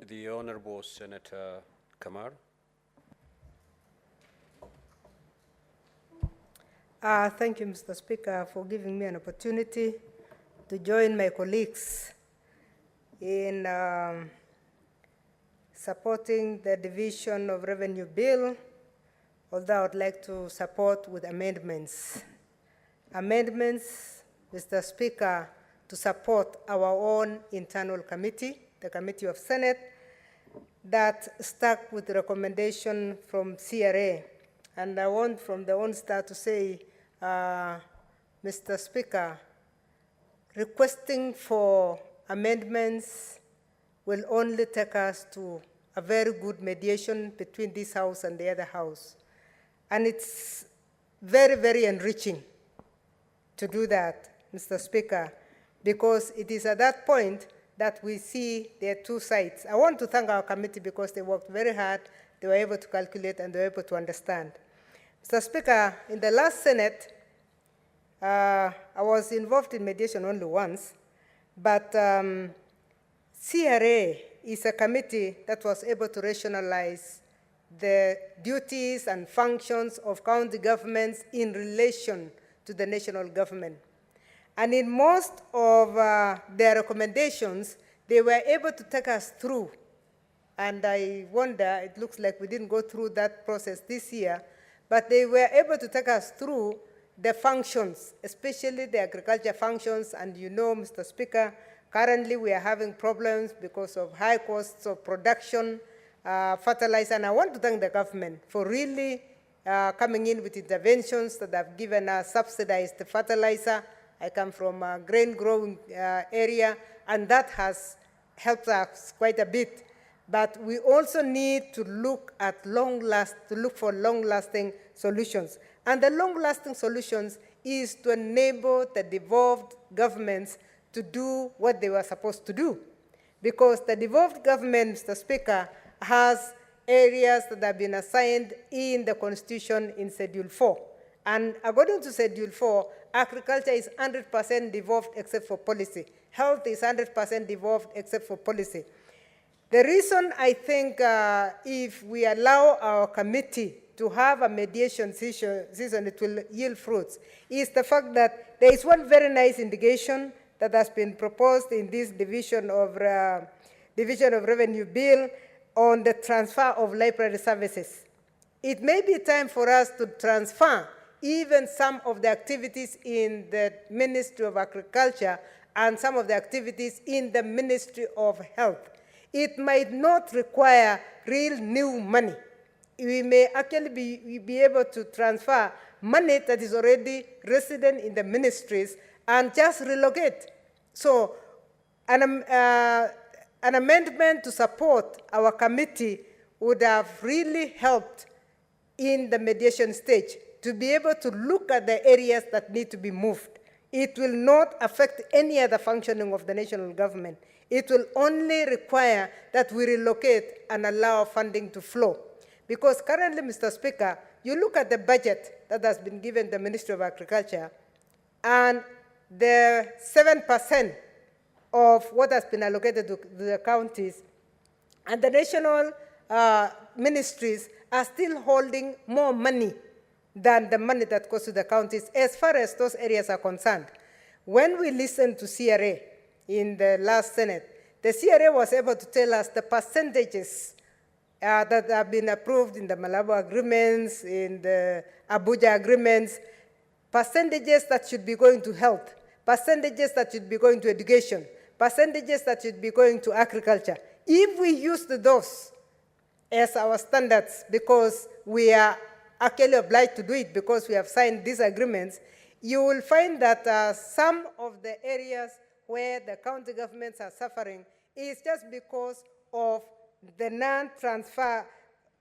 The Honorable Senator Kamar. Thank you, Mr. Speaker, for giving me an opportunity to join my colleagues in supporting the Division of Revenue Bill although I would like to support with amendments. Amendments, Mr. Speaker, to support our own internal committee, the Committee of Senate, that stuck with the recommendation from CRA. And I want from the onset to say, Mr. Speaker, requesting for amendments will only take us to a very good mediation between this House and the other House. And it's very, very enriching to do that, Mr. Speaker, because it is at that point that we see there are two sides. I want to thank our committee because they worked very hard, they were able to calculate, and they were able to understand. Mr. Speaker, in the last Senate, I was involved in mediation only once, but CRA is a committee that was able to rationalize the duties and functions of county governments in relation to the national government. And in most of their recommendations, they were able to take us through. And I wonder, it looks like we didn't go through that process this year, but they were able to take us through the functions, especially the agriculture functions. And you know, Mr. Speaker, currently we are having problems because of high costs of production, fertilizer. And I want to thank the government for really coming in with interventions that have given us subsidized fertilizer. I come from a grain growing area, and that has helped us quite a bit. But we also need to look at for long-lasting solutions. And the long-lasting solutions is to enable the devolved governments to do what they were supposed to do. Because the devolved government, Mr. Speaker, has areas that have been assigned in the Constitution in Schedule 4. And according to Schedule 4, agriculture is 100% devolved except for policy. Health is 100% devolved except for policy. The reason I think if we allow our committee to have a mediation season, it will yield fruits, is the fact that there is one very nice indication that has been proposed in this division of revenue bill on the transfer of library services. It may be time for us to transfer even some of the activities in the Ministry of Agriculture and some of the activities in the Ministry of Health. It might not require real new money. We may actually be able to transfer money that is already resident in the ministries and just relocate. So an amendment to support our committee would have really helped in the mediation stage to be able to look at the areas that need to be moved. It will not affect any other functioning of the national government. It will only require that we relocate and allow funding to flow. Because currently, Mr. Speaker, you look at the budget that has been given the Ministry of Agriculture, and the 7% of what has been allocated to the counties, and the national ministries are still holding more money than the money that goes to the counties as far as those areas are concerned. When we listened to CRA in the last Senate, the CRA was able to tell us the percentages that have been approved in the Malabo agreements, in the Abuja agreements, percentages that should be going to health, percentages that should be going to education, percentages that should be going to agriculture. If we used those as our standards, because we are actually obliged to do it because we have signed these agreements, you will find that some of the areas where the county governments are suffering is just because of the non-transfer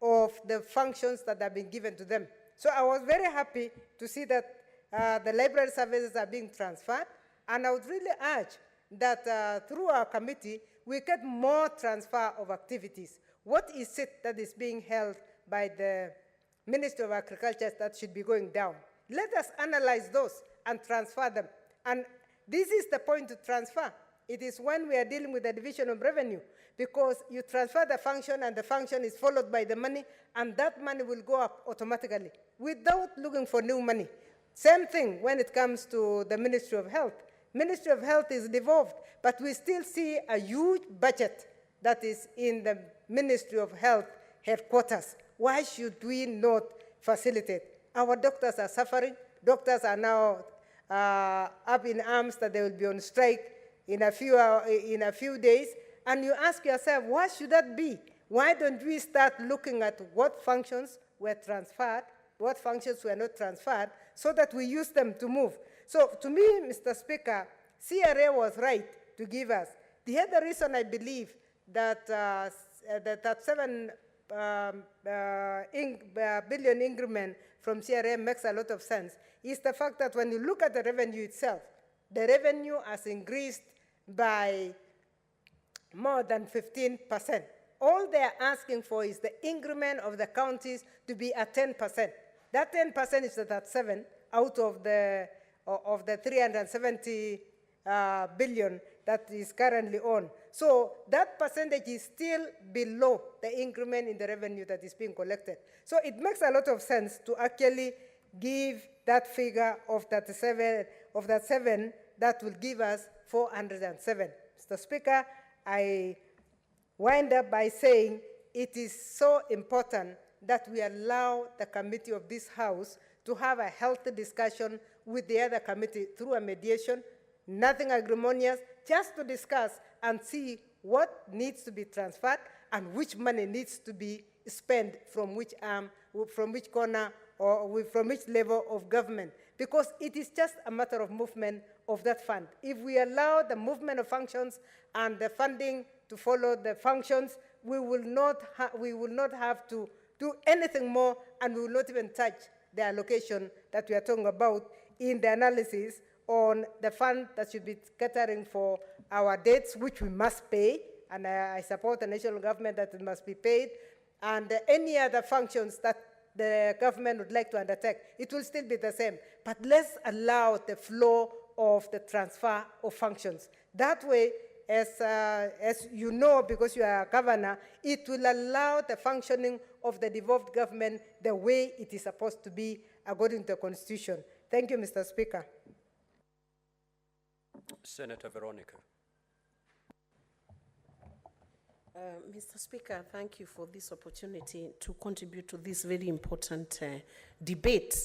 of the functions that have been given to them. So I was very happy to see that the library services are being transferred, and I would really urge that through our committee, we get more transfer of activities. What is it that is being held by the Ministry of Agriculture that should be going down? Let us analyze those and transfer them. And this is the point to transfer. It is when we are dealing with the division of revenue, because you transfer the function and the function is followed by the money, and that money will go up automatically without looking for new money. Same thing when it comes to the Ministry of Health. Ministry of Health is devolved, but we still see a huge budget that is in the Ministry of Health headquarters. Why should we not facilitate. Our doctors are suffering. Doctors are now up in arms that they will be on strike in a few days. And you ask yourself, why should that be? Why don't we start looking at what functions were transferred, what functions were not transferred, so that we use them to move? So to me, Mr. Speaker, CRA was right to give us. The other reason I believe that that 7 billion increment from CRA makes a lot of sense is the fact that when you look at the revenue itself, the revenue has increased by more than 15%. All they are asking for is the increment of the counties to be at 10%. That 10% is at 7 out of the 370 billion that is currently on. So that percentage is still below the increment in the revenue that is being collected. So it makes a lot of sense to actually give that figure of that 7 that will give us 407. Mr. Speaker, I wind up by saying it is so important that we allow the committee of this House to have a healthy discussion with the other committee through a mediation, nothing acrimonious, just to discuss and see what needs to be transferred and which money needs to be spent from which arm, from which corner, or from which level of government. Because it is just a matter of movement of that fund. If we allow the movement of functions and the funding to follow the functions, we will not have to do anything more, and we will not even touch the allocation that we are talking about in the analysis on the fund that should be catering for our debts, which we must pay, and I support the national government that it must be paid, and any other functions that the government would like to undertake, it will still be the same. But let's allow the flow of the transfer of functions. That way, as you know, because you are a governor, it will allow the functioning of the devolved government the way it is supposed to be according to the Constitution. Thank you, Mr. Speaker. Senator Veronica. Mr. Speaker, thank you for this opportunity to contribute to this very important debate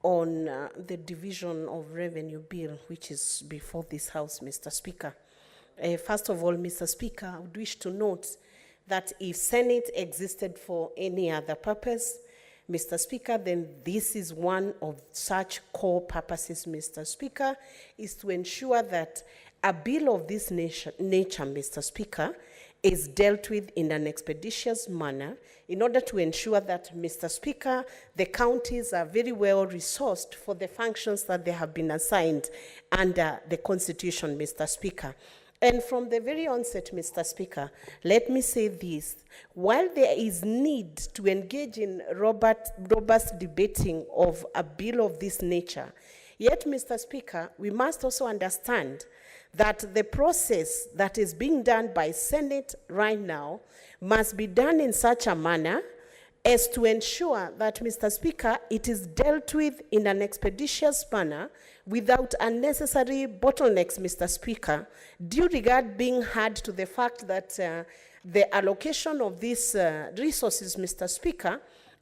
on the division of revenue bill, which is before this House, Mr. Speaker. First of all, Mr. Speaker, I would wish to note that if Senate existed for any other purpose, Mr. Speaker, then this is one of such core purposes, Mr. Speaker, is to ensure that a bill of this nature, Mr. Speaker, is dealt with in an expeditious manner in order to ensure that, Mr. Speaker, the counties are very well resourced for the functions that they have been assigned under the Constitution, Mr. Speaker. And from the very onset, Mr. Speaker, let me say this. While there is need to engage in robust debating of a bill of this nature, yet, Mr. Speaker, we must also understand that the process that is being done by Senate right now must be done in such a manner as to ensure that, Mr. Speaker, it is dealt with in an expeditious manner without unnecessary bottlenecks, Mr. Speaker, due regard being had to the fact that the allocation of these resources, Mr. Speaker,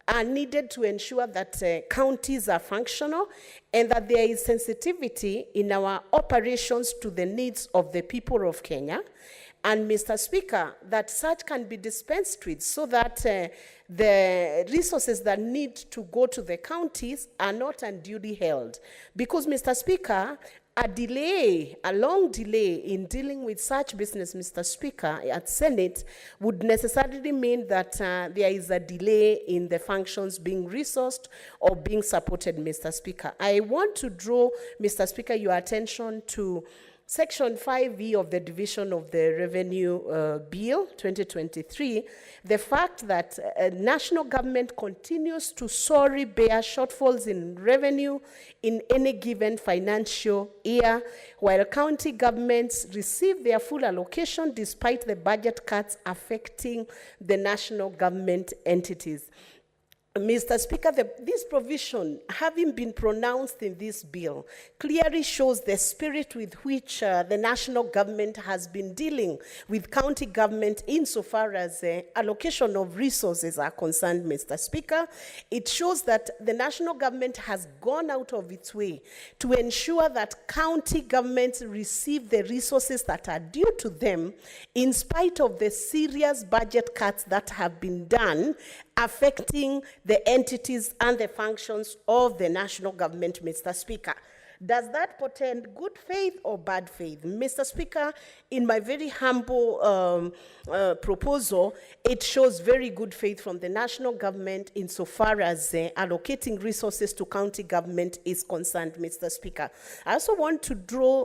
are needed to ensure that counties are functional and that there is sensitivity in our operations to the needs of the people of Kenya. And, Mr. Speaker, that such can be dispensed with so that the resources that need to go to the counties are not unduly held. Because, Mr. Speaker, a long delay in dealing with such business, Mr. Speaker, at Senate would necessarily mean that there is a delay in the functions being resourced or being supported, Mr. Speaker. I want to draw, Mr. Speaker, your attention to Section 5E of the Division of the Revenue Bill 2023, the fact that national government continues to sorely bear shortfalls in revenue in any given financial year, while county governments receive their full allocation despite the budget cuts affecting the national government entities. Mr. Speaker, this provision, having been pronounced in this bill, clearly shows the spirit with which the national government has been dealing with county government insofar as allocation of resources are concerned, Mr. Speaker. It shows that the national government has gone out of its way to ensure that county governments receive the resources that are due to them in spite of the serious budget cuts that have been done affecting the entities and the functions of the national government, Mr. Speaker. Does that portend good faith or bad faith? Mr. Speaker, in my very humble proposal, it shows very good faith from the national government insofar as allocating resources to county government is concerned, Mr. Speaker. I also want to draw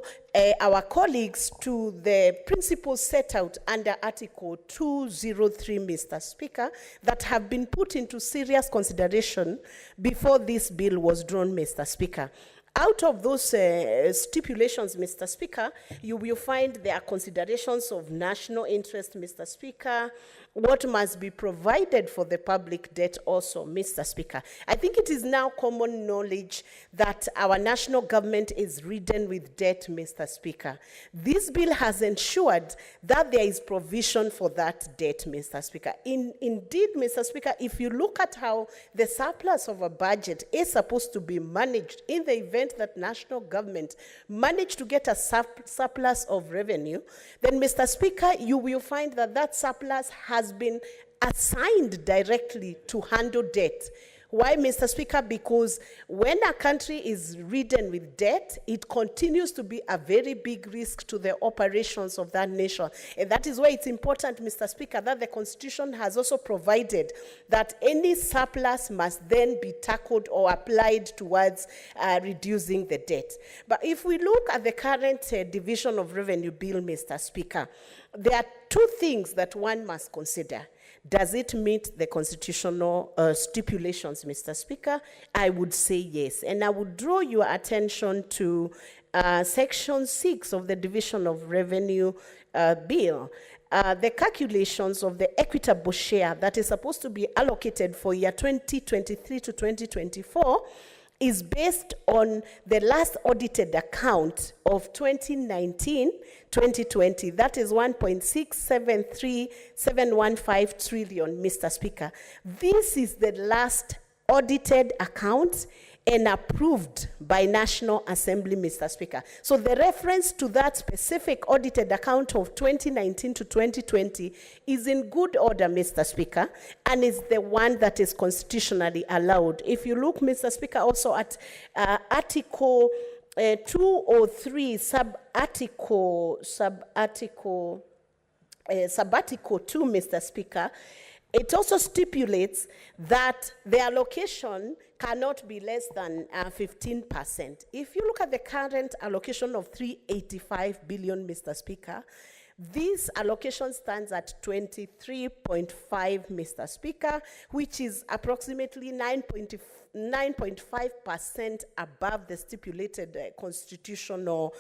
our colleagues to the principles set out under Article 203, Mr. Speaker, that have been put into serious consideration before this bill was drawn, Mr. Speaker. Out of those stipulations, Mr. Speaker, you will find there are considerations of national interest, Mr. Speaker, what must be provided for the public debt also, Mr. Speaker. I think it is now common knowledge that our national government is ridden with debt, Mr. Speaker. This bill has ensured that there is provision for that debt, Mr. Speaker. Indeed, Mr. Speaker, if you look at how the surplus of a budget is supposed to be managed in the event that national government managed to get a surplus of revenue, then, Mr. Speaker, you will find that that surplus has been assigned directly to handle debt. Why, Mr. Speaker? Because when a country is ridden with debt, it continues to be a very big risk to the operations of that nation. And that is why it's important, Mr. Speaker, that the Constitution has also provided that any surplus must then be tackled or applied towards reducing the debt. But if we look at the current Division of Revenue Bill, Mr. Speaker, there are two things that one must consider. Does it meet the constitutional stipulations, Mr. Speaker? I would say yes. And I would draw your attention to Section 6 of the Division of Revenue Bill. The calculations of the equitable share that is supposed to be allocated for year 2023 to 2024 is based on the last audited account of 2019-2020. That is 1.673715 trillion, Mr. Speaker. This is the last audited account and approved by National Assembly, Mr. Speaker. So the reference to that specific audited account of 2019 to 2020 is in good order, Mr. Speaker, and is the one that is constitutionally allowed. If you look, Mr. Speaker, also at Article 203, sub-article 2, Mr. Speaker, it also stipulates that the allocation cannot be less than 15%. If you look at the current allocation of 385 billion, Mr. Speaker, this allocation stands at 23.5, Mr. Speaker, which is approximately 9.5% above the stipulated constitutional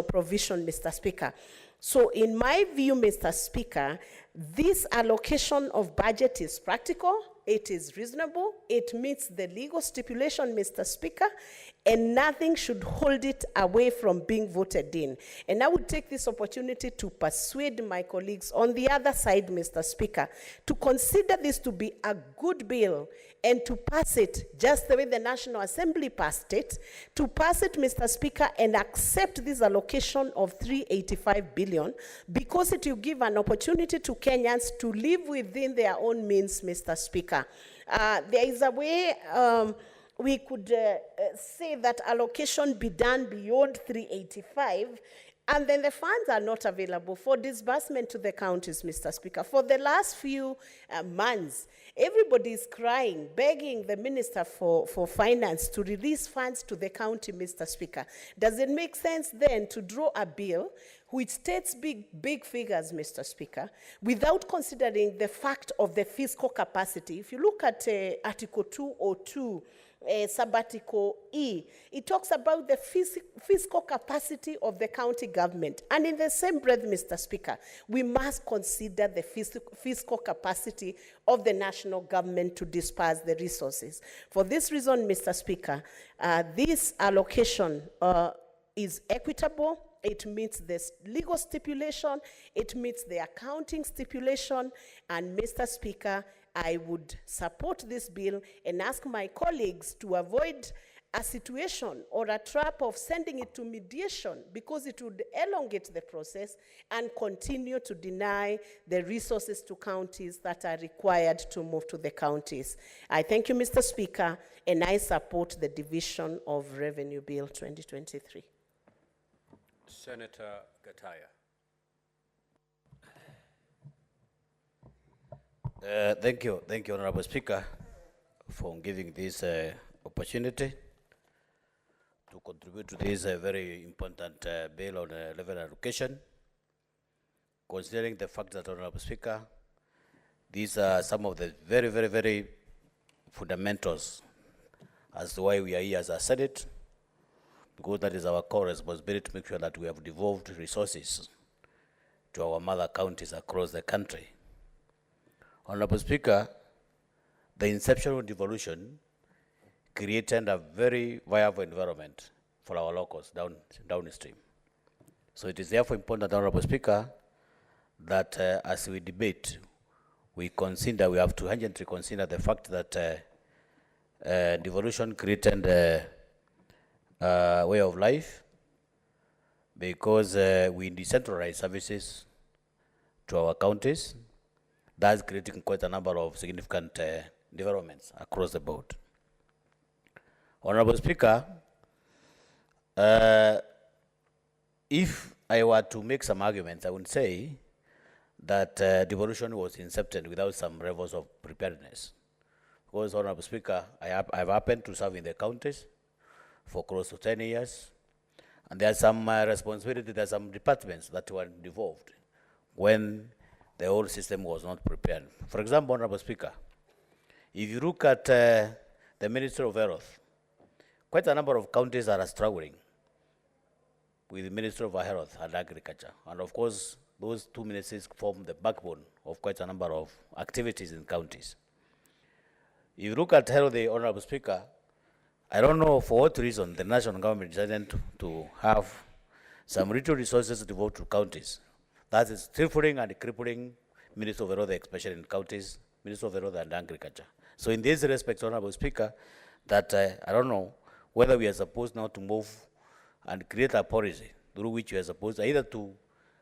provision, Mr. Speaker. So in my view, Mr. Speaker, this allocation of budget is practical, it is reasonable, it meets the legal stipulation, Mr. Speaker, and nothing should hold it away from being voted in. And I would take this opportunity to persuade my colleagues on the other side, Mr. Speaker, to consider this to be a good bill and to pass it just the way the National Assembly passed it, to pass it, Mr. Speaker, and accept this allocation of 385 billion because it will give an opportunity to Kenyans to live within their own means, Mr. Speaker. There is a way we could say that allocation be done beyond 385, and then the funds are not available for disbursement to the counties, Mr. Speaker. For the last few months, everybody is crying, begging the Minister for Finance to release funds to the county, Mr. Speaker. Does it make sense then to draw a bill which states big figures, Mr. Speaker, without considering the fact of the fiscal capacity? If you look at Article 202, sabbatical E. It talks about the fiscal capacity of the county government. And in the same breath, Mr. Speaker, we must consider the fiscal capacity of the national government to disperse the resources. For this reason, Mr. Speaker, this allocation is equitable. It meets the legal stipulation, it meets the accounting stipulation, and Mr. Speaker, I would support this bill and ask my colleagues to avoid a situation or a trap of sending it to mediation, because it would elongate the process and continue to deny the resources to counties that are required to move to the counties. I thank you, Mr. Speaker, and I support the Division of Revenue Bill 2023. Senator Gataya. Thank you, Honorable Speaker, for giving this opportunity to contribute to this very important bill on revenue allocation. Considering the fact that, Honorable Speaker, these are some of the very fundamentals as to why we are here as a Senate, because that is our core responsibility to make sure that we have devolved resources to our mother counties across the country. Honorable Speaker, the inception of devolution created a very viable environment for our locals downstream. So it is therefore important, Honorable Speaker, that as we debate, we have to urgently consider the fact that devolution created way of life, because we decentralize services to our counties. That's creating quite a number of significant developments across the board. Honorable Speaker, if I were to make some arguments, I would say that devolution was incepted without some levels of preparedness. Because, Honorable Speaker, I've happened to serve in the counties for close to 10 years, and there's some responsibility, there's some departments that were devolved when the whole system was not prepared. For example, Honorable Speaker, if you look at the Ministry of Health, quite a number of counties are struggling with the Ministry of Health and Agriculture. And of course, those two ministries form the backbone of quite a number of activities in counties. If you look at health, the Honorable Speaker, I don't know for what reason the national government decided to have some little resources devoted to counties. That is stifling and crippling Ministry of Health, especially in counties, Ministry of Health and Agriculture. So in this respect, Honorable Speaker, that I don't know whether we are supposed now to move and create a policy through which we are supposed either to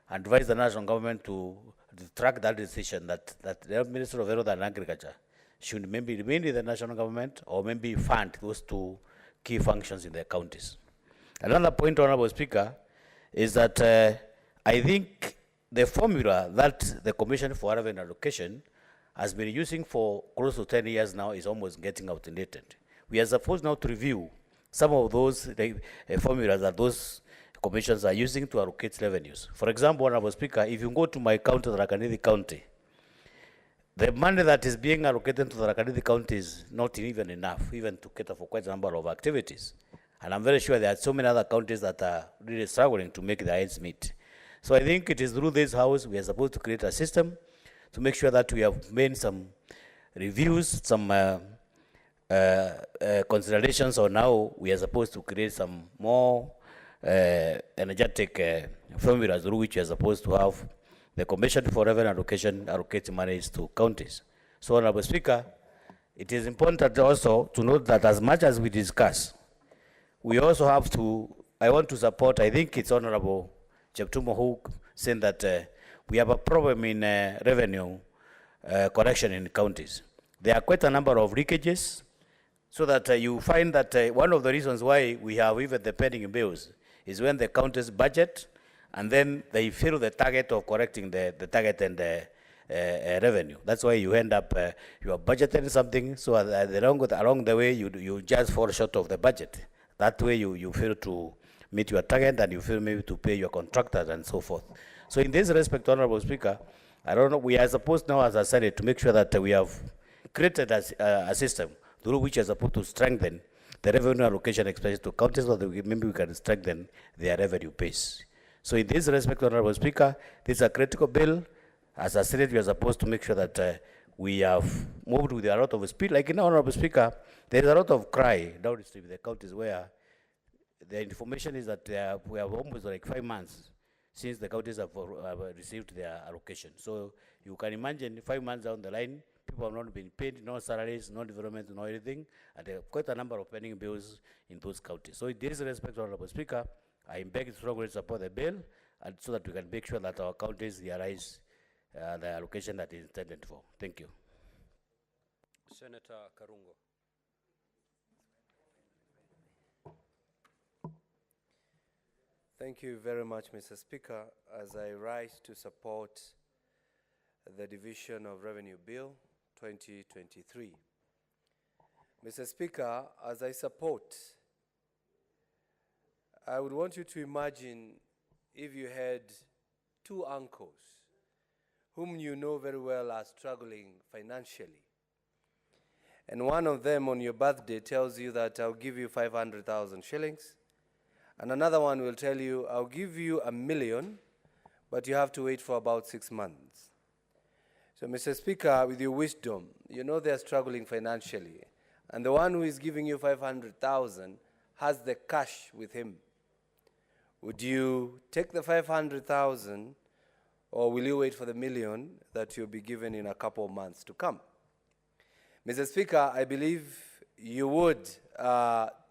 advise the national government to track that decision that the Minister of Health and Agriculture should maybe remain in the national government or maybe fund those two key functions in the counties. Another point, Honorable Speaker, is that I think the formula that the Commission for Revenue Allocation has been using for close to 10 years now is almost getting outdated. We are supposed now to review some of those formulas that those commissions are using to allocate revenues. For example, Honorable Speaker, if you go to my county, Tharaka-Nithi County, the money that is being allocated to the Tharaka-Nithi County is not even enough, even to cater for quite a number of activities. And I'm very sure there are so many other counties that are really struggling to make their ends meet. So I think it is through this House we are supposed to create a system to make sure that we have made some reviews, some considerations on how we are supposed to create some more energetic formulas through which we are supposed to have the Commission for Revenue Allocation allocate monies to counties. So, Honorable Speaker, it is important also to note that as much as we discuss, we also have to, I want to support, I think it's Honorable Cheptumo who said that we have a problem in revenue collection in counties. There are quite a number of leakages, so that you find that one of the reasons why we have even the pending bills is when the counties budget and then they fail the target of correcting the target and the revenue. That's why you end up, you are budgeting something, so along the way you just fall short of the budget. That way you fail to meet your target and you fail maybe to pay your contractors and so forth. So in this respect, Honorable Speaker, I don't know, we are supposed now as a Senate to make sure that we have created a system through which we are supposed to strengthen the revenue allocation expenses to counties so that maybe we can strengthen their revenue base. So in this respect, Honorable Speaker, this is a critical bill. As a Senate, we are supposed to make sure that we have moved with a lot of speed. Like in Honorable Speaker, there is a lot of cry downstream in the counties where the information is that we have almost like 5 months since the counties have received their allocation. So you can imagine 5 months down the line, people have not been paid, no salaries, no development, no anything, and there are quite a number of pending bills in those counties. So in this respect, Honorable Speaker, I beg strongly to support the bill, and so that we can make sure that our counties realize the allocation that is intended for. Thank you. Senator Karungo. Thank you very much, Mr. Speaker. As I rise to support the Division of Revenue Bill 2023. Mr. Speaker, as I support, I would want you to imagine if you had two uncles whom you know very well are struggling financially. And one of them on your birthday tells you that I'll give you 500,000 shillings. And another one will tell you, I'll give you $1 million, but you have to wait for about 6 months. So, Mr. Speaker, with your wisdom, you know they're struggling financially. And the one who is giving you 500,000 has the cash with him. Would you take the 500,000, or will you wait for the $1 million that you'll be given in a couple of months to come? Mr. Speaker, I believe you would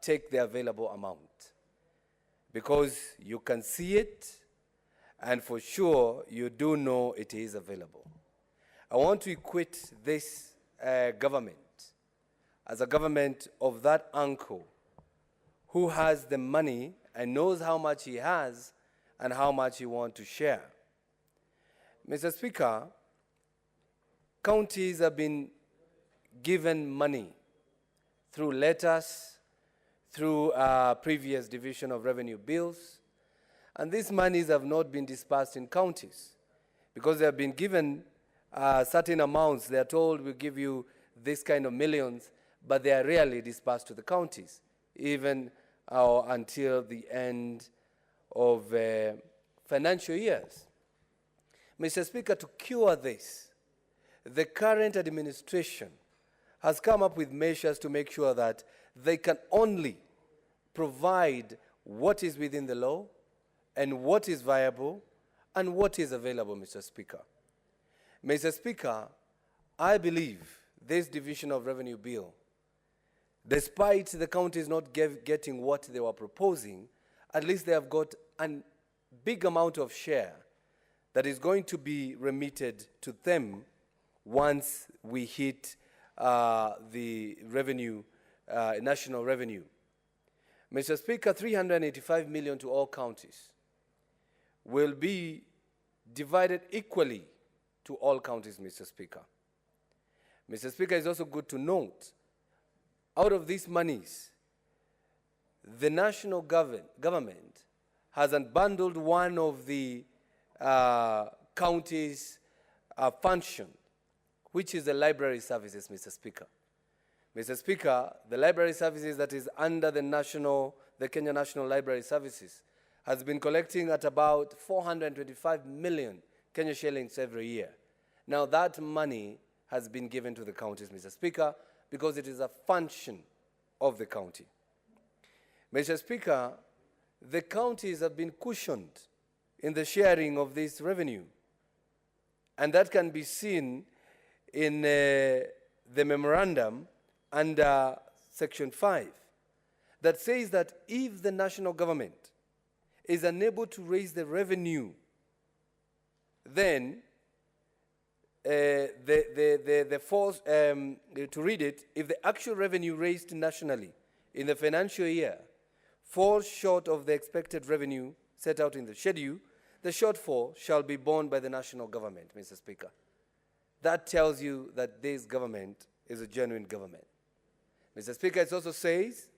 take the available amount because you can see it, and for sure you do know it is available. I want to equate this government as a government of that uncle who has the money and knows how much he has and how much he wants to share. Mr. Speaker, counties have been given money through letters, through previous division of revenue bills, and these monies have not been dispersed in counties because they have been given certain amounts. They are told we'll give you this kind of millions, but they are rarely dispersed to the counties, even until the end of financial years. Mr. Speaker, to cure this, the current administration has come up with measures to make sure that they can only provide what is within the law and what is viable and what is available, Mr. Speaker. Mr. Speaker, I believe this division of revenue bill, despite the counties not getting what they were proposing, at least they have got a big amount of share that is going to be remitted to them once we hit the revenue, national revenue. Mr. Speaker, 385 million to all counties will be divided equally to all counties, Mr. Speaker. Mr. Speaker, it's also good to note, out of these monies, the national government has unbundled one of the counties' function, which is the library services, Mr. Speaker. Mr. Speaker, the library services that is under the Kenya National Library Services has been collecting at about 425 million Kenya shillings every year. Now that money has been given to the counties, Mr. Speaker, because it is a function of the county. Mr. Speaker, the counties have been cushioned in the sharing of this revenue, and that can be seen in the memorandum under Section 5 that says that if the national government is unable to raise the revenue, then the force, to read it, if the actual revenue raised nationally in the financial year falls short of the expected revenue set out in the schedule, the shortfall shall be borne by the national government, Mr. Speaker. That tells you that this government is a genuine government. Mr. Speaker, it also says,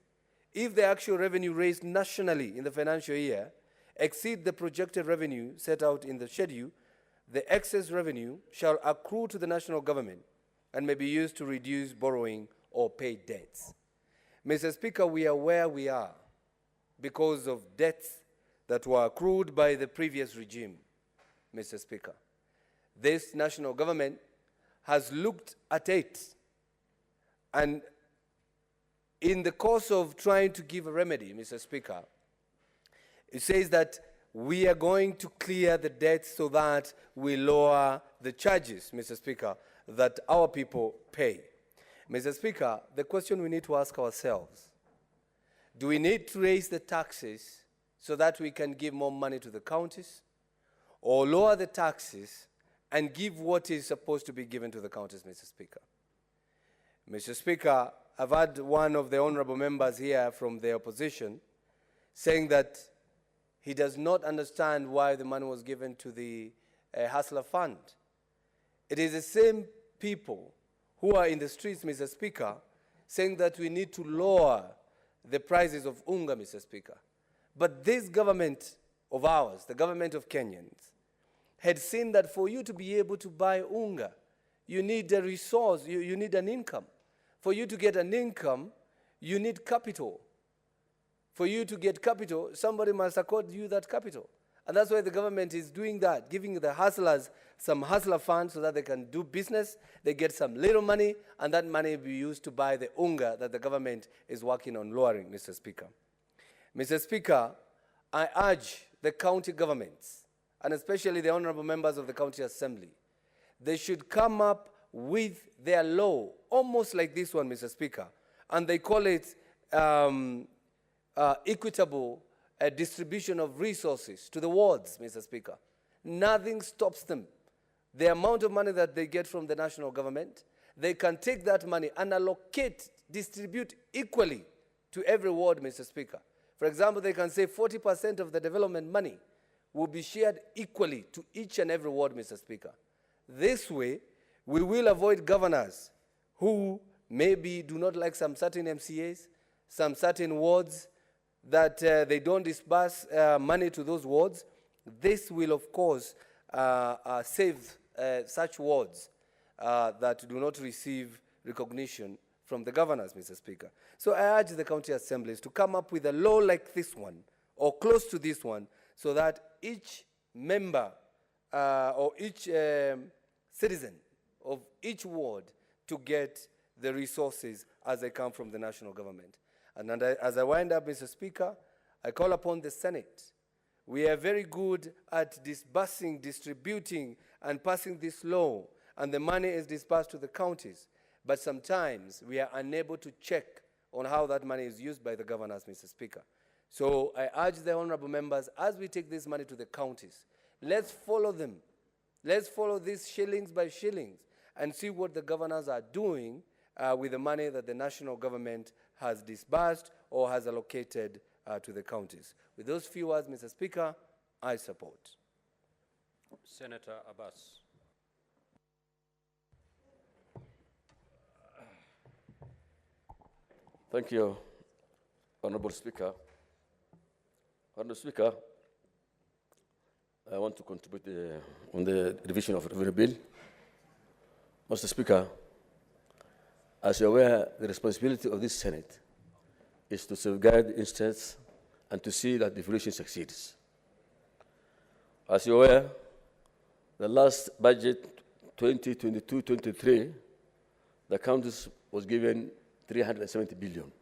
if the actual revenue raised nationally in the financial year exceed the projected revenue set out in the schedule, the excess revenue shall accrue to the national government and may be used to reduce borrowing or pay debts. Mr. Speaker, we are where we are because of debts that were accrued by the previous regime, Mr. Speaker. This national government has looked at it, and in the course of trying to give a remedy, Mr. Speaker, it says that we are going to clear the debts so that we lower the charges, Mr. Speaker, that our people pay. Mr. Speaker, the question we need to ask ourselves, do we need to raise the taxes so that we can give more money to the counties, or lower the taxes and give what is supposed to be given to the counties, Mr. Speaker? Mr. Speaker, I've had one of the honorable members here from the opposition saying that he does not understand why the money was given to the Hustler Fund. It is the same people who are in the streets, Mr. Speaker, saying that we need to lower the prices of unga, Mr. Speaker. But this government of ours, the government of Kenyans, had seen that for you to be able to buy unga, you need a resource, you need an income. For you to get an income, you need capital. For you to get capital, somebody must accord you that capital. And that's why the government is doing that, giving the hustlers some hustler funds so that they can do business, they get some little money, and that money will be used to buy the unga that the government is working on lowering, Mr. Speaker. Mr. Speaker, I urge the county governments, and especially the honorable members of the county assembly, they should come up with their law, almost like this one, Mr. Speaker, and they call it equitable distribution of resources to the wards, Mr. Speaker. Nothing stops them. The amount of money that they get from the national government, they can take that money and allocate, distribute equally to every ward, Mr. Speaker. For example, they can say 40% of the development money will be shared equally to each and every ward, Mr. Speaker. This way, we will avoid governors who maybe do not like some certain MCAs, some certain wards, that they don't disburse money to those wards. This will, of course, save such wards that do not receive recognition from the governors, Mr. Speaker. So I urge the county assemblies to come up with a law like this one, or close to this one, so that each member or each citizen of each ward to get the resources as they come from the national government. And as I wind up, Mr. Speaker, I call upon the Senate. We are very good at disbursing, distributing, and passing this law, and the money is disbursed to the counties. But sometimes we are unable to check on how that money is used by the governors, Mr. Speaker. So I urge the honorable members, as we take this money to the counties, let's follow them. Let's follow these shillings by shillings and see what the governors are doing with the money that the national government has disbursed or has allocated to the counties. With those few words, Mr. Speaker, I support. Senator Abbas. Thank you, Honorable Speaker. Honorable Speaker, I want to contribute on the revision of the revenue bill. Mr. Speaker, as you're aware, the responsibility of this Senate is to safeguard interests and to see that devolution succeeds. As you're aware, the last budget, 2022-23, the counties was given 370 billion,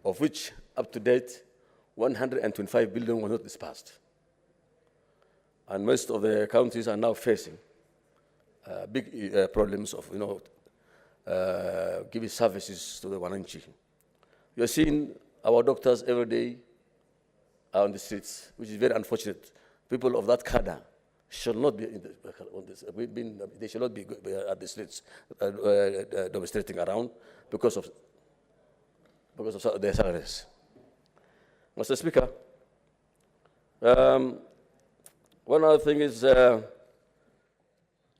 of which, up to date, 125 billion was not disbursed. And most of the counties are now facing big problems of, giving services to the Wananchi. You're seeing our doctors every day are on the streets, which is very unfortunate. People of that cadre should not be they should not be at the streets demonstrating around because of their salaries. Mr. Speaker, one other thing is, if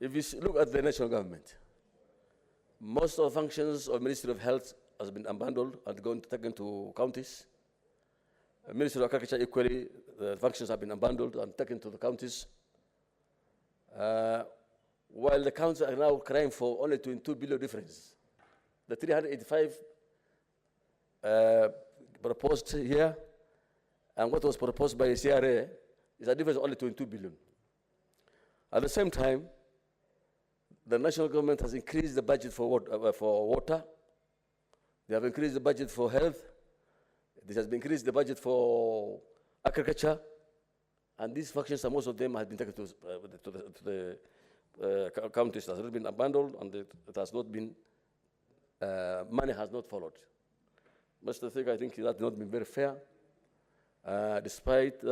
you look at the national government, most of the functions of Ministry of Health has been abandoned and taken to counties. The Ministry of Agriculture equally, the functions have been abandoned and taken to the counties. While the counties are now crying for only 22 billion difference. The 385 proposed here and what was proposed by CRA is a difference of only 22 billion. At the same time, the national government has increased the budget for water. They have increased the budget for health. This has been increased the budget for agriculture. And these functions, most of them have been taken to the counties. It has not been abandoned, and it has not been, money has not followed. Mr. Speaker, I think that has not been very fair. Despite,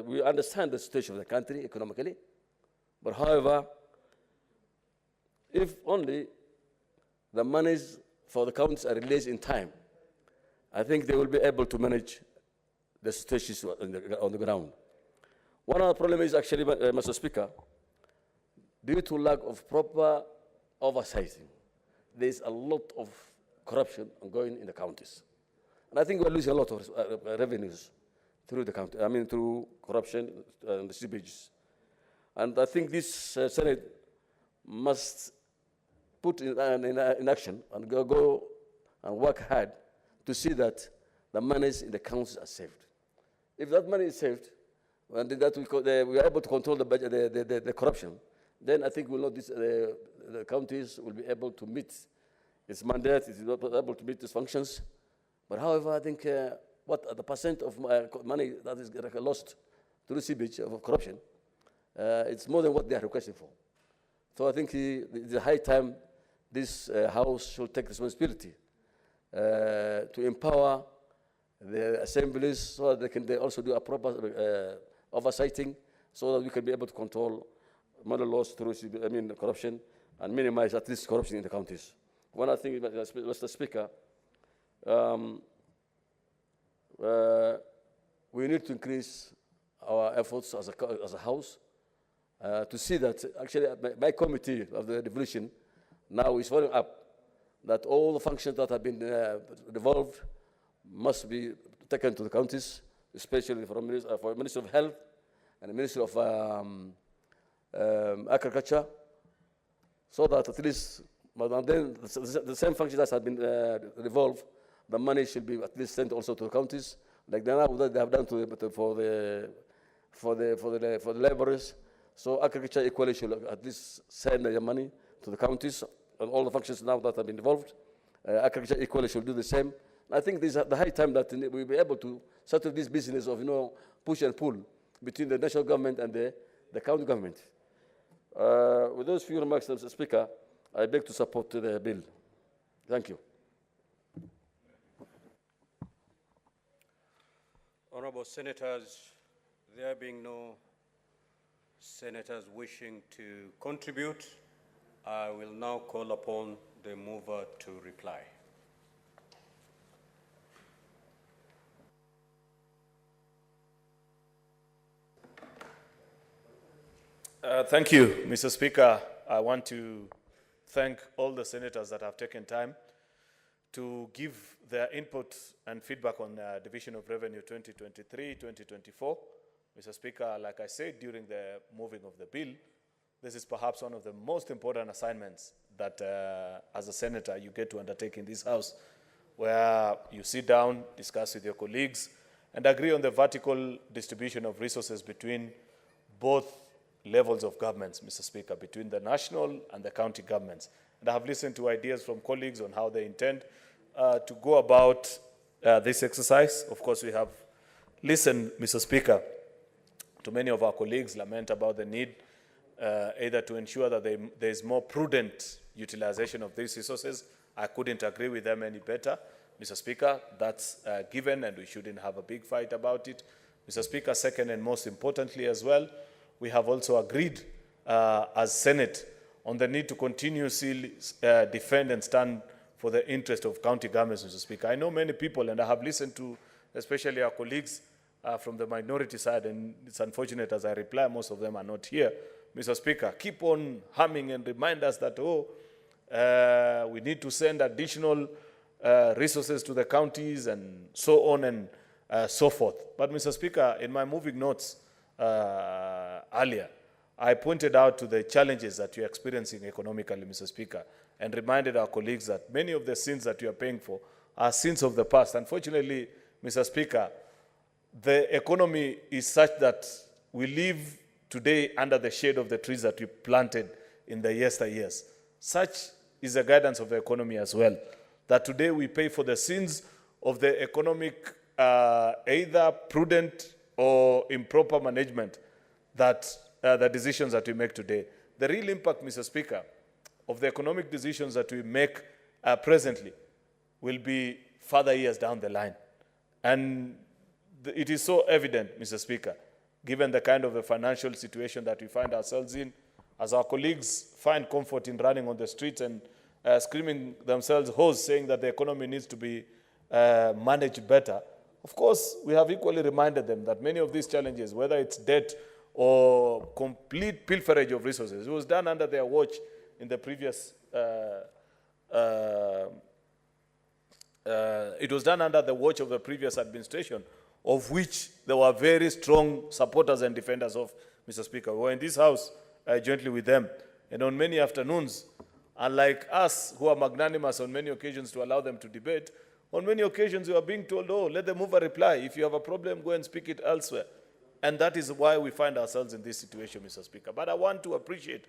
we understand the situation of the country economically, but however, if only the monies for the counties are released in time, I think they will be able to manage the situations on the ground. One of the problems is actually, Mr. Speaker, due to lack of proper oversight, there is a lot of corruption ongoing in the counties. And I think we're losing a lot of revenues through the county, through corruption and the seepages. And I think this Senate must put in action and go and work hard to see that the monies in the councils are saved. If that money is saved, and that we are able to control the budget, the corruption, then I think we'll know the counties will be able to meet its mandate, it is not able to meet its functions. But however, I think what the percent of money that is lost through seepage of corruption, it's more than what they are requesting for. So I think it's a high time this House should take responsibility to empower the assemblies so that they also do a proper oversighting so that we can be able to control money loss through corruption and minimize at least corruption in the counties. One other thing, Mr. Speaker, we need to increase our efforts as a House to see that actually my committee of the devolution now is following up that all the functions that have been devolved must be taken to the counties, especially for Ministry of Health and the Ministry of Agriculture, so that at least, but then the same function that has been devolved, the money should be at least sent also to the counties, like they have done for the laborers. So agriculture Equalization should at least send the money to the counties and all the functions now that have been devolved. Agriculture Equalization should do the same. I think this is the high time that we'll be able to settle this business of push and pull between the national government and the county government. With those few remarks, Mr. Speaker, I beg to support the bill. Thank you. Honorable Senators, there being no senators wishing to contribute, I will now call upon the mover to reply. Thank you, Mr. Speaker. I want to thank all the senators that have taken time to give their input and feedback on Division of Revenue 2023-2024. Mr. Speaker, like I said during the moving of the bill, this is perhaps one of the most important assignments that as a senator you get to undertake in this House, where you sit down, discuss with your colleagues, and agree on the vertical distribution of resources between both levels of governments, Mr. Speaker, between the national and the county governments. And I have listened to ideas from colleagues on how they intend to go about this exercise. Of course, we have listened, Mr. Speaker, to many of our colleagues lament about the need either to ensure that there is more prudent utilization of these resources. I couldn't agree with them any better. Mr. Speaker, that's given, and we shouldn't have a big fight about it. Mr. Speaker, second and most importantly as well, we have also agreed as Senate on the need to continuously defend and stand for the interest of county governments, Mr. Speaker. I know many people, and I have listened to especially our colleagues from the minority side, and it's unfortunate as I reply, most of them are not here. Mr. Speaker, keep on humming and remind us that, we need to send additional resources to the counties and so on and so forth. But Mr. Speaker, in my moving notes earlier, I pointed out to the challenges that you're experiencing economically, Mr. Speaker, and reminded our colleagues that many of the sins that you are paying for are sins of the past. Unfortunately, Mr. Speaker, the economy is such that we live today under the shade of the trees that we planted in the yesteryears. Such is the guidance of the economy as well, that today we pay for the sins of the economic either prudent or improper management that the decisions that we make today. The real impact, Mr. Speaker, of the economic decisions that we make presently will be further years down the line. And it is so evident, Mr. Speaker, given the kind of a financial situation that we find ourselves in, as our colleagues find comfort in running on the streets and screaming themselves hoarse, saying that the economy needs to be managed better. Of course, we have equally reminded them that many of these challenges, whether it's debt or complete pilferage of resources, it was done under their watch in the previous it was done under the watch of the previous administration, of which there were very strong supporters and defenders of, Mr. Speaker. We were in this house jointly with them, and on many afternoons, unlike us who are magnanimous on many occasions to allow them to debate, on many occasions we are being told, oh, let the mover reply. If you have a problem, go and speak it elsewhere. And that is why we find ourselves in this situation, Mr. Speaker. But I want to appreciate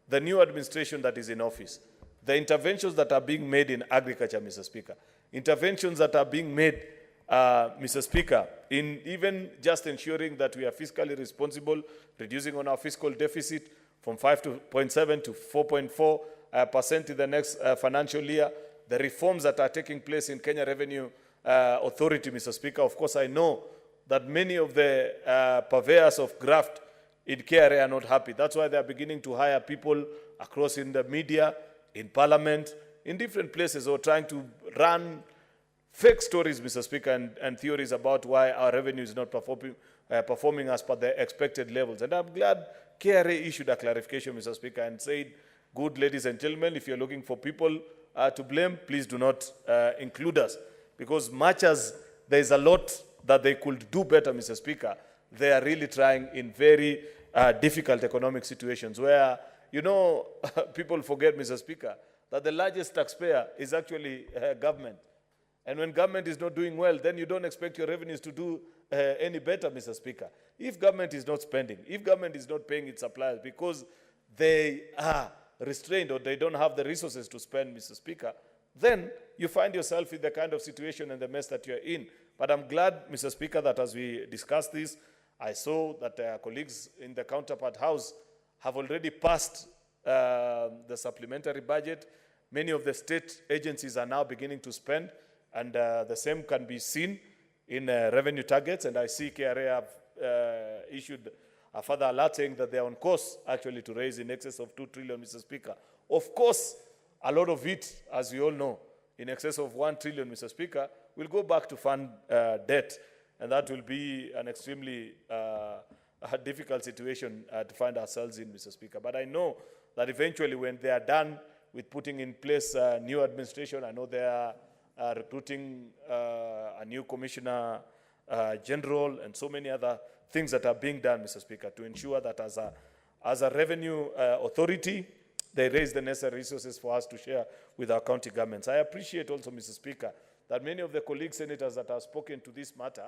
the new administration that is in office, the interventions that are being made in agriculture, Mr. Speaker, interventions that are being made, Mr. Speaker, in even just ensuring that we are fiscally responsible, reducing on our fiscal deficit from 5.7 to 4.4% in the next financial year, the reforms that are taking place in Kenya Revenue Authority, Mr. Speaker. Of course, I know that many of the purveyors of graft in KRA are not happy. That's why they are beginning to hire people across in the media, in parliament, in different places, or trying to run fake stories, Mr. Speaker, and theories about why our revenue is not performing as per the expected levels. And I'm glad KRA issued a clarification, Mr. Speaker, and said, good ladies and gentlemen, if you're looking for people to blame, please do not include us. Because much as there is a lot that they could do better, Mr. Speaker, they are really trying in very difficult economic situations where, you know, people forget, Mr. Speaker, that the largest taxpayer is actually government. And when government is not doing well, then you don't expect your revenues to do any better, Mr. Speaker. If government is not spending, if government is not paying its suppliers because they are restrained or they don't have the resources to spend, Mr. Speaker, then you find yourself in the kind of situation and the mess that you're in. But I'm glad, Mr. Speaker, that as we discuss this, I saw that our colleagues in the counterpart house have already passed the supplementary budget. Many of the state agencies are now beginning to spend, and the same can be seen in revenue targets. And I see KRA have issued a further alert saying that they are on course actually to raise in excess of 2 trillion, Mr. Speaker. Of course, a lot of it, as we all know, in excess of 1 trillion, Mr. Speaker, will go back to fund debt. And that will be an extremely difficult situation to find ourselves in, Mr. Speaker. But I know that eventually when they are done with putting in place a new administration, I know they are recruiting a new commissioner general and so many other things that are being done, Mr. Speaker, to ensure that as a revenue authority, they raise the necessary resources for us to share with our county governments. I appreciate also, Mr. Speaker, that many of the colleague senators that have spoken to this matter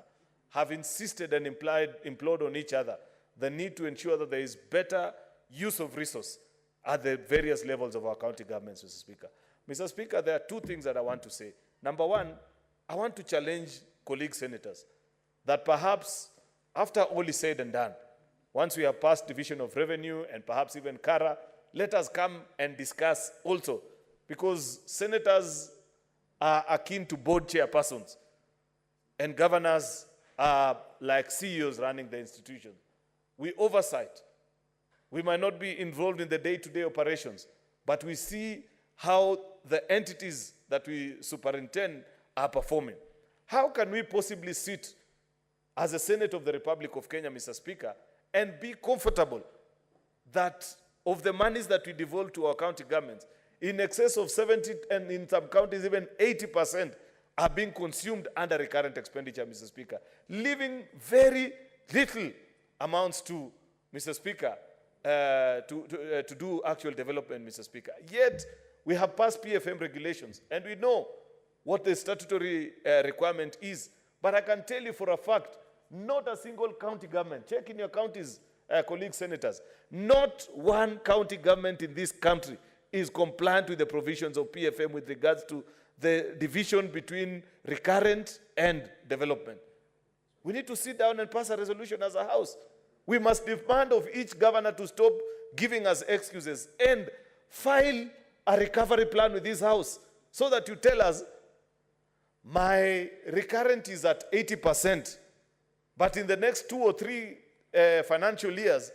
have insisted and implored on each other the need to ensure that there is better use of resource at the various levels of our county governments, Mr. Speaker. Mr. Speaker, there are two things that I want to say. Number one, I want to challenge colleague senators that perhaps after all is said and done, once we have passed division of revenue and perhaps even CARA, let us come and discuss also, because senators are akin to board chairpersons and governors are like CEOs running the institutions. We oversight. We might not be involved in the day-to-day operations, but we see how the entities that we superintend are performing. How can we possibly sit as a Senate of the Republic of Kenya, Mr. Speaker, and be comfortable that of the monies that we devolve to our county governments, in excess of 70, and in some counties even 80%, are being consumed under recurrent expenditure, Mr. Speaker, leaving very little amounts to, Mr. Speaker, to do actual development, Mr. Speaker. Yet, we have passed PFM regulations, and we know what the statutory requirement is. But I can tell you for a fact, not a single county government, check in your counties, colleagues, senators, not one county government in this country is compliant with the provisions of PFM with regards to the division between recurrent and development. We need to sit down and pass a resolution as a house. We must demand of each governor to stop giving us excuses and file a recovery plan with this house so that you tell us, my recurrent is at 80%, but in the next 2 or 3 financial years,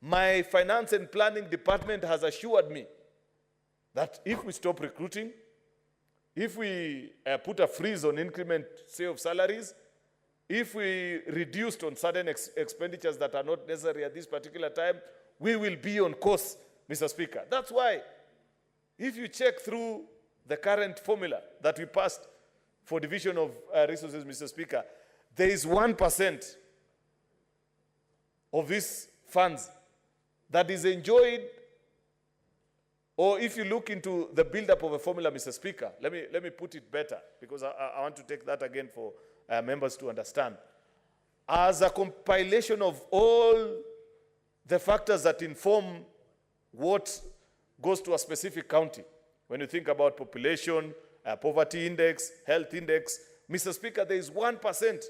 my finance and planning department has assured me that if we stop recruiting, if we put a freeze on increment, say, of salaries, if we reduced on certain expenditures that are not necessary at this particular time, we will be on course, Mr. Speaker. That's why, if you check through the current formula that we passed for division of resources, Mr. Speaker, there is 1% of these funds that is enjoyed, or if you look into the build-up of a formula, Mr. Speaker, let me put it better, because I want to take that again for members to understand. As a compilation of all the factors that inform what goes to a specific county, when you think about population, poverty index, health index, Mr. Speaker, there is 1%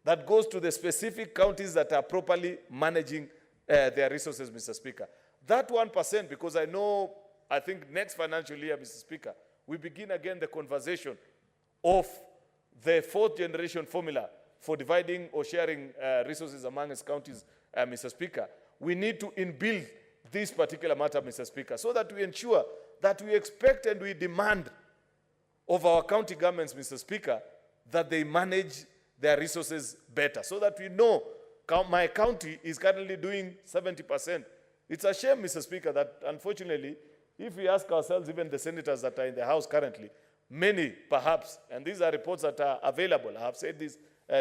that goes to the specific counties that are properly managing their resources, Mr. Speaker. That 1%, because I think next financial year, Mr. Speaker, we begin again the conversation of the 4th generation formula for dividing or sharing resources among its counties, Mr. Speaker. We need to inbuild this particular matter, Mr. Speaker, so that we ensure that we expect and we demand of our county governments, Mr. Speaker, that they manage their resources better, so that we know my county is currently doing 70%. It's a shame, Mr. Speaker, that unfortunately, if we ask ourselves, even the senators that are in the House currently, many perhaps, and these are reports that are available, I have said this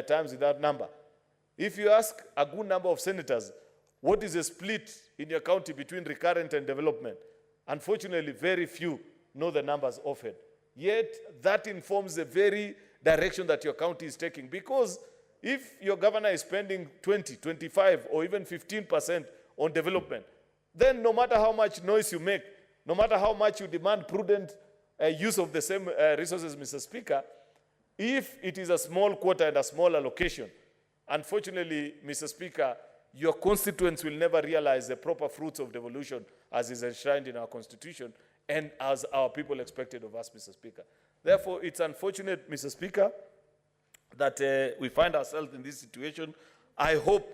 times without number. If you ask a good number of senators, what is the split in your county between recurrent and development? Unfortunately, very few know the numbers often. Yet, that informs the very direction that your county is taking. Because if your governor is spending 20, 25, or even 15% on development, then no matter how much noise you make, no matter how much you demand prudent use of the same resources, Mr. Speaker, if it is a small quota and a small allocation, unfortunately, Mr. Speaker, your constituents will never realize the proper fruits of devolution as is enshrined in our Constitution and as our people expected of us, Mr. Speaker. Therefore, it's unfortunate, Mr. Speaker, that we find ourselves in this situation. I hope,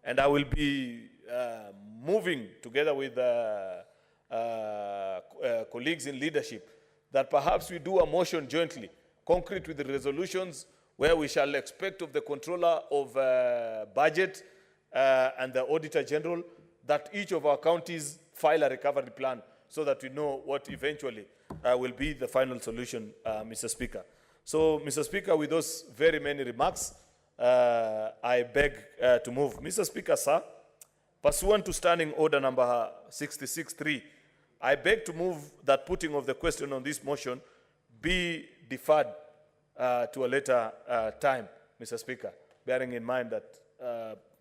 and I will be moving together with colleagues in leadership, that perhaps we do a motion jointly, concrete with the resolutions, where we shall expect of the controller of budget and the auditor general that each of our counties file a recovery plan so that we know what eventually will be the final solution, Mr. Speaker. So, Mr. Speaker, with those very many remarks, I beg to move. Mr. Speaker, sir, pursuant to Standing Order number 66.3, I beg to move that putting of the question on this motion be deferred to a later time, Mr. Speaker, bearing in mind that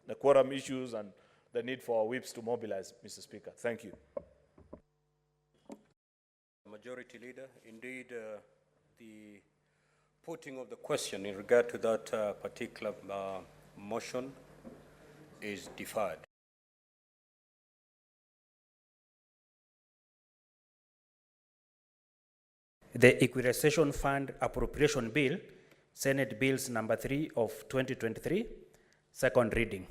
the quorum issues and the need for our whips to mobilize, Mr. Speaker. Thank you. Majority Leader, indeed, the putting of the question in regard to that particular motion is deferred. The Equalization Fund Appropriation Bill, Senate Bills number 3 of 2023, second reading.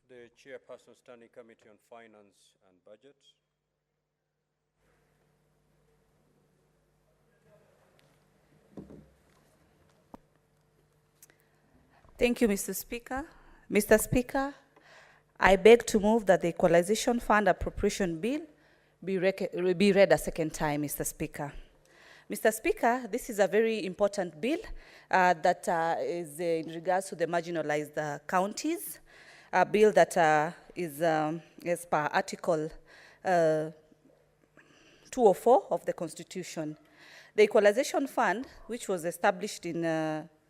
The Chairperson, Standing Committee on Finance and Budget. Thank you, Mr. Speaker. Mr. Speaker, I beg to move that the Equalization Fund Appropriation Bill be read a second time, Mr. Speaker. Mr. Speaker, this is a very important bill that is in regards to the marginalized counties, a bill that is as per Article 204 of the Constitution. The Equalization Fund, which was established in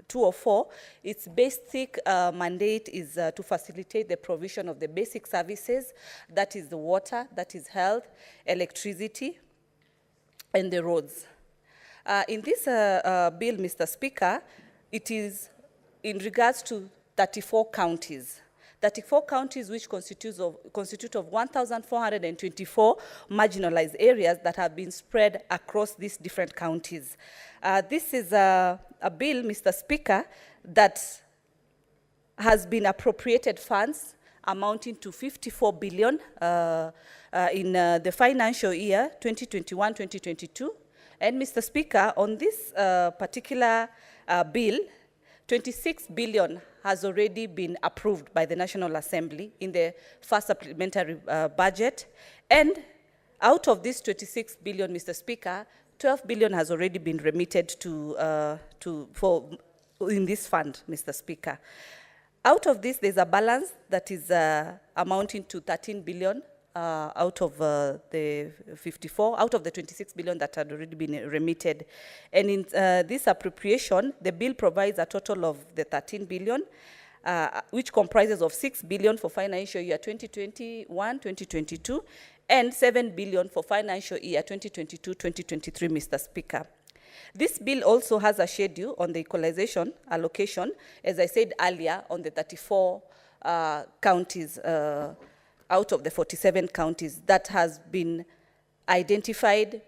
204, its basic mandate is to facilitate the provision of the basic services, that is the water, that is health, electricity, and the roads. In this bill, Mr. Speaker, it is in regards to 34 counties. 34 counties which constitute of 1,424 marginalized areas that have been spread across these different counties. This is a bill, Mr. Speaker, that has been appropriated funds amounting to 54 billion in the financial year 2021-2022. And Mr. Speaker, on this particular bill, 26 billion has already been approved by the National Assembly in the first supplementary budget. And out of this 26 billion, Mr. Speaker, 12 billion has already been remitted in this fund, Mr. Speaker. Out of this, there's a balance that is amounting to 13 billion out of the 54, out of the 26 billion that had already been remitted. And in this appropriation, the bill provides a total of the 13 billion, which comprises of 6 billion for financial year 2021-2022, and 7 billion for financial year 2022-2023, Mr. Speaker. This bill also has a schedule on the equalization allocation, as I said earlier, on the 34 counties out of the 47 counties that has been identified.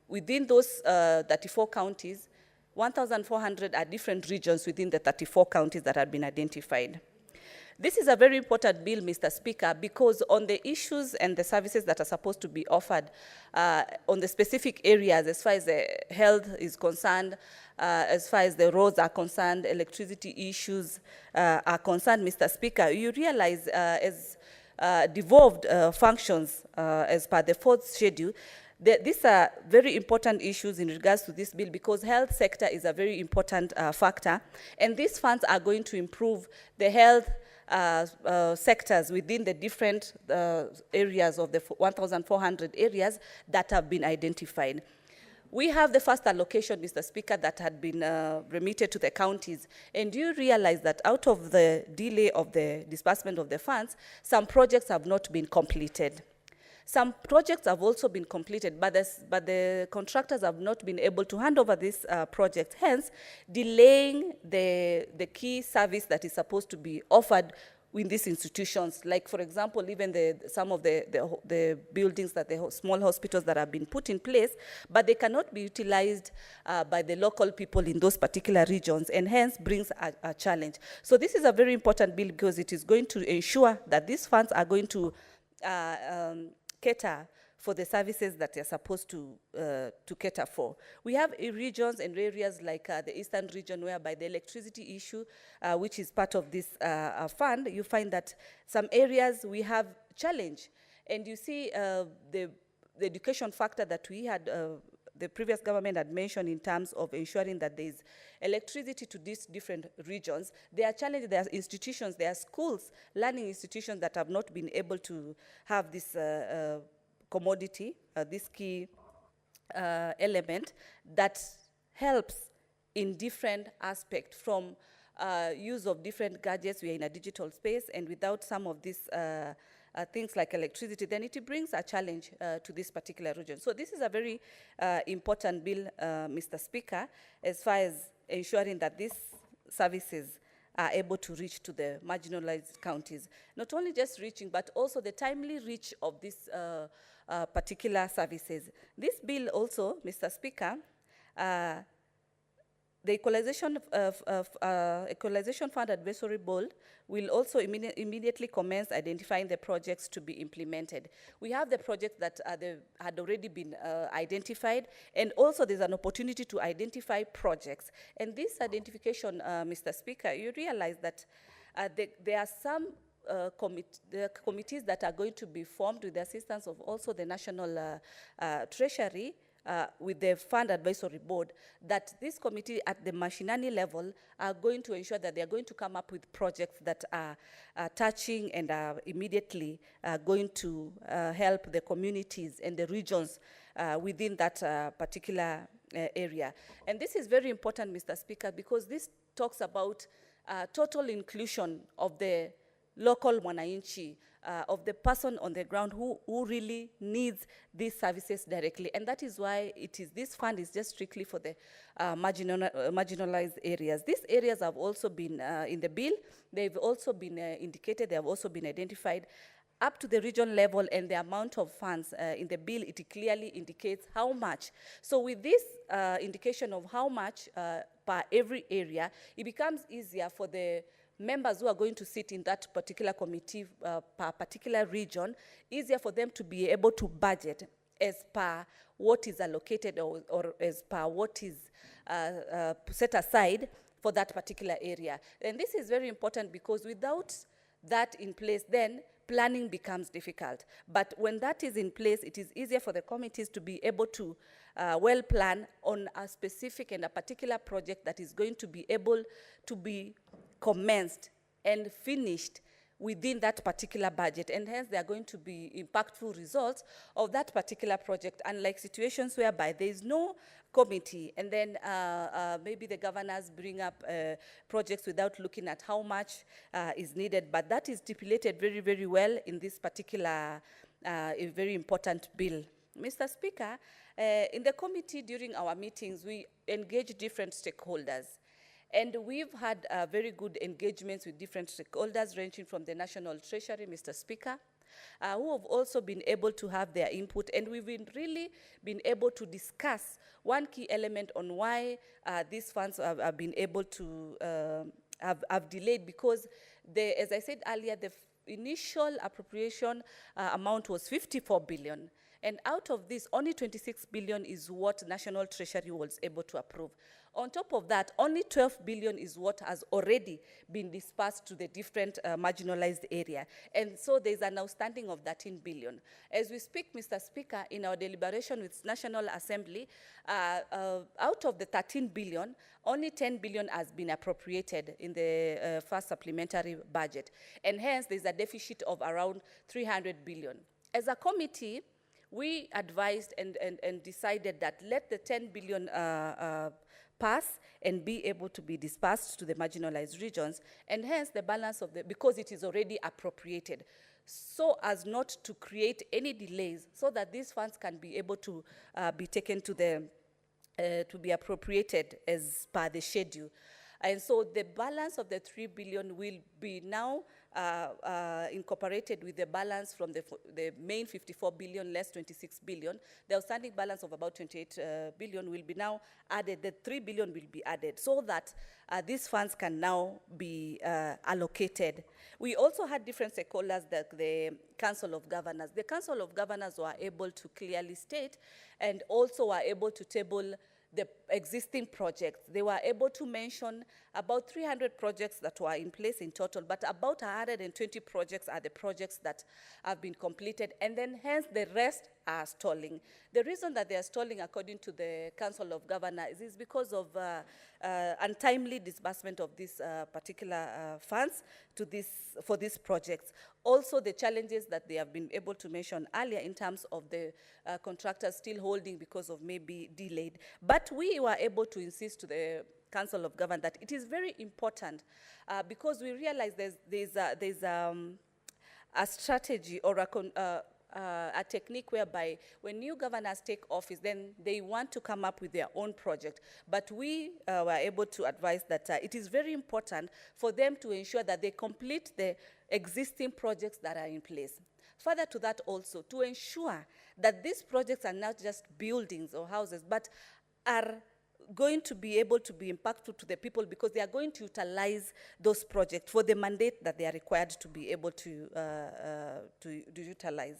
Within those 34 counties, 1,400 are different regions within the 34 counties that have been identified. This is a very important bill, Mr. Speaker, because on the issues and the services that are supposed to be offered on the specific areas, as far as the health is concerned, as far as the roads are concerned, electricity issues are concerned, Mr. Speaker, you realize as devolved functions as per the fourth schedule, these are very important issues in regards to this bill because health sector is a very important factor, and these funds are going to improve the health sectors within the different areas of the 1,400 areas that have been identified. We have the first allocation, Mr. Speaker, that had been remitted to the counties. And do you realize that out of the delay of the disbursement of the funds, some projects have not been completed? Some projects have also been completed, but the contractors have not been able to hand over this project, hence delaying the key service that is supposed to be offered in these institutions. Like, for example, even some of the buildings, that the small hospitals that have been put in place, but they cannot be utilized by the local people in those particular regions, and hence brings a challenge. So this is a very important bill because it is going to ensure that these funds are going to cater for the services that they're supposed to cater for. We have regions and areas like the eastern region whereby the electricity issue, which is part of this fund, you find that some areas we have challenge. And you see the education factor that we had, the previous government had mentioned in terms of ensuring that there is electricity to these different regions. There are challenges, there are institutions, there are schools, learning institutions that have not been able to have this commodity, this key element that helps in different aspects from use of different gadgets. We are in a digital space, and without some of these things like electricity, then it brings a challenge to this particular region. So this is a very important bill, Mr. Speaker, as far as ensuring that these services are able to reach to the marginalized counties. Not only just reaching, but also the timely reach of these particular services. This bill also, Mr. Speaker, the Equalization Fund Advisory Board will also immediately commence identifying the projects to be implemented. We have the projects that had already been identified, and also there's an opportunity to identify projects. And this identification, Mr. Speaker, you realize that there are some committees that are going to be formed with the assistance of also the National Treasury, with the Fund Advisory Board, that this committee at the mashinani level are going to ensure that they are going to come up with projects that are touching and are immediately going to help the communities and the regions within that particular area. And this is very important, Mr. Speaker, because this talks about total inclusion of the local mwananchi, of the person on the ground who really needs these services directly. And that is why this fund is just strictly for the marginalized areas. These areas have also been in the bill. They've also been indicated, they have also been identified up to the region level, and the amount of funds in the bill, it clearly indicates how much. So with this indication of how much per every area, it becomes easier for the members who are going to sit in that particular committee per particular region, easier for them to be able to budget as per what is allocated or as per what is set aside for that particular area. And this is very important because without that in place, then planning becomes difficult. But when that is in place, it is easier for the committees to be able to well plan on a specific and a particular project that is going to be able to be commenced and finished within that particular budget, and hence there are going to be impactful results of that particular project, unlike situations whereby there is no committee and then maybe the governors bring up projects without looking at how much is needed. But that is stipulated very, very well in this particular very important bill. Mr. Speaker, in the committee during our meetings, we engage different stakeholders. And we've had very good engagements with different stakeholders, ranging from the National Treasury, Mr. Speaker, who have also been able to have their input. And we've really been able to discuss one key element on why these funds have been able to have delayed, because, as I said earlier, the initial appropriation amount was 54 billion. And out of this, only 26 billion is what National Treasury was able to approve. On top of that, only 12 billion is what has already been dispersed to the different marginalized area. And so there's an outstanding of 13 billion. As we speak, Mr. Speaker, in our deliberation with National Assembly, out of the 13 billion, only 10 billion has been appropriated in the first supplementary budget. And hence, there's a deficit of around 300 billion. As a committee, we advised and decided that let the 10 billion pass and be able to be dispersed to the marginalized regions, and hence the balance of because it is already appropriated, so as not to create any delays, so that these funds can be able to be taken to to be appropriated as per the schedule. And so the balance of the 3 billion will be now incorporated with the balance from the main 54 billion less 26 billion. The outstanding balance of about 28 billion will be now added. The 3 billion will be added so that these funds can now be allocated. We also had different stakeholders, the Council of Governors. The Council of Governors were able to clearly state and also were able to table the existing projects. They were able to mention about 300 projects that were in place in total, but about 120 projects are the projects that have been completed, and then hence the rest are stalling. The reason that they are stalling, according to the Council of Governors, is because of untimely disbursement of these particular funds for these projects. Also, the challenges that they have been able to mention earlier in terms of the contractors still holding because of maybe delayed. But we were able to insist to the Council of Governors that it is very important because we realize there's a strategy or a technique whereby when new governors take office, then they want to come up with their own project. But we were able to advise that it is very important for them to ensure that they complete the existing projects that are in place. Further to that also, to ensure that these projects are not just buildings or houses, but are going to be able to be impactful to the people because they are going to utilize those projects for the mandate that they are required to be able to utilize.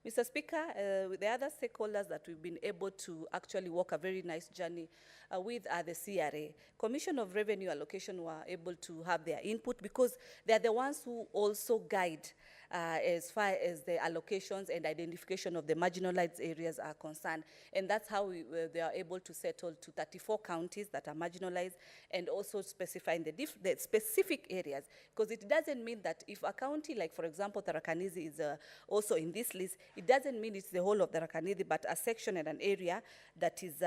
Mr. Speaker, with the other stakeholders that we've been able to actually walk a very nice journey with are the CRA. Commission of Revenue Allocation were able to have their input because they are the ones who also guide as far as the allocations and identification of the marginalized areas are concerned. And that's how they are able to settle to 34 counties that are marginalized, and also specifying the specific areas. Because it doesn't mean that if a county, like for example, Tharaka Nithi is also in this list, it doesn't mean it's the whole of Tharaka Nithi, but a section and an area that is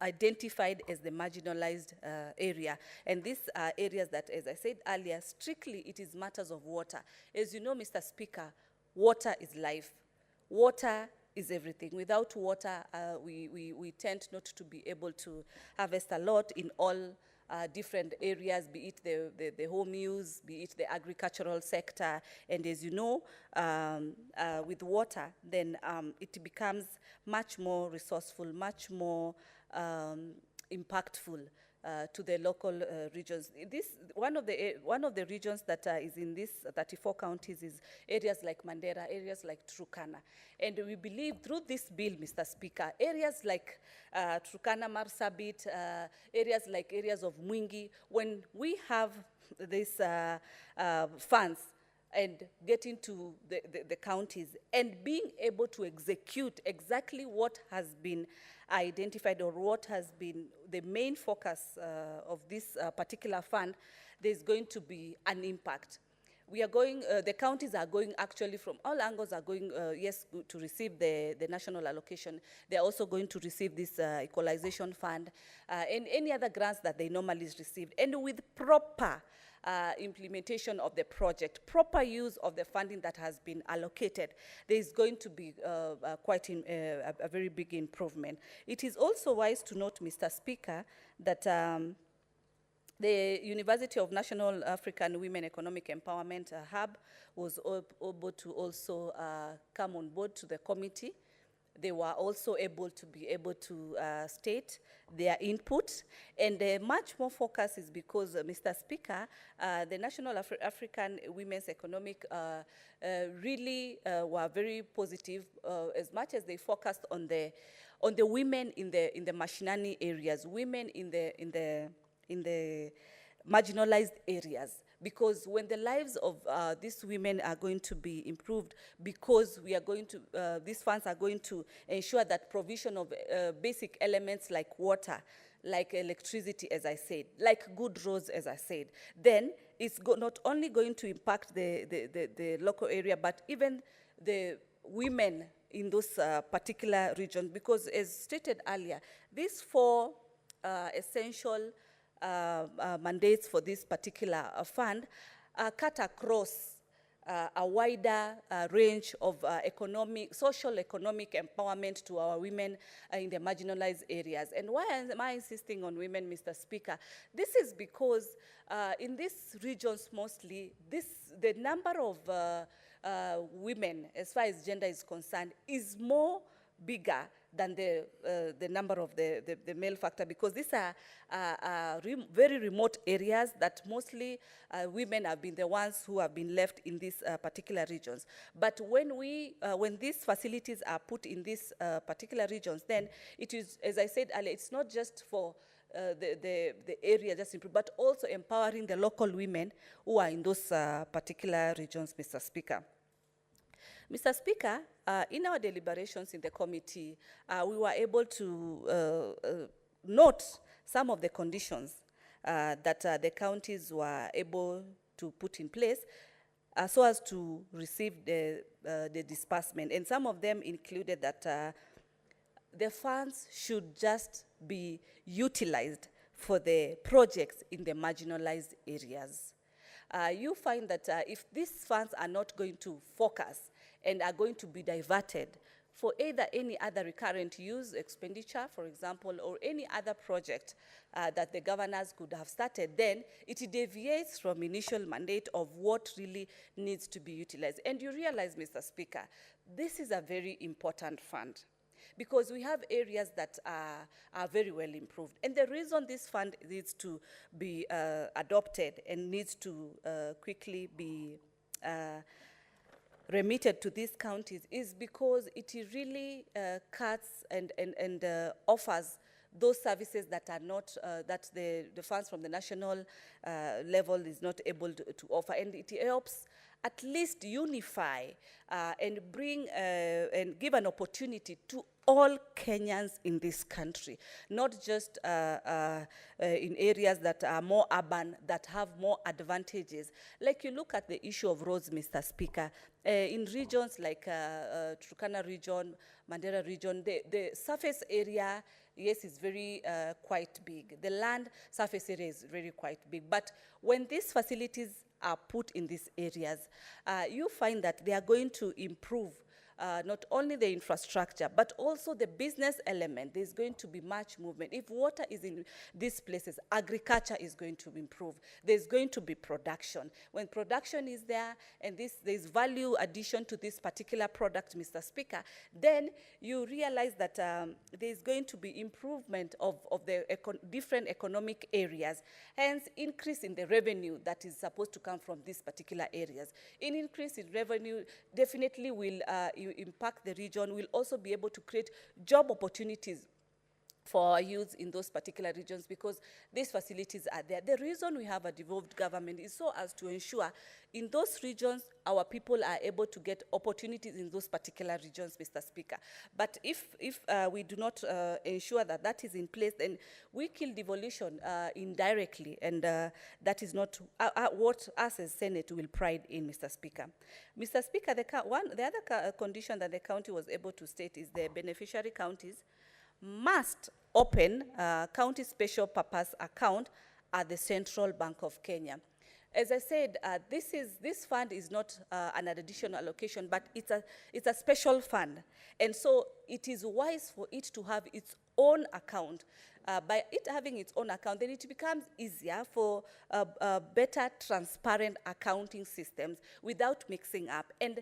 identified as the marginalized area. And these are areas that, as I said earlier, strictly it is matters of water. As you know, Mr. Speaker, water is life. Water is everything. Without water, we tend not to be able to harvest a lot in all different areas, be it the home use, be it the agricultural sector. And as you know, with water, then it becomes much more resourceful, much more impactful to the local regions. One of the regions that is in these 34 counties is areas like Mandera, areas like Turkana. And we believe through this bill, Mr. Speaker, areas like Turkana, Marsabit, areas of Mwingi, when we have these funds and get into the counties and being able to execute exactly what has been identified or what has been the main focus of this particular fund, there's going to be an impact. We are going, the counties are going actually from all angles are going, yes, to receive the national allocation. They're also going to receive this equalization fund and any other grants that they normally receive. And with proper implementation of the project, proper use of the funding that has been allocated, there is going to be quite a very big improvement. It is also wise to note, Mr. Speaker, that the University of National African Women Economic Empowerment Hub was able to also come on board to the committee. They were also able to state their input, and much more focus is because, Mr. Speaker, the National African Women's Economic really were very positive, as much as they focused on the women in the mashinani areas, women in the marginalized areas. Because when the lives of these women are going to be improved, because we are going to, these funds are going to ensure that provision of basic elements like water, like electricity, as I said, like good roads, as I said, then it's not only going to impact the local area, but even the women in those particular regions. Because as stated earlier, these four essential mandates for this particular fund cut across a wider range of social economic empowerment to our women in the marginalized areas. And why am I insisting on women, Mr. Speaker? This is because in these regions mostly, the number of women, as far as gender is concerned, is more bigger than the number of the male factor, because these are very remote areas that mostly women have been the ones who have been left in these particular regions. But when these facilities are put in these particular regions, then it is, as I said earlier, it's not just for the area just improve, but also empowering the local women who are in those particular regions, Mr. Speaker. Mr. Speaker, in our deliberations in the committee, we were able to note some of the conditions that the counties were able to put in place so as to receive the disbursement. And some of them included that the funds should just be utilized for the projects in the marginalized areas. You find that if these funds are not going to focus and are going to be diverted for either any other recurrent use expenditure, for example, or any other project that the governors could have started, then it deviates from initial mandate of what really needs to be utilized. And you realize, Mr. Speaker, this is a very important fund, because we have areas that are very well improved. And the reason this fund needs to be adopted and needs to quickly be remitted to these counties is because it really cuts and offers those services that are not, that the funds from the national level is not able to offer. And it helps at least unify and bring and give an opportunity to all Kenyans in this country, not just in areas that are more urban, that have more advantages. Like you look at the issue of roads, Mr. Speaker, in regions like Turkana region, Mandera region, the surface area, yes, is very quite big. The land surface area is really quite big. But when these facilities are put in these areas, you find that they are going to improve not only the infrastructure, but also the business element. There's going to be much movement. If water is in these places, agriculture is going to improve. There's going to be production. When production is there, and there's value addition to this particular product, Mr. Speaker, then you realize that there's going to be improvement of the different economic areas, hence increase in the revenue that is supposed to come from these particular areas. An increase in revenue definitely will impact the region. We'll also be able to create job opportunities for our youth in those particular regions because these facilities are there. The reason we have a devolved government is so as to ensure in those regions our people are able to get opportunities in those particular regions, Mr. Speaker. But if we do not ensure that that is in place, then we kill devolution indirectly, and that is not what us as Senate will pride in, Mr. Speaker. Mr. Speaker, the other condition that the county was able to state is the beneficiary counties must open county special purpose account at the Central Bank of Kenya. As I said, this fund is not an additional allocation, but it's a special fund. And so it is wise for it to have its own account. By it having its own account, then it becomes easier for better, transparent accounting systems without mixing up. And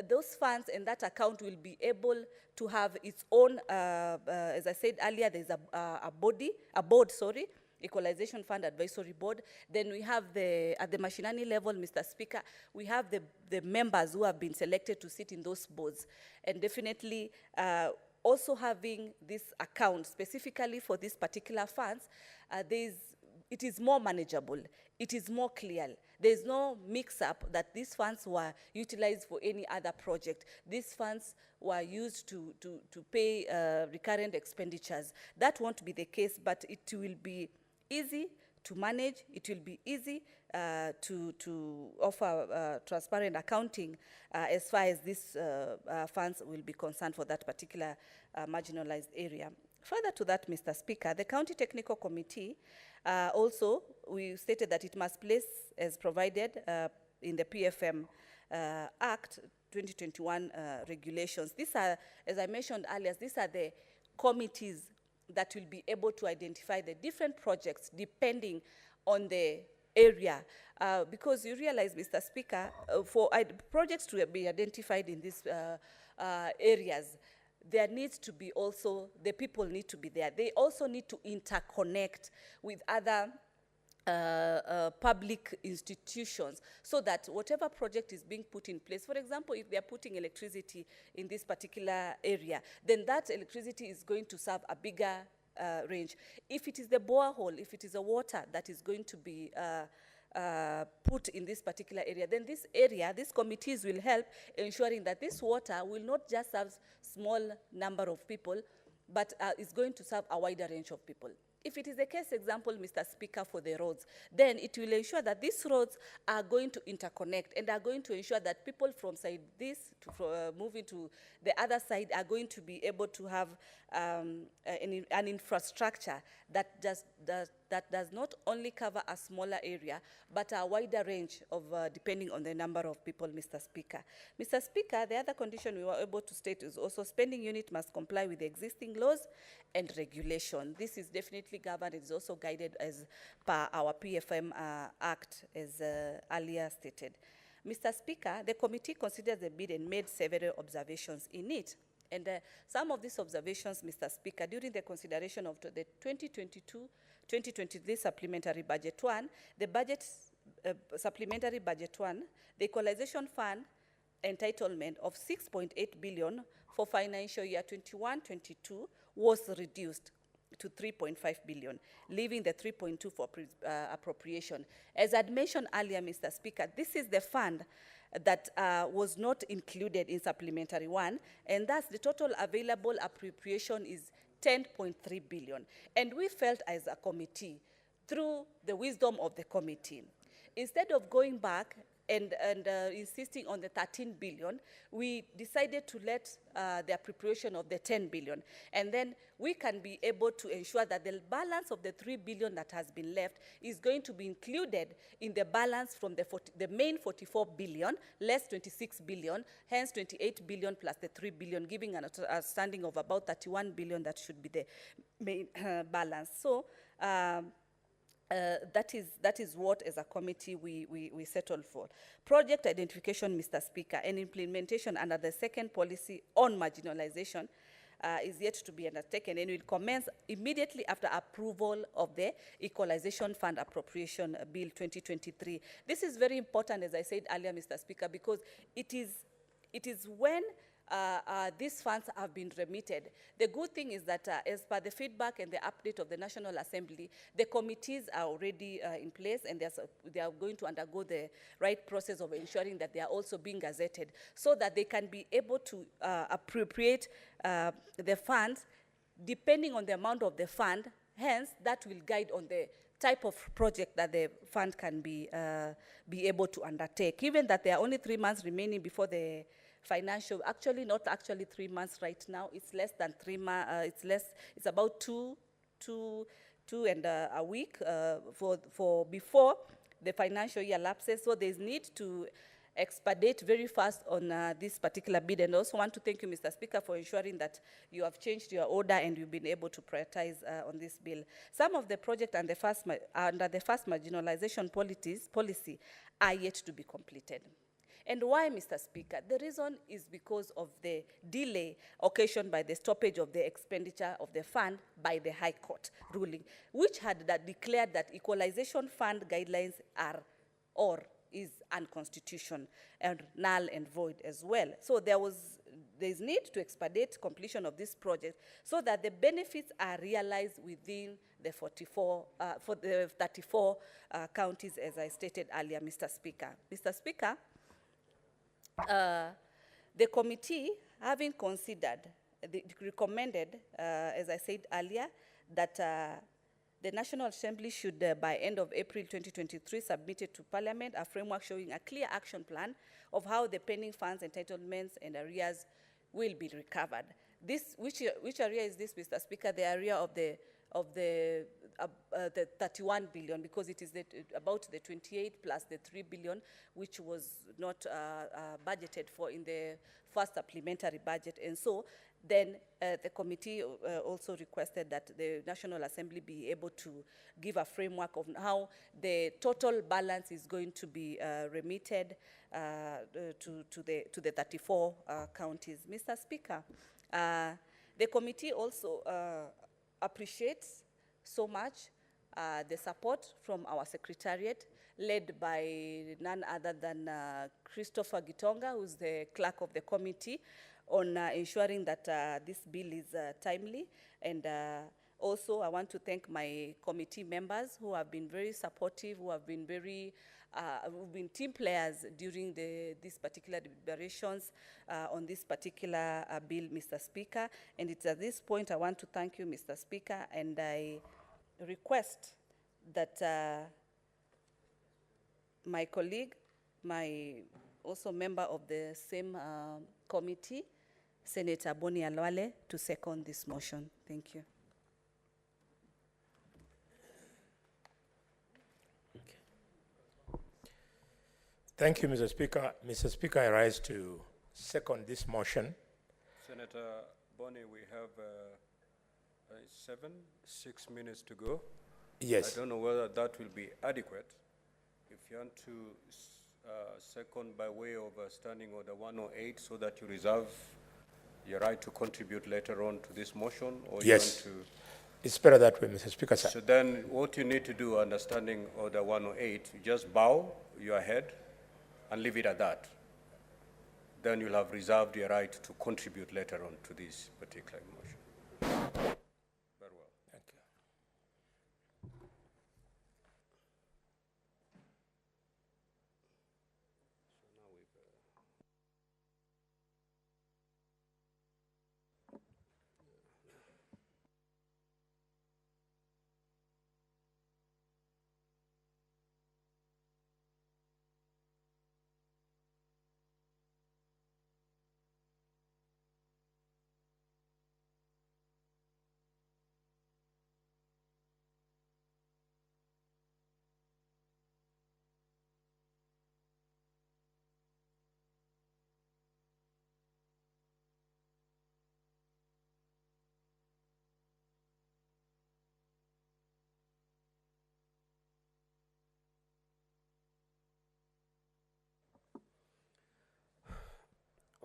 those funds and that account will be able to have its own, as I said earlier, there's a board, Equalization Fund Advisory Board. Then we have at the Mashinani level, Mr. Speaker, we have the members who have been selected to sit in those boards. And definitely also having this account specifically for these particular funds, it is more manageable. It is more clear. There's no mix-up that these funds were utilized for any other project. These funds were used to pay recurrent expenditures. That won't be the case, but it will be easy to manage. It will be easy to offer transparent accounting as far as these funds will be concerned for that particular marginalized area. Further to that, Mr. Speaker, the County Technical Committee also, we stated that it must place as provided in the PFM Act 2021 regulations. These are, as I mentioned earlier, these are the committees that will be able to identify the different projects depending on the area. Because you realize, Mr. Speaker, for projects to be identified in these areas, there needs to be also, the people need to be there. They also need to interconnect with other public institutions so that whatever project is being put in place, for example, if they are putting electricity in this particular area, then that electricity is going to serve a bigger range. If it is the borehole, if it is a water that is going to be put in this particular area, then these committees will help ensuring that this water will not just serve small number of people, but is going to serve a wider range of people. If it is the case example, Mr. Speaker, for the roads, then it will ensure that these roads are going to interconnect and are going to ensure that people from side this to moving to the other side are going to be able to have an infrastructure that does not only cover a smaller area, but a wider range of depending on the number of people, Mr. Speaker. Mr. Speaker, the other condition we were able to state is also spending unit must comply with the existing laws and regulation. This is definitely governed. It is also guided as per our PFM Act, as earlier stated. Mr. Speaker, the committee considered the bid and made several observations in it. And some of these observations, Mr. Speaker, during the consideration of the 2022-2023 Supplementary Budget 1, the Supplementary Budget 1, the Equalization Fund entitlement of 6.8 billion for financial year 21-22 was reduced to 3.5 billion, leaving the 3.2 for appropriation. As I'd mentioned earlier, Mr. Speaker, this is the fund that was not included in supplementary one, and thus the total available appropriation is 10.3 billion. And we felt as a committee, through the wisdom of the committee, instead of going back and insisting on the 13 billion, we decided to let the appropriation of the 10 billion. And then we can be able to ensure that the balance of the 3 billion that has been left is going to be included in the balance from the main 44 billion, less 26 billion, hence 28 billion plus the 3 billion, giving an outstanding of about 31 billion that should be the main balance. So, that is what, as a committee, we settled for. Project identification, Mr. Speaker, and implementation under the second policy on marginalization is yet to be undertaken and will commence immediately after approval of the Equalization Fund Appropriation Bill 2023. This is very important, as I said earlier, Mr. Speaker, because it is when these funds have been remitted. The good thing is that as per the feedback and the update of the National Assembly, the committees are already in place, and they are going to undergo the right process of ensuring that they are also being gazetted so that they can be able to appropriate the funds depending on the amount of the fund. Hence, that will guide on the type of project that the fund can be able to undertake. Given that there are only 3 months remaining before the financial, not actually 3 months right now, it's less than 3 months, it's about two and a week for before the financial year lapses. So there's need to expedite very fast on this particular bid. And I also want to thank you, Mr. Speaker, for ensuring that you have changed your order and you've been able to prioritize on this bill. Some of the projects under the first marginalization policy are yet to be completed. And why, Mr. Speaker? The reason is because of the delay occasioned by the stoppage of the expenditure of the fund by the High Court ruling, which had declared that Equalization Fund guidelines are or is unconstitutional and null and void as well. So there's need to expedite completion of this project so that the benefits are realized within the 34 counties, as I stated earlier, Mr. Speaker. Mr. Speaker, the committee, having considered, recommended, as I said earlier, that the National Assembly should, by end of April 2023, submit it to Parliament a framework showing a clear action plan of how the pending funds, entitlements, and arrears will be recovered. Which area is this, Mr. Speaker? The area of the 31 billion, because it is about the 28 plus the 3 billion, which was not budgeted for in the first supplementary budget. And so then the committee also requested that the National Assembly be able to give a framework of how the total balance is going to be remitted to the 34 counties. Mr. Speaker, the committee also appreciates so much the support from our secretariat, led by none other than Christopher Gitonga, who's the clerk of the committee, on ensuring that this bill is timely. And also, I want to thank my committee members who have been very supportive, who have been very who've been team players during these particular deliberations on this particular bill, Mr. Speaker. And it's at this point I want to thank you, Mr. Speaker, and I request that my colleague, also member of the same committee, Senator Boni Alwale, to second this motion. Thank you. Thank you, Mr. Speaker. Mr. Speaker, I rise to second this motion. Senator Boni, we have 6 minutes to go. Yes. I don't know whether that will be adequate. If you want to second by way of Standing Order 108 so that you reserve your right to contribute later on to this motion, or yes. you want to... It's better that way, Mr. Speaker, sir. So then what you need to do under Standing Order 108, you just bow your head and leave it at that. Then you'll have reserved your right to contribute later on to this particular motion. Very well. Thank you. So now we've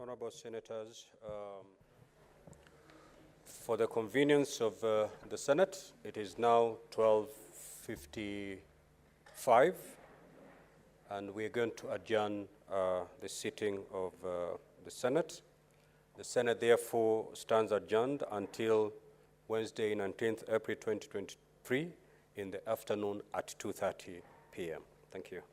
Honorable Senators, for the convenience of the Senate, it is now 12:55, and we're going to adjourn the sitting of the Senate. The Senate therefore stands adjourned until Wednesday, 19th April 2023 in the afternoon at 2:30 p.m. Thank you.